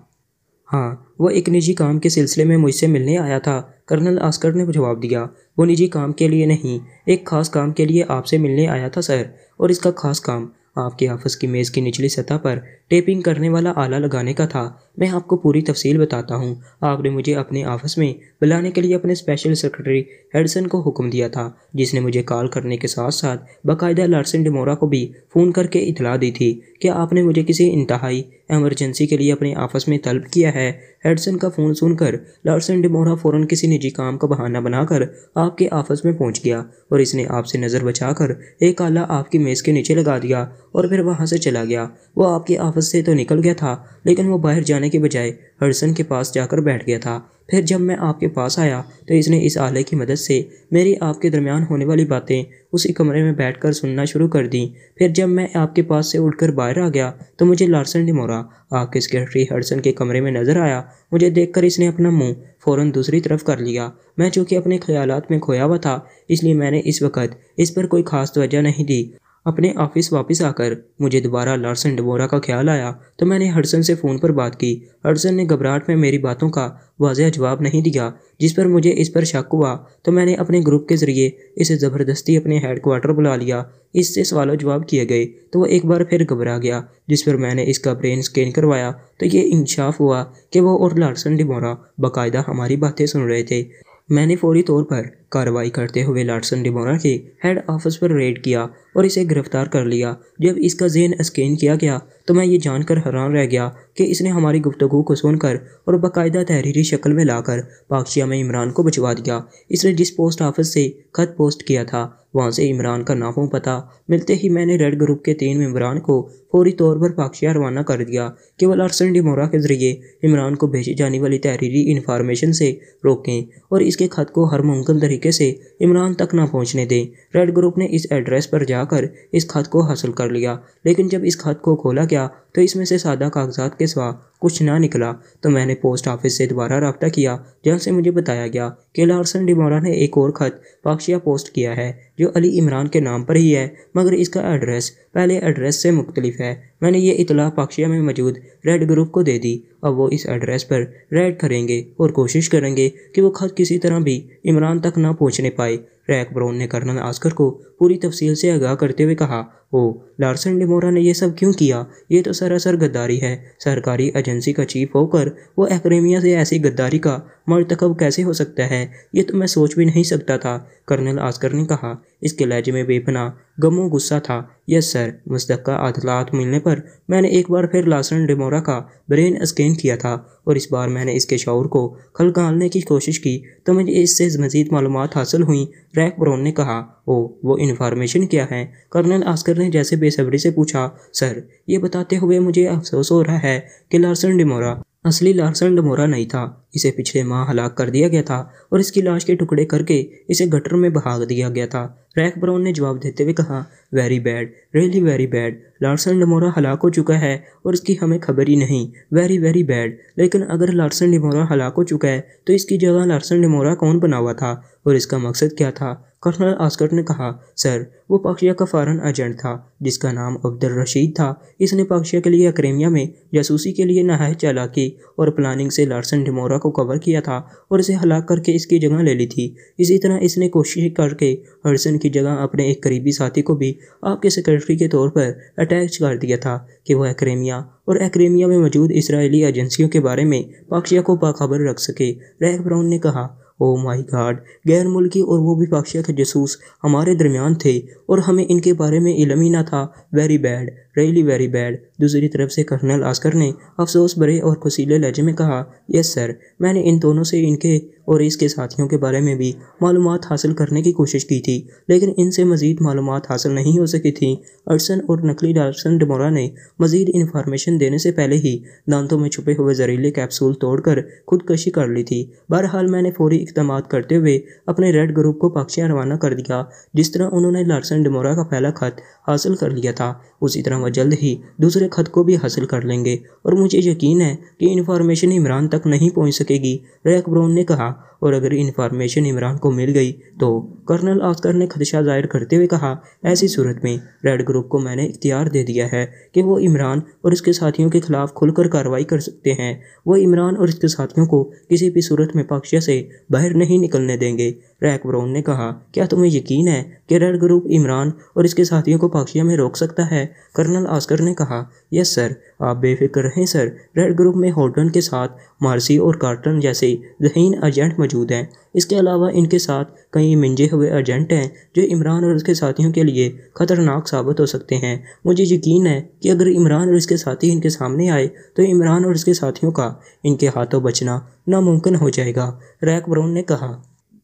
ہاں، وہ ایک نجی کام کے سلسلے میں مجھ سے ملنے آیا تھا۔ کرنل آسکر نے جواب دیا، وہ نجی کام کے لیے نہیں، ایک خاص کام کے لیے آپ سے ملنے آیا تھا سر، اور اس کا خاص کام آپ کے آفس کی میز کی نچلی سطح پر ٹیپنگ کرنے والا آلہ لگانے کا تھا۔ میں آپ کو پوری تفصیل بتاتا ہوں۔ آپ نے مجھے اپنے آفس میں بلانے کے لیے اپنے اسپیشل سیکرٹری ہیڈسن کو حکم دیا تھا، جس نے مجھے کال کرنے کے ساتھ ساتھ باقاعدہ لارسن ڈیمورا کو بھی فون کر کے اطلاع دی تھی کہ آپ نے مجھے کسی انتہائی ایمرجنسی کے لیے اپنے آفس میں طلب کیا ہے۔ ہیڈسن کا فون سن کر لارسن ڈیمورا فوراً کسی نجی کام کا بہانہ بنا کر آپ کے آفس میں پہنچ گیا، اور اس نے آپ سے نظر بچا کر ایک آلہ آپ کی میز کے نیچے لگا دیا اور پھر وہاں سے چلا گیا۔ وہ آپ کے آفس سے تو نکل گیا تھا، لیکن وہ باہر جانے کے بجائے ہیڈسن کے پاس جا کر بیٹھ گیا تھا۔ پھر جب میں آپ کے پاس آیا تو اس نے اس آلے کی مدد سے میری آپ کے درمیان ہونے والی باتیں اسی کمرے میں بیٹھ کر سننا شروع کر دیں۔ پھر جب میں آپ کے پاس سے اٹھ کر باہر آ گیا تو مجھے لارسن ڈیمورا آپ کے سیکرٹری ہیڈسن کے کمرے میں نظر آیا۔ مجھے دیکھ کر اس نے اپنا منہ فوراً دوسری طرف کر لیا۔ میں چونکہ اپنے خیالات میں کھویا ہوا تھا، اس لیے میں نے اس وقت اس پر کوئی خاص توجہ نہیں دی۔ اپنے آفس واپس آ کر مجھے دوبارہ لارسن ڈیمورا کا خیال آیا تو میں نے ہڈسن سے فون پر بات کی۔ ہڈسن نے گھبراہٹ میں میری باتوں کا واضح جواب نہیں دیا، جس پر مجھے اس پر شک ہوا تو میں نے اپنے گروپ کے ذریعے اسے زبردستی اپنے ہیڈ کوارٹر بلا لیا۔ اس سے سوال و جواب کیے گئے تو وہ ایک بار پھر گھبرا گیا، جس پر میں نے اس کا برین اسکین کروایا تو یہ انکشاف ہوا کہ وہ اور لارسن ڈیمورا باقاعدہ ہماری باتیں سن رہے تھے۔ میں نے فوری طور پر کارروائی کرتے ہوئے لارسن ڈیمورا کے ہیڈ آفس پر ریڈ کیا اور اسے گرفتار کر لیا۔ جب اس کا ذہن اسکین کیا گیا تو میں یہ جان کر حیران رہ گیا کہ اس نے ہماری گفتگو کو سن کر اور باقاعدہ تحریری شکل میں لا کر پاکشیا میں عمران کو بھجوا دیا۔ اس نے جس پوسٹ آفس سے خط پوسٹ کیا تھا وہاں سے عمران کا نام و پتہ ملتے ہی میں نے ریڈ گروپ کے 3 ممبران کو فوری طور پر پاکشیا روانہ کر دیا کہ وہ لارسن ڈیمورا کے ذریعے عمران کو بھیجی جانے والی تحریری انفارمیشن سے روکیں اور اس کے خط کو ہر ممکن طریقے سے عمران تک نہ پہنچنے دیں۔ ریڈ گروپ نے اس ایڈریس پر جا کر اس خط کو حاصل کر لیا، لیکن جب اس خط کو کھولا گیا تو اس میں سے سادہ کاغذات کے سوا کچھ نہ نکلا۔ تو میں نے پوسٹ آفس سے دوبارہ رابطہ کیا، جہاں سے مجھے بتایا گیا کہ لارسن ڈیمورا نے ایک اور خط پاکشیا پوسٹ کیا ہے جو علی عمران کے نام پر ہی ہے، مگر اس کا ایڈریس پہلے ایڈریس سے مختلف ہے۔ میں نے یہ اطلاع پاکشیا میں موجود ریڈ گروپ کو دے دی۔ اب وہ اس ایڈریس پر ریڈ کریں گے اور کوشش کریں گے کہ وہ خط کسی طرح بھی عمران تک نہ پہنچنے پائے۔ ریک براؤن نے کرنل آسکر کو پوری تفصیل سے آگاہ کرتے ہوئے کہا، لارسن ڈیمورا نے یہ سب کیوں کیا؟ یہ تو سراسر غداری ہے۔ سرکاری ایجنسی کا چیف ہو کر وہ ایکریمیا سے ایسی غداری کا مرتکب کیسے ہو سکتا ہے؟ یہ تو میں سوچ بھی نہیں سکتا تھا۔ کرنل آسکر نے کہا، اس کے لہجے میں بے پناہ غم و غصہ تھا۔ یس سر، مصدقہ اطلاعات ملنے پر میں نے ایک بار پھر لارسن ڈیمورا کا برین اسکین کیا تھا، اور اس بار میں نے اس کے شعور کو کھنگالنے کی کوشش کی تو مجھے اس سے مزید معلومات حاصل ہوئیں۔ ریک براؤن نے کہا، وہ انفارمیشن کیا ہے؟ کرنل آسکر نے جیسے بے صبری سے پوچھا، سر، یہ بتاتے ہوئے مجھے افسوس ہو رہا ہے کہ لارسن ڈیمورا اصلی لارسن ڈیمورا نہیں تھا۔ اسے پچھلے ماہ ہلاک کر دیا گیا تھا اور اس کی لاش کے ٹکڑے کر کے اسے گٹر میں بہا دیا گیا تھا۔ ریک براؤن نے جواب دیتے ہوئے کہا، very bad, really very bad. Larsen Demora ہلاک ہو چکا ہے اور اس کی ہمیں خبر ہی نہیں۔ Very very bad. لیکن اگر لارسن ڈیمورا ہلاک ہو چکا ہے تو اس کی جگہ لارسن ڈیمورا کون بنا ہوا تھا اور اس کا مقصد کیا تھا؟ کرنل آسکر نے کہا، سر، وہ پاکشیا کا فارن ایجنٹ تھا جس کا نام عبدالرشید تھا۔ اس نے پاکشیا کے لیے ایکریمیا میں جاسوسی کے لیے نہایت چالاکی اور پلاننگ سے لارسن ڈیمورا کو کور کیا تھا اور اسے ہلاک کر کے اس کی جگہ لے لی تھی۔ اسی طرح اس نے کوشش کر کے ہڈسن کی جگہ اپنے ایک قریبی ساتھی کو بھی آپ کے سیکرٹری کے طور پر اٹیچ کر دیا تھا کہ وہ ایکریمیا اور ایکریمیا میں موجود اسرائیلی ایجنسیوں کے بارے میں پاکشیا کو باخبر رکھ سکے۔ ریک براؤن نے کہا، او مائی گاڈ، غیر ملکی اور وہ بھی پاکشیا کے جاسوس ہمارے درمیان تھے اور ہمیں ان کے بارے میں علم ہی نہ تھا۔ Very bad. Really very bed. دوسری طرف سے کرنل آسکر نے افسوس بھرے اور خوشیلے لہجے میں کہا، یس سر، میں نے ان دونوں سے ان کے اور اس کے ساتھیوں کے بارے میں بھی معلومات حاصل کرنے کی کوشش کی تھی، لیکن ان سے مزید معلومات حاصل نہیں ہو سکی تھیں۔ ہڈسن اور نکلی ڈارسن ڈمورا نے مزید انفارمیشن دینے سے پہلے ہی دانتوں میں چھپے ہوئے زہریلے کیپسول توڑ کر خودکشی کر لی تھی۔ بہرحال میں نے فوری اقدامات کرتے ہوئے اپنے ریڈ گروپ کو پاکستان روانہ کر دیا۔ جس طرح انہوں نے لارسن ڈمورا کا پہلا خط حاصل کر لیا تھا، اسی طرح وہ جلد ہی دوسرے خط کو بھی حاصل کر لیں گے، اور مجھے یقین ہے کہ انفارمیشن عمران تک نہیں پہنچ سکے گی، ریک براؤن نے کہا۔ اور اگر انفارمیشن عمران کو مل گئی تو؟ کرنل آسکر نے خدشہ ظاہر کرتے ہوئے کہا، ایسی صورت میں ریڈ گروپ کو میں نے اختیار دے دیا ہے کہ وہ عمران اور اس کے ساتھیوں کے خلاف کھل کر کارروائی کر سکتے ہیں۔ وہ عمران اور اس کے ساتھیوں کو کسی بھی صورت میں پاکستان سے باہر نہیں نکلنے دیں گے۔ ریک براؤن نے کہا، کیا تمہیں یقین ہے کہ ریڈ گروپ عمران اور اس کے ساتھیوں کو پاکستان میں روک سکتا ہے؟ کرنل آسکر نے کہا، یس سر، آپ بے فکر رہیں سر، ریڈ گروپ میں ہولڈن کے ساتھ مارسی اور کارٹن جیسے ذہین ایجنٹ موجود ہیں۔ اس کے علاوہ ان کے ساتھ کئی منجے ہوئے ایجنٹ ہیں جو عمران اور اس کے ساتھیوں کے لیے خطرناک ثابت ہو سکتے ہیں۔ مجھے یقین ہے کہ اگر عمران اور اس کے ساتھی ان کے سامنے آئے تو عمران اور اس کے ساتھیوں کا ان کے ہاتھوں بچنا ناممکن ہو جائے گا، ریک براؤن نے کہا۔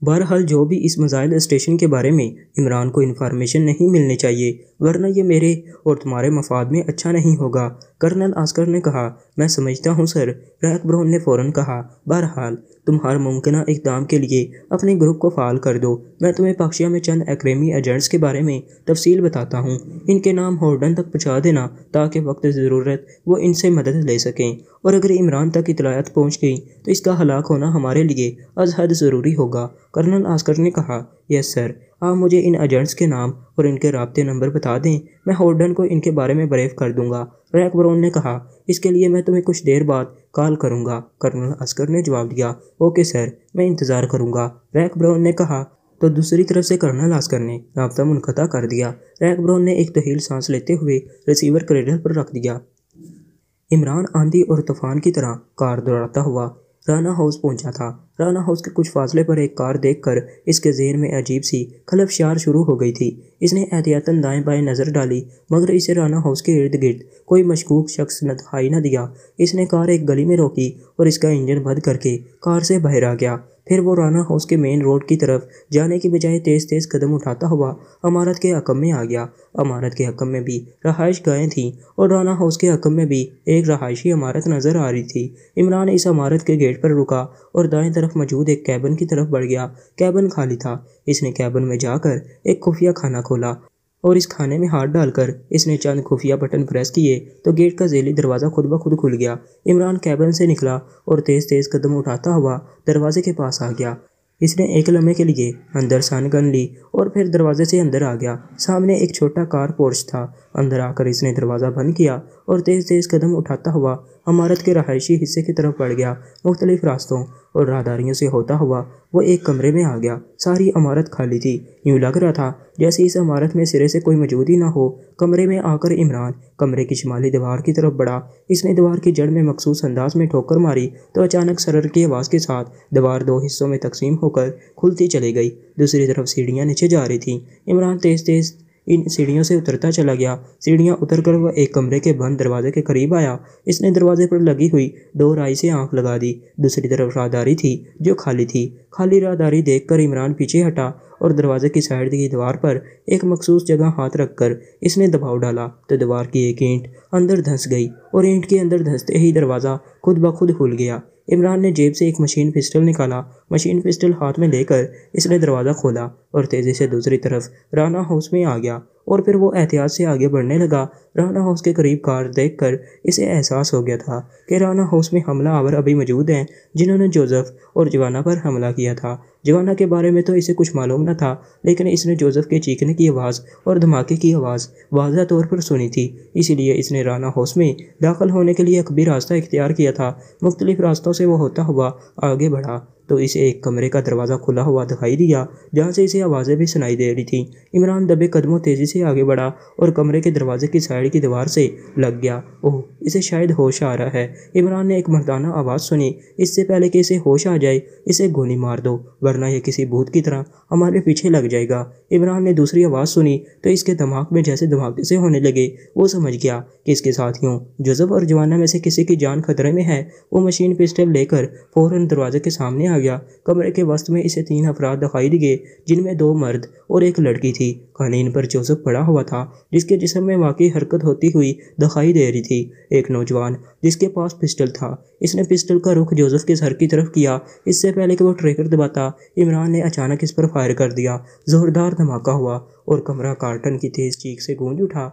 بہرحال جو بھی اس میزائل اسٹیشن کے بارے میں عمران کو انفارمیشن نہیں ملنی چاہیے، ورنہ یہ میرے اور تمہارے مفاد میں اچھا نہیں ہوگا، کرنل آسکر نے کہا۔ میں سمجھتا ہوں سر، ریک براؤن نے فوراً کہا۔ بہرحال تم ہر ممکنہ اقدام کے لیے اپنے گروپ کو فعال کر دو۔ میں تمہیں پاکستان میں چند ایکریمی ایجنٹس کے بارے میں تفصیل بتاتا ہوں۔ ان کے نام ہولڈن تک پہنچا دینا تاکہ وقت ضرورت وہ ان سے مدد لے سکیں، اور اگر عمران تک اطلاعات پہنچ گئی تو اس کا ہلاک ہونا ہمارے لیے از حد ضروری ہوگا، کرنل آسکر نے کہا۔ یس سر، آپ مجھے ان ایجنٹس کے نام اور ان کے رابطے نمبر بتا دیں، میں ہولڈن کو ان کے بارے میں بریف کر دوں گا، ریک براؤن نے کہا۔ اس کے لیے میں تمہیں کچھ دیر بعد کال کروں گا، کرنل آسکر نے جواب دیا۔ اوکے سر، میں انتظار کروں گا، ریک براؤن نے کہا۔ تو دوسری طرف سے کرنل آسکر نے رابطہ منقطع کر دیا۔ ریک براؤن نے ایک طویل سانس لیتے ہوئے ریسیور کریڈل پر رکھ دیا۔ عمران آندھی اور طوفان کی طرح کار دوڑاتا ہوا رانا ہاؤس پہنچا تھا۔ رانا ہاؤس کے کچھ فاصلے پر ایک کار دیکھ کر اس کے ذہن میں عجیب سی خلفشار شروع ہو گئی تھی۔ اس نے احتیاطاً دائیں بائیں نظر ڈالی، مگر اسے رانا ہاؤس کے ارد گرد کوئی مشکوک شخص دکھائی نہ دیا۔ اس نے کار ایک گلی میں روکی اور اس کا انجن بند کر کے کار سے باہر آ گیا۔ پھر وہ رانا ہاؤس کے مین روڈ کی طرف جانے کی بجائے تیز تیز قدم اٹھاتا ہوا عمارت کے حکم میں آ گیا۔ عمارت کے حکم میں بھی رہائش گاہیں تھیں اور رانا ہاؤس کے حکم میں بھی ایک رہائشی عمارت نظر آ رہی تھی۔ عمران اس عمارت کے گیٹ پر رکا اور دائیں طرف موجود ایک کیبن کی طرف بڑھ گیا۔ کیبن خالی تھا۔ اس نے کیبن میں جا کر ایک خفیہ کھانا کھولا اور اس کھانے میں ہاتھ ڈال کر اس نے چند خفیہ بٹن پریس کیے تو گیٹ کا ذیلی دروازہ خود بخود کھل گیا۔ عمران کیبن سے نکلا اور تیز تیز قدم اٹھاتا ہوا دروازے کے پاس آ گیا۔ اس نے ایک لمحے کے لیے اندر سان گن لی اور پھر دروازے سے اندر آ گیا۔ سامنے ایک چھوٹا کار پورچ تھا۔ اندر آ کر اس نے دروازہ بند کیا اور تیز تیز قدم اٹھاتا ہوا عمارت کے رہائشی حصے کی طرف بڑھ گیا۔ مختلف راستوں اور راہداریوں سے ہوتا ہوا وہ ایک کمرے میں آ گیا۔ ساری عمارت خالی تھی۔ یوں لگ رہا تھا جیسے اس عمارت میں سرے سے کوئی موجود ہی نہ ہو۔ کمرے میں آ کر عمران کمرے کی شمالی دیوار کی طرف بڑھا۔ اس نے دیوار کی جڑ میں مخصوص انداز میں ٹھوکر ماری تو اچانک سرر کی آواز کے ساتھ دیوار دو حصوں میں تقسیم ہو کر کھلتی چلی گئی۔ دوسری طرف سیڑھیاں نیچے جا رہی تھیں۔ عمران تیز تیز ان سیڑھیوں سے اترتا چلا گیا۔ سیڑھیاں اتر کر وہ ایک کمرے کے بند دروازے کے قریب آیا۔ اس نے دروازے پر لگی ہوئی دو رائی سے آنکھ لگا دی۔ دوسری طرف راہداری تھی جو خالی تھی۔ خالی راہداری دیکھ کر عمران پیچھے ہٹا اور دروازے کی سائڈ کی دیوار پر ایک مخصوص جگہ ہاتھ رکھ کر اس نے دباؤ ڈالا تو دیوار کی ایک اینٹ اندر دھنس گئی اور اینٹ کے اندر دھنستے ہی دروازہ خود بخود کھل گیا۔ عمران نے جیب سے ایک مشین پسٹل نکالا۔ مشین پسٹل ہاتھ میں لے کر اس نے دروازہ کھولا اور تیزی سے دوسری طرف رانا ہاؤس میں آ گیا اور پھر وہ احتیاط سے آگے بڑھنے لگا۔ رانا ہاؤس کے قریب کار دیکھ کر اسے احساس ہو گیا تھا کہ رانا ہاؤس میں حملہ آور ابھی موجود ہیں جنہوں نے جوزف اور جوانا پر حملہ کیا تھا۔ جوانا کے بارے میں تو اسے کچھ معلوم نہ تھا، لیکن اس نے جوزف کے چیخنے کی آواز اور دھماکے کی آواز واضح طور پر سنی تھی، اسی لیے اس نے رانا ہاؤس میں داخل ہونے کے لیے ایک بھی راستہ اختیار کیا تھا۔ مختلف راستوں سے وہ ہوتا ہوا آگے بڑھا تو اسے ایک کمرے کا دروازہ کھلا ہوا دکھائی دیا جہاں سے اسے آوازیں بھی سنائی دے رہی تھیں۔ عمران دبے قدموں تیزی سے آگے بڑھا اور کمرے کے دروازے کی سائڈ کی دیوار سے لگ گیا۔ اوہ، اسے شاید ہوش آ رہا ہے۔ عمران نے ایک مردانہ آواز سنی۔ اس سے پہلے کہ اسے ہوش آ جائے، اسے گولی مار دو ورنہ یہ کسی بھوت کی طرح ہمارے پیچھے لگ جائے گا۔ عمران نے دوسری آواز سنی تو اس کے دماغ میں جیسے دھماکے سے ہونے لگے۔ وہ سمجھ گیا کہ اس کے ساتھیوں جوزف اور جوانا میں سے کسی کی جان خطرے میں ہے۔ وہ مشین پسٹل لے کر فوراً دروازے کے سامنے آ گیا۔ کمرے کے وسط میں اسے 3 افراد دکھائی دیے جن میں 2 مرد اور ایک لڑکی تھی۔ قالین پر جوزف پڑا ہوا تھا جس کے جسم میں واقعی حرکت ہوتی ہوئی دکھائی دے رہی تھی۔ ایک نوجوان جس کے پاس پسٹل تھا، اس نے پسٹل کا رخ جوزف کے سر کی طرف کیا۔ اس سے پہلے کہ وہ ٹریگر دباتا، عمران نے اچانک اس پر فائر کر دیا۔ زوردار دھماکہ ہوا اور کمرہ کارٹن کی تیز چیخ سے گونج اٹھا۔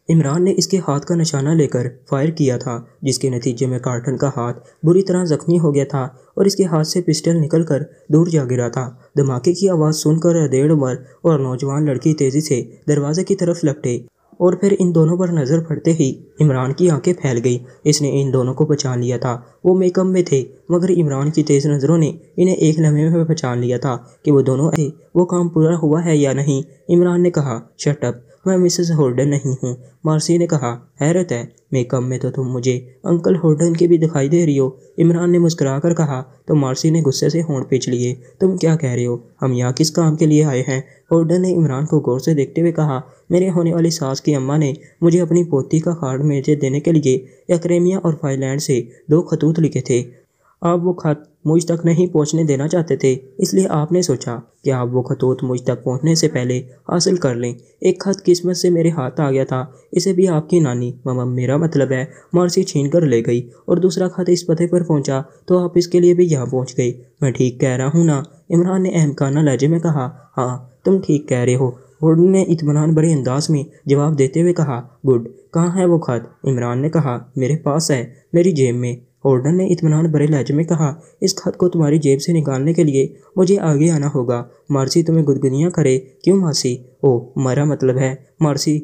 عمران نے اس کے ہاتھ کا نشانہ لے کر فائر کیا تھا جس کے نتیجے میں کارٹن کا ہاتھ بری طرح زخمی ہو گیا تھا اور اس کے ہاتھ سے پسٹل نکل کر دور جا گرا تھا۔ دھماکے کی آواز سن کر ادھیڑ عمر اور نوجوان لڑکی تیزی سے دروازے کی طرف لپٹے اور پھر ان دونوں پر نظر پڑتے ہی عمران کی آنکھیں پھیل گئیں۔ اس نے ان دونوں کو پہچان لیا تھا۔ وہ میک اپ میں تھے مگر عمران کی تیز نظروں نے انہیں ایک لمحے میں پہچان لیا تھا کہ وہ دونوں تھے۔ وہ کام پورا ہوا ہے یا نہیں؟ عمران نے کہا۔ شٹ اپ، میں مسز ہولڈن نہیں ہوں، مارسی نے کہا۔ حیرت ہے، میک اپ میں تو تم مجھے انکل ہولڈن کی بھی دکھائی دے رہی ہو، عمران نے مسکرا کر کہا۔ تو مارسی نے غصے سے ہونٹ پیچ لیے۔ تم کیا کہہ رہے ہو؟ ہم یہاں کس کام کے لیے آئے ہیں؟ ہولڈن نے عمران کو غور سے دیکھتے ہوئے کہا۔ میرے ہونے والی ساس کی اماں نے مجھے اپنی پوتی کا کارڈ بھیجے دینے کے لیے ایکریمیا اور فائن لینڈ سے 2 خطوط لکھے تھے۔ آپ وہ خط مجھ تک نہیں پہنچنے دینا چاہتے تھے، اس لیے آپ نے سوچا کہ آپ وہ خطوط مجھ تک پہنچنے سے پہلے حاصل کر لیں۔ ایک خط قسمت سے میرے ہاتھ آ گیا تھا، اسے بھی آپ کی نانی میرا مطلب ہے مارسی چھین کر لے گئی، اور دوسرا خط اس پتے پر پہنچا تو آپ اس کے لیے بھی یہاں پہنچ گئے۔ میں ٹھیک کہہ رہا ہوں نا؟ عمران نے احمقانہ لہجے میں کہا۔ ہاں، تم ٹھیک کہہ رہے ہو، ہولڈن نے اطمینان بھرے انداز میں جواب دیتے ہوئے کہا۔ گڈ، کہاں ہے وہ خط؟ عمران نے کہا۔ میرے پاس ہے، میری جیب میں، ہولڈن نے اطمینان بھرے لہجے میں کہا۔ اس خط کو تمہاری جیب سے نکالنے کے لیے مجھے آگے آنا ہوگا۔ مارسی تمہیں گدگدیاں کرے؟ کیوں مارسی؟ میرا مطلب ہے مارسی،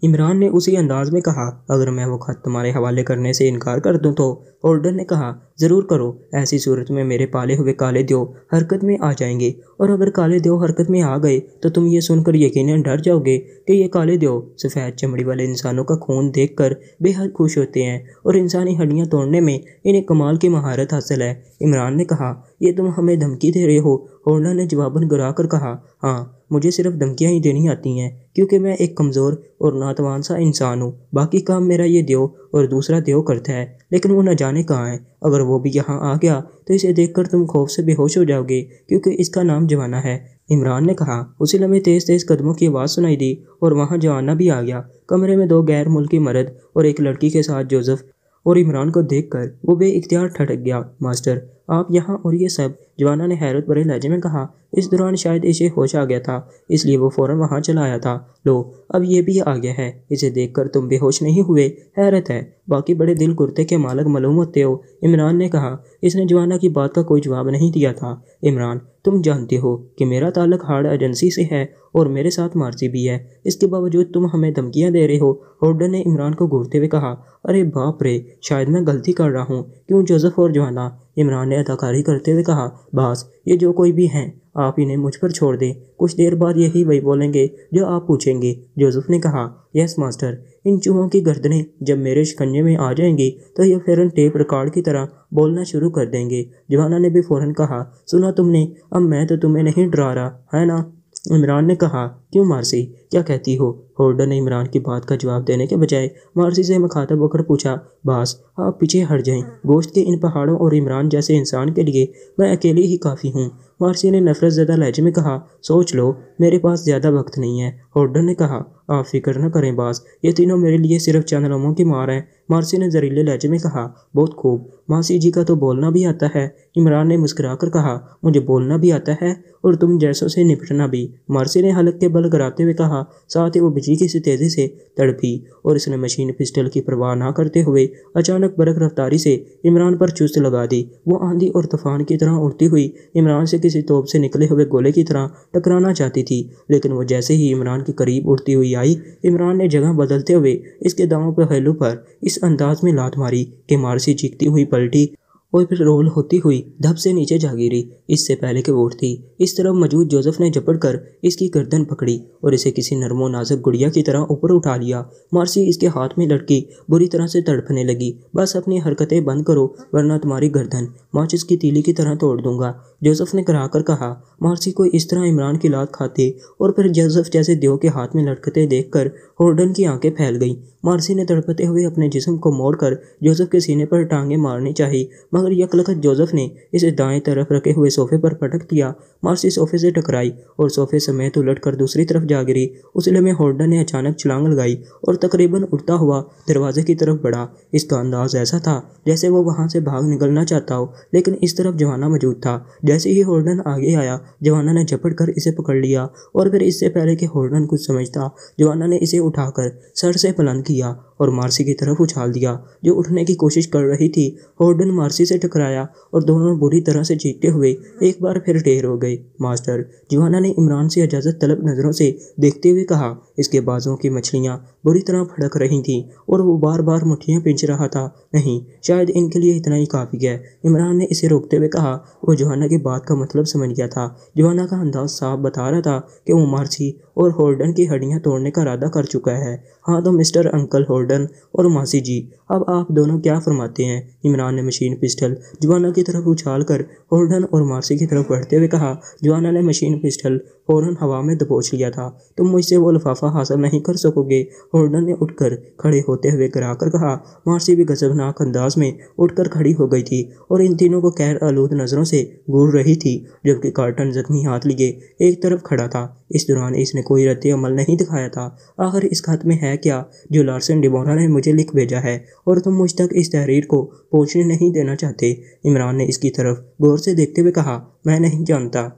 عمران نے اسی انداز میں کہا۔ اگر میں وہ خط تمہارے حوالے کرنے سے انکار کر دوں تو؟ ہولڈن نے کہا۔ ضرور کرو، ایسی صورت میں میرے پالے ہوئے کالے دیو حرکت میں آ جائیں گے، اور اگر کالے دیو حرکت میں آ گئے تو تم یہ سن کر یقیناً ڈر جاؤ گے کہ یہ کالے دیو سفید چمڑی والے انسانوں کا خون دیکھ کر بے حد خوش ہوتے ہیں اور انسانی ہڈیاں توڑنے میں انہیں کمال کی مہارت حاصل ہے۔ عمران نے کہا۔ یہ تم ہمیں دھمکی دے رہے ہو؟ ہولڈن نے جواباً گرا کر کہا۔ ہاں، مجھے صرف دھمکیاں ہی دینی آتی ہیں کیونکہ میں ایک کمزور اور ناتوان سا انسان ہوں۔ باقی کام میرا یہ دیو اور دوسرا دیو کرتا ہے، لیکن وہ نہ جانے کہاں ہے۔ اگر وہ بھی یہاں آ گیا تو اسے دیکھ کر تم خوف سے بے ہوش ہو جاؤ گے کیونکہ اس کا نام جوانا ہے، عمران نے کہا۔ اسی لمحے تیز تیز قدموں کی آواز سنائی دی اور وہاں جوانا بھی آ گیا۔ کمرے میں 2 غیر ملکی مرد اور ایک لڑکی کے ساتھ جوزف، اور عمران کو دیکھ کر وہ بے اختیار ٹھٹک گیا۔ ماسٹر، آپ یہاں اور یہ سب؟ جوانا نے حیرت بھرے لہجے میں کہا۔ اس دوران شاید اسے ہوش آ گیا تھا، اس لیے وہ فوراً وہاں چلا آیا تھا۔ لو، اب یہ بھی آ گیا ہے، اسے دیکھ کر تم بے ہوش نہیں ہوئے؟ حیرت ہے، باقی بڑے دل کرتے کے مالک معلوم ہوتے ہو، عمران نے کہا۔ اس نے جوانا کی بات کا کوئی جواب نہیں دیا تھا۔ عمران، تم جانتے ہو کہ میرا تعلق ہارڈ ایجنسی سے ہے اور میرے ساتھ مارسی بھی ہے، اس کے باوجود تم ہمیں دھمکیاں دے رہے ہو، ہولڈن نے عمران کو گھورتے ہوئے کہا۔ ارے باپ رے، شاید میں غلطی کر رہا ہوں۔ کیوں جوزف اور جوانا؟ عمران نے اداکاری کرتے ہوئے کہا۔ باس، یہ جو کوئی بھی ہیں، آپ انہیں مجھ پر چھوڑ دیں، کچھ دیر بعد یہی وہی بولیں گے جو آپ پوچھیں گے، جوزف نے کہا۔ یس ماسٹر، ان چوہوں کی گردنیں جب میرے شکنجے میں آ جائیں گی تو یہ فوراً ٹیپ ریکارڈ کی طرح بولنا شروع کر دیں گے، جوانا نے بھی فوراً کہا۔ سنا تم نے، اب میں تو تمہیں نہیں ڈرا رہا ہے نا؟ عمران نے کہا۔ کیوں مارسی، کیا کہتی ہو؟ ہولڈن نے عمران کی بات کا جواب دینے کے بجائے مارسی سے مخاطب ہو کر پوچھا۔ باس، آپ پیچھے ہٹ جائیں، گوشت کے ان پہاڑوں اور عمران جیسے انسان کے لیے میں اکیلی ہی کافی ہوں، مارسی نے نفرت زدہ لہجے میں کہا۔ سوچ لو، میرے پاس زیادہ وقت نہیں ہے، ہولڈن نے کہا۔ آپ فکر نہ کریں باس، یہ تینوں میرے لیے صرف چند لمحوں کی مار ہیں، مارسی نے زہریلے لہجے میں کہا۔ بہت خوب، ماسی جی کا تو بولنا بھی آتا ہے، عمران نے مسکرا کر کہا۔ مجھے بولنا بھی آتا ہے اور تم جیسوں سے نپٹنا بھی، مارسی نے حلق کے بل گراتے ہوئے کہا۔ ساتھ ہی وہ بجلی کی سی تیزی سے تڑپی اور اس نے مشین پسٹل کی پرواہ نہ کرتے ہوئے اچانک برق رفتاری سے عمران پر چست لگا دی۔ وہ آندھی اور طوفان کی طرح اڑتی ہوئی عمران سے کسی توپ سے نکلے ہوئے گولے کی طرح ٹکرانا چاہتی تھی، لیکن وہ جیسے ہی عمران کے قریب اڑتی ہوئی آئی، عمران نے جگہ بدلتے ہوئے اس کے داؤں پہلو پر اس انداز میں لات ماری کہ مارسی چیختی ہوئی پلٹی اور پھر رول ہوتی ہوئی دھب سے نیچے جا گری اس سے پہلے کہ وہ اٹھتی۔ اس طرف موجود جوزف نے جھپٹ کر اس کی گردن پکڑی اور اسے کسی نرم و نازک گڑیا کی طرح اوپر اٹھا لیا۔ مارسی اس کے ہاتھ میں لڑکی بری طرح سے تڑپنے لگی۔ بس اپنی حرکتیں بند کرو ورنہ تمہاری گردن ماچس کی تیلی کی طرح توڑ دوں گا، جوزف نے کڑا کر کہا۔ مارسی کو اس طرح عمران کی لات کھاتے اور پھر جوزف جیسے دیو کے ہاتھ میں لڑکتے دیکھ کر ہورڈن کی آنکھیں پھیل گئیں۔ مارسی نے تڑپتے ہوئے اپنے جسم کو موڑ کر جوزف کے سینے پر ٹانگیں مارنی چاہی، مگر یکلخت جوزف نے اسے دائیں طرف رکھے ہوئے صوفے پر پٹک دیا۔ مارسی صوفے سے ٹکرائی اور صوفے سمیت الٹ کر دوسری طرف جا گری۔ اس لمحے ہورڈن نے اچانک چھلانگ لگائی اور تقریباً اڑتا ہوا دروازے کی طرف بڑھا۔ اس کا انداز ایسا تھا جیسے وہ وہاں سے بھاگ نکلنا چاہتا ہو، لیکن اس طرف جوانا موجود تھا۔ جیسے ہی ہورڈن آگے آیا، جوانا نے جھپٹ کر اسے پکڑ لیا اور پھر اس سے پہلے کہ ہورڈن کچھ سمجھتا، جوانا نے اسے اٹھا کر سر سے بلند کیا اور مارسی کی طرف اچھال دیا جو اٹھنے کی کوشش کر رہی تھی۔ ہورڈن مارسی سے ٹکرایا اور دونوں بری طرح سے چیختے ہوئے ایک بار پھر ڈھیر ہو گئے۔ ماسٹر، جوانا نے عمران سے اجازت طلب نظروں سے دیکھتے ہوئے کہا۔ اس کے بازوں کی مچھلیاں بری طرح پھڑک رہی تھیں اور وہ بار بار مٹھیاں پنچ رہا تھا۔ نہیں، شاید ان کے لیے اتنا ہی کافی ہے، عمران نے اسے روکتے ہوئے کہا۔ وہ جوانا کی بات کا مطلب سمجھ گیا تھا۔ جوانا کا انداز صاف بتا رہا تھا کہ وہ مارسی اور ہورڈن کی ہڈیاں توڑنے کا ارادہ کر چکا ہے۔ ہاں تو مسٹر انکل ہورڈن اور ماسی جی، اب آپ دونوں کیا فرماتے ہیں؟ عمران نے مشین پسٹل جوانا کی طرف اچھال کر ہورڈن اور مارسی کی طرف بڑھتے ہوئے کہا۔ جوانا نے مشین پسٹل فوراً ہوا میں دبوچ لیا تھا۔ تم مجھ سے وہ لفافہ حاصل نہیں کر سکو گے، ہورڈن نے اٹھ کر کھڑے ہوتے ہوئے گرا کر کہا۔ مارسی بھی غضبناک انداز میں اٹھ کر کھڑی ہو گئی تھی اور ان تینوں کو قہر آلود نظروں سے گھور رہی تھی، جبکہ کارٹن زخمی ہاتھ لیے ایک طرف کھڑا تھا۔ اس دوران اس نے کوئی رد عمل نہیں دکھایا تھا۔ آخر اس خط میں ہے کیا جو لارسن ڈیمورا نے مجھے لکھ بھیجا ہے اور تم مجھ تک اس تحریر کو پہنچنے نہیں دینا چاہتے؟ عمران نے اس کی طرف غور سے دیکھتے ہوئے کہا۔ میں نہیں جانتا،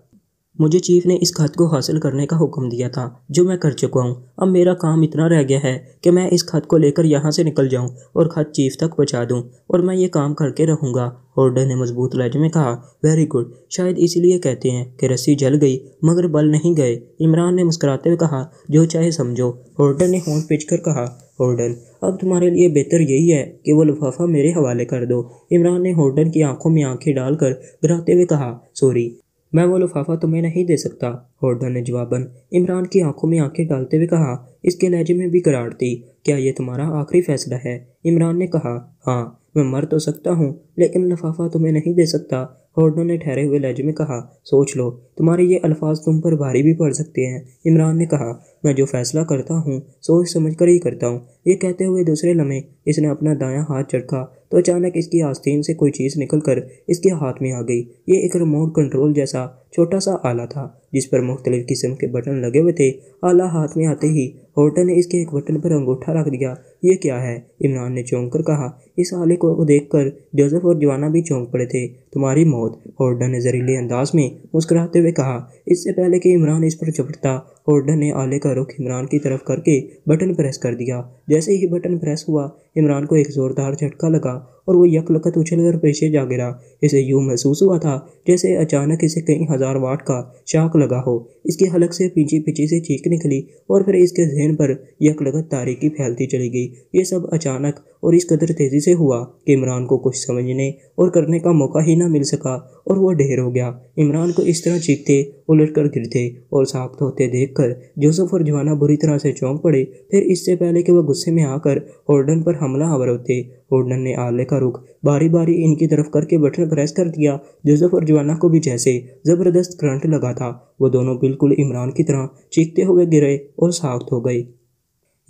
مجھے چیف نے اس خط کو حاصل کرنے کا حکم دیا تھا جو میں کر چکا ہوں۔ اب میرا کام اتنا رہ گیا ہے کہ میں اس خط کو لے کر یہاں سے نکل جاؤں اور خط چیف تک پہنچا دوں، اور میں یہ کام کر کے رہوں گا، ہورڈن نے مضبوط لہجے میں کہا۔ ویری گڈ، شاید اسی لیے کہتے ہیں کہ رسی جل گئی مگر بل نہیں گئے، عمران نے مسکراتے ہوئے کہا۔ جو چاہے سمجھو، ہورڈن نے ہونٹ پچ کر کہا۔ ہورڈن، اب تمہارے لیے بہتر یہی ہے کہ وہ لفافہ میرے حوالے کر دو، عمران نے ہورڈن کی آنکھوں میں آنکھیں ڈال کر گراتے ہوئے کہا۔ سوری، میں وہ لفافہ تمہیں نہیں دے سکتا، ہورڈن نے جواباً عمران کی آنکھوں میں آنکھیں ڈالتے ہوئے کہا۔ اس کے لہجے میں بھی کراہٹ تھی۔ کیا یہ تمہارا آخری فیصلہ ہے؟ عمران نے کہا۔ ہاں، میں مر تو سکتا ہوں لیکن لفافہ تمہیں نہیں دے سکتا، ہورڈن نے ٹھہرے ہوئے لہجے میں کہا۔ سوچ لو، تمہارے یہ الفاظ تم پر بھاری بھی پڑ سکتے ہیں، عمران نے کہا۔ میں جو فیصلہ کرتا ہوں سوچ سمجھ کر ہی کرتا ہوں، یہ کہتے ہوئے دوسرے لمحے اس نے اپنا دایاں ہاتھ جھٹکا تو اچانک اس کی آستین سے کوئی چیز نکل کر اس کے ہاتھ میں آ گئی۔ یہ ایک ریموٹ کنٹرول جیسا چھوٹا سا آلہ تھا جس پر مختلف قسم کے بٹن لگے ہوئے تھے۔ آلہ ہاتھ میں آتے ہی ہورڈن نے اس کے ایک بٹن پر انگوٹھا رکھ دیا۔ یہ کیا ہے؟ عمران نے چونک کر کہا۔ اس آلے کو دیکھ کر جوزف اور جوانا بھی چونک پڑے تھے۔ تمہاری موت، ہورڈن نے زہریلے انداز میں مسکراتے ہوئے کہا۔ اس سے پہلے کہ عمران اس پر جھپٹتا، ہورڈن نے آلے کا رخ عمران کی طرف کر کے بٹن پریس کر دیا۔ جیسے ہی بٹن پریس ہوا، عمران کو ایک زوردار جھٹکا لگا اور وہ یکلخت اچھل کر پیچھے جا گرا۔ اسے یوں محسوس ہوا تھا جیسے اچانک اسے کئی ہزار واٹ کا شاک لگا ہو۔ اس کے حلق سے پیچی پیچی سے چیخ نکلی اور پھر اس کے ذہن پر یکلخت تاریکی پھیلتی چلی گئی۔ یہ سب اچانک اور اس قدر تیزی سے ہوا کہ عمران کو کچھ سمجھنے اور کرنے کا موقع ہی نہ مل سکا اور وہ ڈھیر ہو گیا۔ عمران کو اس طرح چیختے، الٹ کر گرتے اور ساخت ہوتے دیکھ کر جوزف اور جوانا بری طرح سے چونک پڑے۔ پھر اس سے پہلے کہ وہ غصے میں آ کر ہورڈن پر حملہ آور ہوتے، ہورڈن نے آلے کا رخ باری باری ان کی طرف کر کے بٹن پریس کر دیا۔ جوزف اور جوانا کو بھی جیسے زبردست کرنٹ لگا تھا، وہ دونوں بالکل عمران کی طرح چیختے ہوئے گرے اور ساخت ہو گئے۔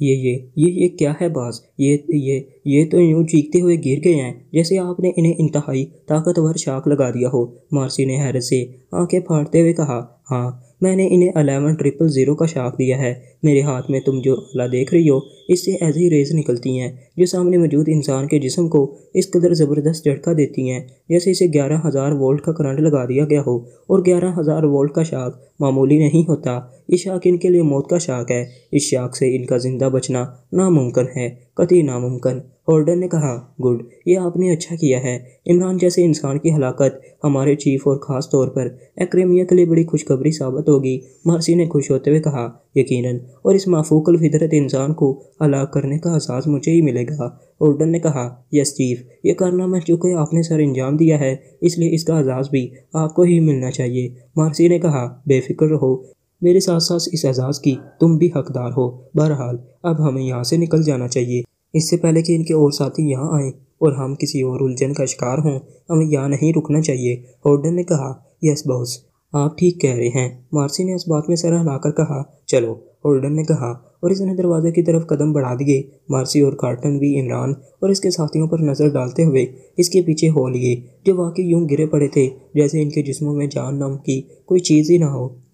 یہ کیا ہے باز؟ یہ تو یوں چیختے ہوئے گر گئے ہیں جیسے آپ نے انہیں انتہائی طاقتور شاک لگا دیا ہو، مارسی نے حیرت سے آنکھیں پھاڑتے ہوئے کہا۔ ہاں، میں نے انہیں 11,000 کا شاک دیا ہے۔ میرے ہاتھ میں تم جو آلہ دیکھ رہی ہو، اس سے ایسی ریز نکلتی ہیں جو سامنے موجود انسان کے جسم کو اس قدر زبردست جھٹکا دیتی ہیں جیسے اسے 11,000 وولٹ کا کرنٹ لگا دیا گیا ہو، اور 11,000 وولٹ کا شاک معمولی نہیں ہوتا۔ یہ شاک ان کے لیے موت کا شاک ہے۔ اس شاک سے ان کا زندہ بچنا ناممکن ہے، قطعی ناممکن۔ ہولڈن نے کہا، گڈ، یہ آپ نے اچھا کیا ہے۔ عمران جیسے انسان کی ہلاکت ہمارے چیف اور خاص طور پر ایکریمیا کے لیے بڑی خوشخبری ثابت ہوگی۔ مارسی نے خوش ہوتے ہوئے کہا، یقیناً، اور اس مافوق الفطرت انسان کو ہلاک کرنے کا احساس مجھے ہی ملے گا۔ ہولڈن نے کہا، یس چیف، یہ کارنامہ چونکہ آپ نے سر انجام دیا ہے اس لیے اس کا اعزاز بھی آپ کو ہی ملنا چاہیے۔ مارسی نے کہا، بے فکر رہو، میرے ساتھ ساتھ اس اعزاز کی تم بھی حقدار ہو۔ بہرحال اب ہمیں یہاں سے نکل جانا چاہیے۔ اس سے پہلے کہ ان کے اور ساتھی یہاں آئیں اور ہم کسی اور الجھن کا شکار ہوں، ہمیں یہاں نہیں رکنا چاہیے۔ ہولڈن نے کہا، یس باس، آپ ٹھیک کہہ رہے ہیں۔ مارسی نے اس بات میں سر ہلا کر کہا، چلو، ہولڈن نے کہا، اور اس نے دروازے کی طرف قدم بڑھا دیے۔ مارسی اور کارٹن بھی عمران اور اس کے ساتھیوں پر نظر ڈالتے ہوئے اس کے پیچھے ہو لیے، جو واقعی یوں گرے پڑے تھے جیسے ان کے جسموں میں جان نام کی کوئی چیز ہی نہ ہو۔